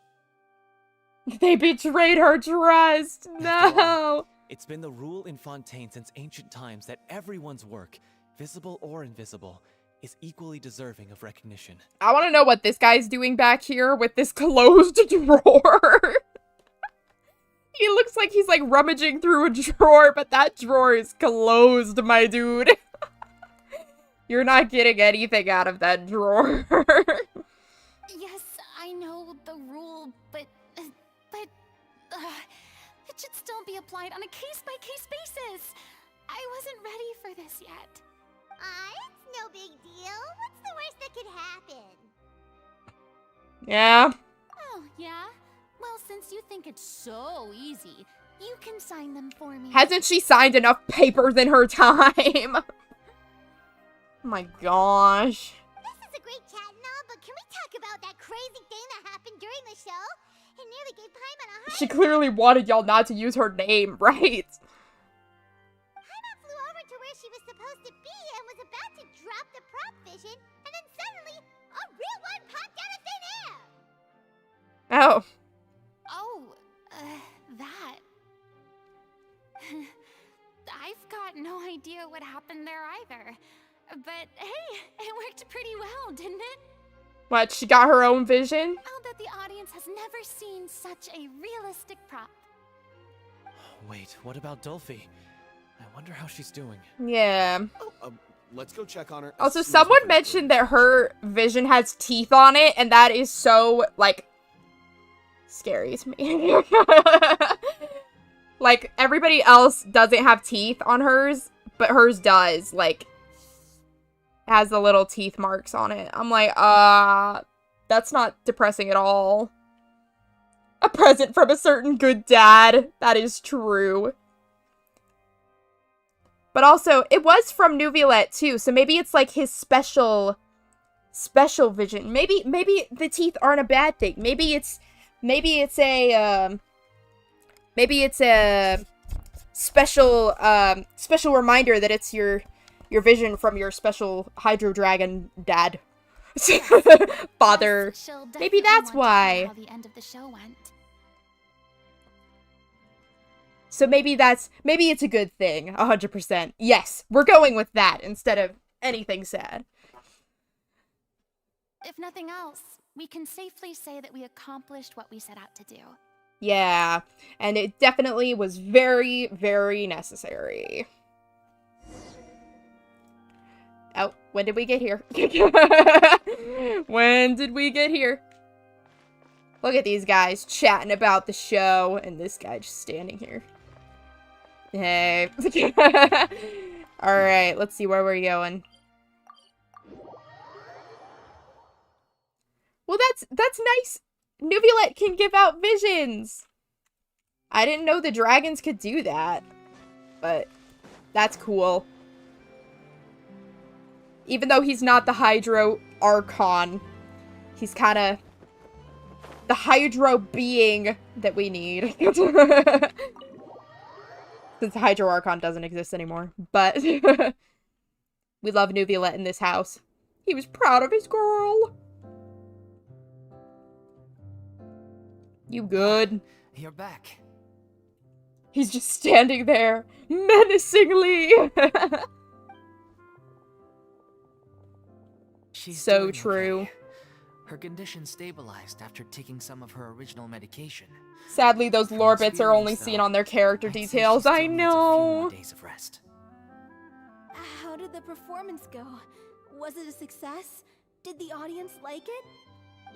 They betrayed her trust. After all, No. it's been the rule in Fontaine since ancient times that everyone's work, visible or invisible, is equally deserving of recognition. I want to know what this guy's doing back here with this closed drawer. He looks like he's, like, rummaging through a drawer, but that drawer is closed, my dude. You're not getting anything out of that drawer. Yes, I know the rule, but it should still be applied on a case-by-case basis. I wasn't ready for this yet. It's no big deal. What's the worst that could happen? Yeah. Oh, yeah? Well, since you think it's so easy, you can sign them for me. Hasn't she signed enough papers in her time? Oh my gosh. This is a great chat and all, but can we talk about that crazy thing that happened during the show? It nearly gave Paimon a heart. She clearly wanted y'all not to use her name, right? Paimon flew over to where she was supposed to be and was about to drop the prop vision, and then suddenly, a real one popped out of thin air! Oh. Oh, that. I've got no idea what happened there either. But hey, it worked pretty well, didn't it? What, she got her own vision? I'll bet the audience has never seen such a realistic prop. Wait, what about Dolphy? I wonder how she's doing. Yeah. Let's go check on her. Also, someone mentioned that her vision has teeth on it, and that is so, like, scary to me. Like, everybody else doesn't have teeth on hers, but hers does. Like, has the little teeth marks on it. I'm like, that's not depressing at all. A present from a certain good dad. That is true. But also, it was from Neuvillette too, so maybe it's like his special vision. Maybe the teeth aren't a bad thing. Maybe it's a special reminder that it's your vision from your special Hydro Dragon dad. Father. Maybe that's why. How the end of the show went. So maybe it's a good thing. 100%. Yes, we're going with that instead of anything sad. If nothing else, we can safely say that we accomplished what we set out to do. Yeah, and it definitely was very, very necessary. Oh, when did we get here? When did we get here? Look at these guys chatting about the show, and this guy just standing here. Hey. Alright, let's see where we're going. Well, that's nice. Neuvillette can give out visions. I didn't know the dragons could do that. But that's cool. Even though he's not the Hydro Archon, he's kind of the Hydro being that we need. Since the Hydro Archon doesn't exist anymore. But we love Neuvillette in this house. He was proud of his girl. You good? You're back. He's just standing there, menacingly. She's So doing true. okay. Her condition stabilized after taking some of her original medication. Sadly, those From lore bits are only experience, seen though, on their character I'd say she details. still I needs a few more know. days of rest. How did the performance go? Was it a success? Did the audience like it?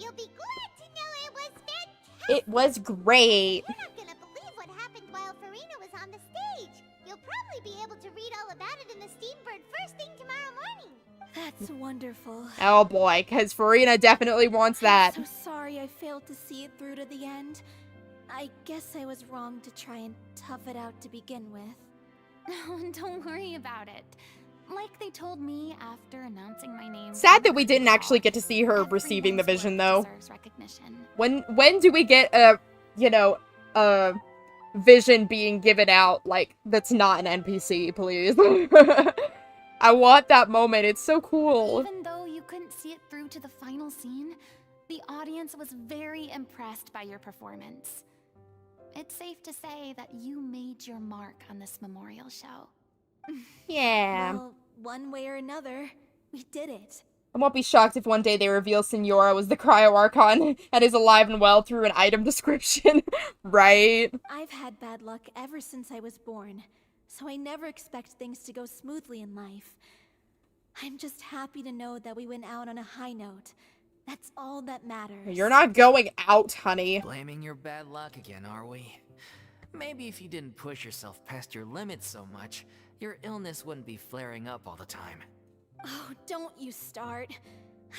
You'll be glad to know it was fantastic. It was great. You're not gonna believe what happened while Furina was on the stage. You'll probably be able to read all about it in the Steambird first thing tomorrow morning. That's wonderful. Oh boy, because Furina definitely wants that. I'm so sorry I failed to see it through to the end. I guess I was wrong to try and tough it out to begin with. Oh, don't worry about it. Like they told me after announcing my name. Sad that we didn't actually get to see her receiving the vision, though. When do we get a, you know, a vision being given out, like, that's not an NPC, please? I want that moment. It's so cool. Even though you couldn't see it through to the final scene, the audience was very impressed by your performance. It's safe to say that you made your mark on this memorial show. Yeah. Well, one way or another, we did it. I won't be shocked if one day they reveal Signora was the Cryo Archon and is alive and well through an item description. Right? I've had bad luck ever since I was born, so I never expect things to go smoothly in life. I'm just happy to know that we went out on a high note. That's all that matters. You're not going out, honey. Blaming your bad luck again, are we? Maybe if you didn't push yourself past your limits so much, your illness wouldn't be flaring up all the time. Oh, don't you start.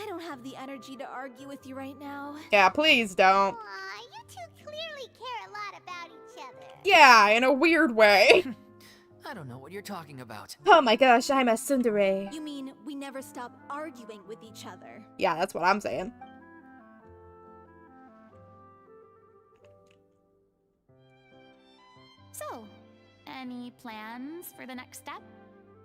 I don't have the energy to argue with you right now. Yeah, please don't. Aw, you two clearly care a lot about each other. Yeah, in a weird way. I don't know what you're talking about. Oh my gosh, I'm a tsundere. You mean we never stop arguing with each other? Yeah, that's what I'm saying. So, any plans for the next step?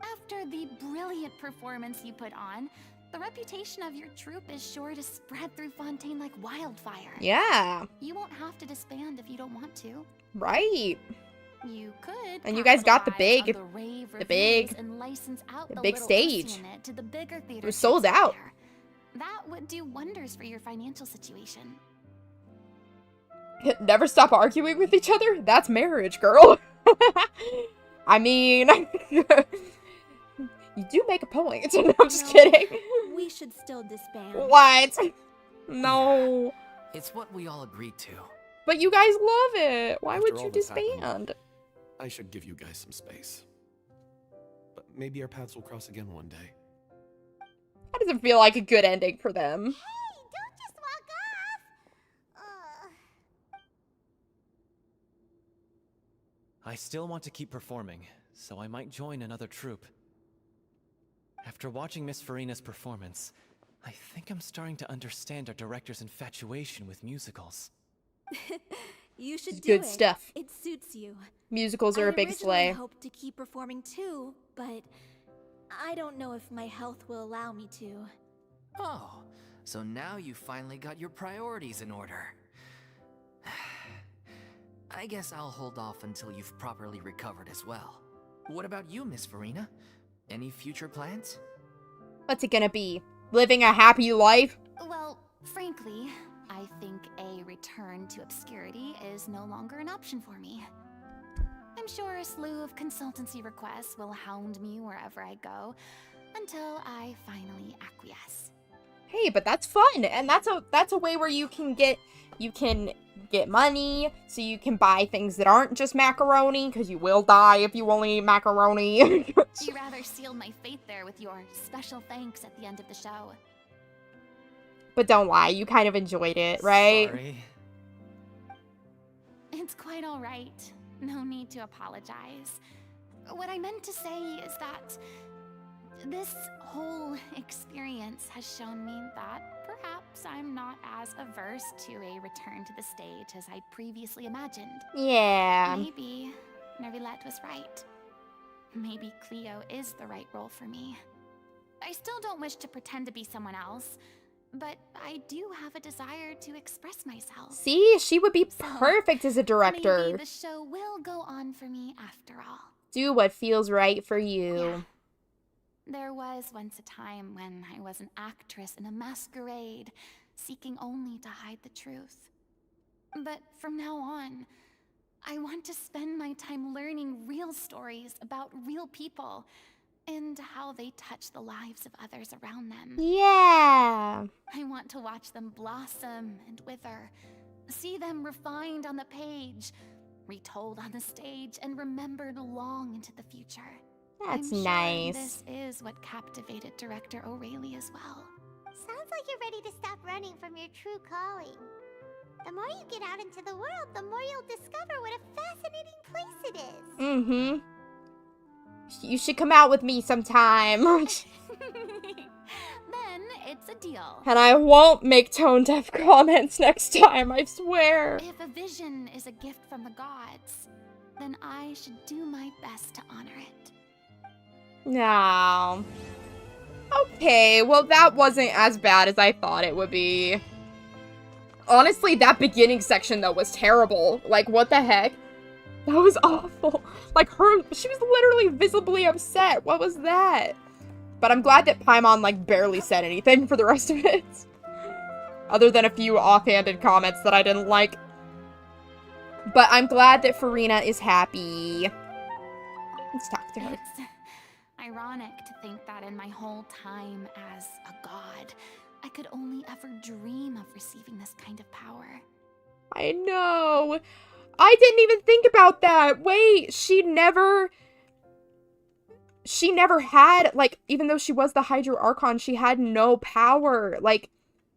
After the brilliant performance you put on, the reputation of your troupe is sure to spread through Fontaine like wildfire. Yeah. You won't have to disband if you don't want to. Right. You could. And you guys got the capitalize big, on the rave the big, reviews and license out the the big little stage. unit to the bigger It theater was sold troops out. there. That would do wonders for your financial situation. Never stop arguing with each other? That's marriage, girl. I mean, you do make a point. No, I'm just kidding. We should still disband. What? No. It's what we all agreed to. But you guys love it. Why After would all you this happened, disband? I should give you guys some space. But maybe our paths will cross again one day. That doesn't feel like a good ending for them. Hey, don't just walk off. I still want to keep performing, so I might join another troupe. After watching Miss Furina's performance, I think I'm starting to understand our director's infatuation with musicals. You should do Good it. stuff. It suits you. Musicals are a big slay. I hoped to keep performing too, but I don't know if my health will allow me to. Oh, so now you finally got your priorities in order. I guess I'll hold off until you've properly recovered as well. What about you, Miss Furina? Any future plans? What's it gonna be? Living a happy life? Well, frankly, I think a return to obscurity is no longer an option for me. I'm sure a slew of consultancy requests will hound me wherever I go until I finally acquiesce. Hey, but that's fun, and that's a way where you can get money, so you can buy things that aren't just macaroni, because you will die if you only eat macaroni. You rather sealed my fate there with your special thanks at the end of the show. But don't lie, you kind of enjoyed it, right? Sorry. It's quite all right. No need to apologize. What I meant to say is that this whole experience has shown me that perhaps I'm not as averse to a return to the stage as I previously imagined. Yeah. Maybe Nervilette was right. Maybe Cleo is the right role for me. I still don't wish to pretend to be someone else. but I do have a desire to express myself. See, she would be perfect as a Maybe director. the show will go on for me after all. Do what feels right for you. Yeah. There was once a time when I was an actress in a masquerade, seeking only to hide the truth. But from now on, I want to spend my time learning real stories about real people and how they touch the lives of others around them. Yeah. I want to watch them blossom and wither, see them refined on the page, retold on the stage, and remembered long into the future. That's I'm nice. Sure this is what captivated director O'Reilly as well. Sounds like you're ready to stop running from your true calling. The more you get out into the world, the more you'll discover what a fascinating place it is. Mm-hmm. You should come out with me sometime. Then it's a deal. And I won't make tone-deaf comments next time, I swear. If a vision is a gift from the gods, then I should do my best to honor it. No. Okay, well that wasn't as bad as I thought it would be. Honestly, that beginning section, though, was terrible. Like, what the heck? That was awful. Like, she was literally visibly upset. What was that? But I'm glad that Paimon, like, barely said anything for the rest of it. Other than a few offhanded comments that I didn't like. But I'm glad that Furina is happy. Let's talk to her. It's ironic to think that in my whole time as a god, I could only ever dream of receiving this kind of power. I know. I didn't even think about that. Wait, she never had, like, even though she was the Hydro Archon, she had no power. Like,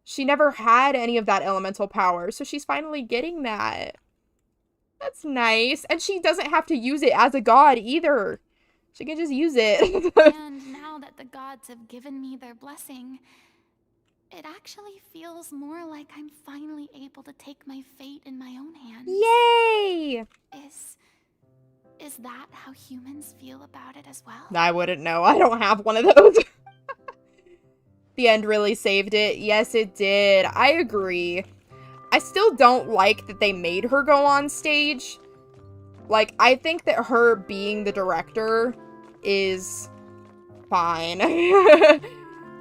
she never had any of that elemental power. So she's finally getting that. That's nice. And she doesn't have to use it as a god either. She can just use it. And now that the gods have given me their blessing, it actually feels more like I'm finally able to take my fate in my own hands. Yay! Is that how humans feel about it as well? I wouldn't know. I don't have one of those. The end really saved it. Yes, it did. I agree. I still don't like that they made her go on stage. Like, I think that her being the director is fine.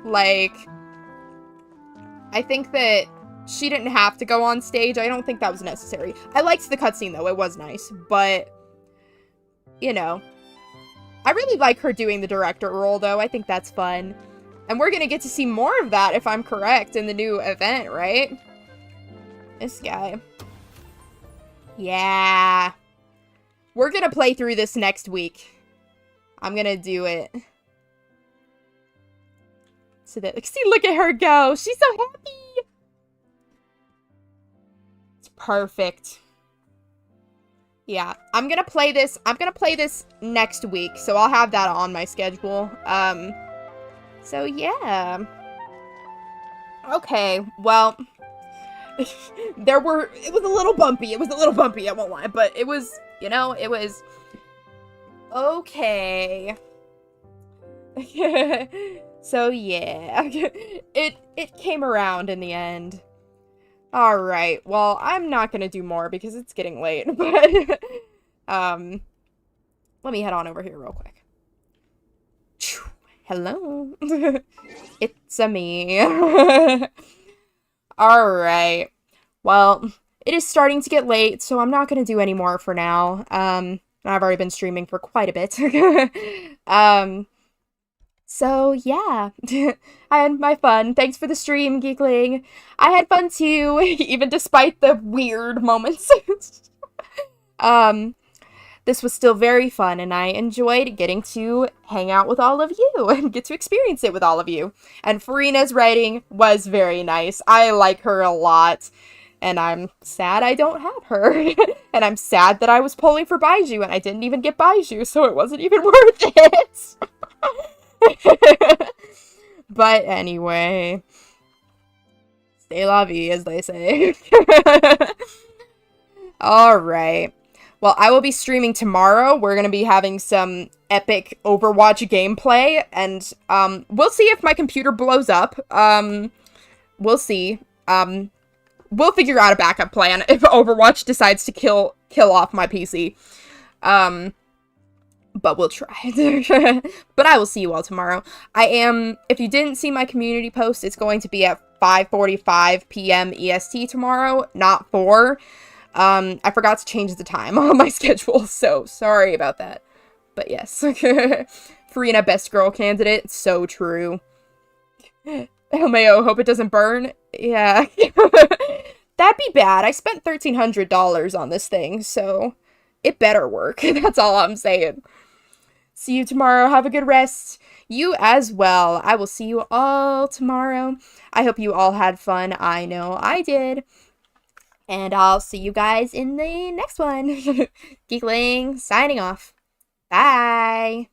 Like, I think that she didn't have to go on stage. I don't think that was necessary. I liked the cutscene, though. It was nice. But, you know, I really like her doing the director role, though. I think that's fun. And we're going to get to see more of that, if I'm correct, in the new event, right? This guy. Yeah. We're going to play through this next week. I'm going to do it. So that, see, look at her go. She's so happy. It's perfect. Yeah, I'm going to play this. I'm going to play this next week. So I'll have that on my schedule. So yeah. Okay, well, it was a little bumpy. It was a little bumpy, I won't lie. But it was, you know, it was okay. So yeah, it came around in the end. Alright, well, I'm not gonna do more because it's getting late, but, let me head on over here real quick. Hello. It's-a me. Alright. Well, it is starting to get late, so I'm not gonna do any more for now. I've already been streaming for quite a bit. So, yeah, I had my fun. Thanks for the stream, Geekling. I had fun too, even despite the weird moments. This was still very fun, and I enjoyed getting to hang out with all of you and get to experience it with all of you. And Furina's writing was very nice. I like her a lot, and I'm sad I don't have her. And I'm sad that I was polling for Baiju, and I didn't even get Baiju, so it wasn't even worth it. But anyway, stay la vie, as they say. Alright. Well, I will be streaming tomorrow. We're going to be having some epic Overwatch gameplay, and we'll see if my computer blows up. we'll see. We'll figure out a backup plan if Overwatch decides to kill off my PC. But we'll try. But I will see you all tomorrow. If you didn't see my community post, it's going to be at 5:45 p.m. EST tomorrow, not 4. I forgot to change the time on my schedule, so sorry about that. But yes. Furina, best girl candidate. It's so true. lmao, hope it doesn't burn. Yeah. That'd be bad. I spent $1,300 on this thing, so it better work. That's all I'm saying. See you tomorrow. Have a good rest. You as well. I will see you all tomorrow. I hope you all had fun. I know I did. And I'll see you guys in the next one. Geekling, signing off. Bye.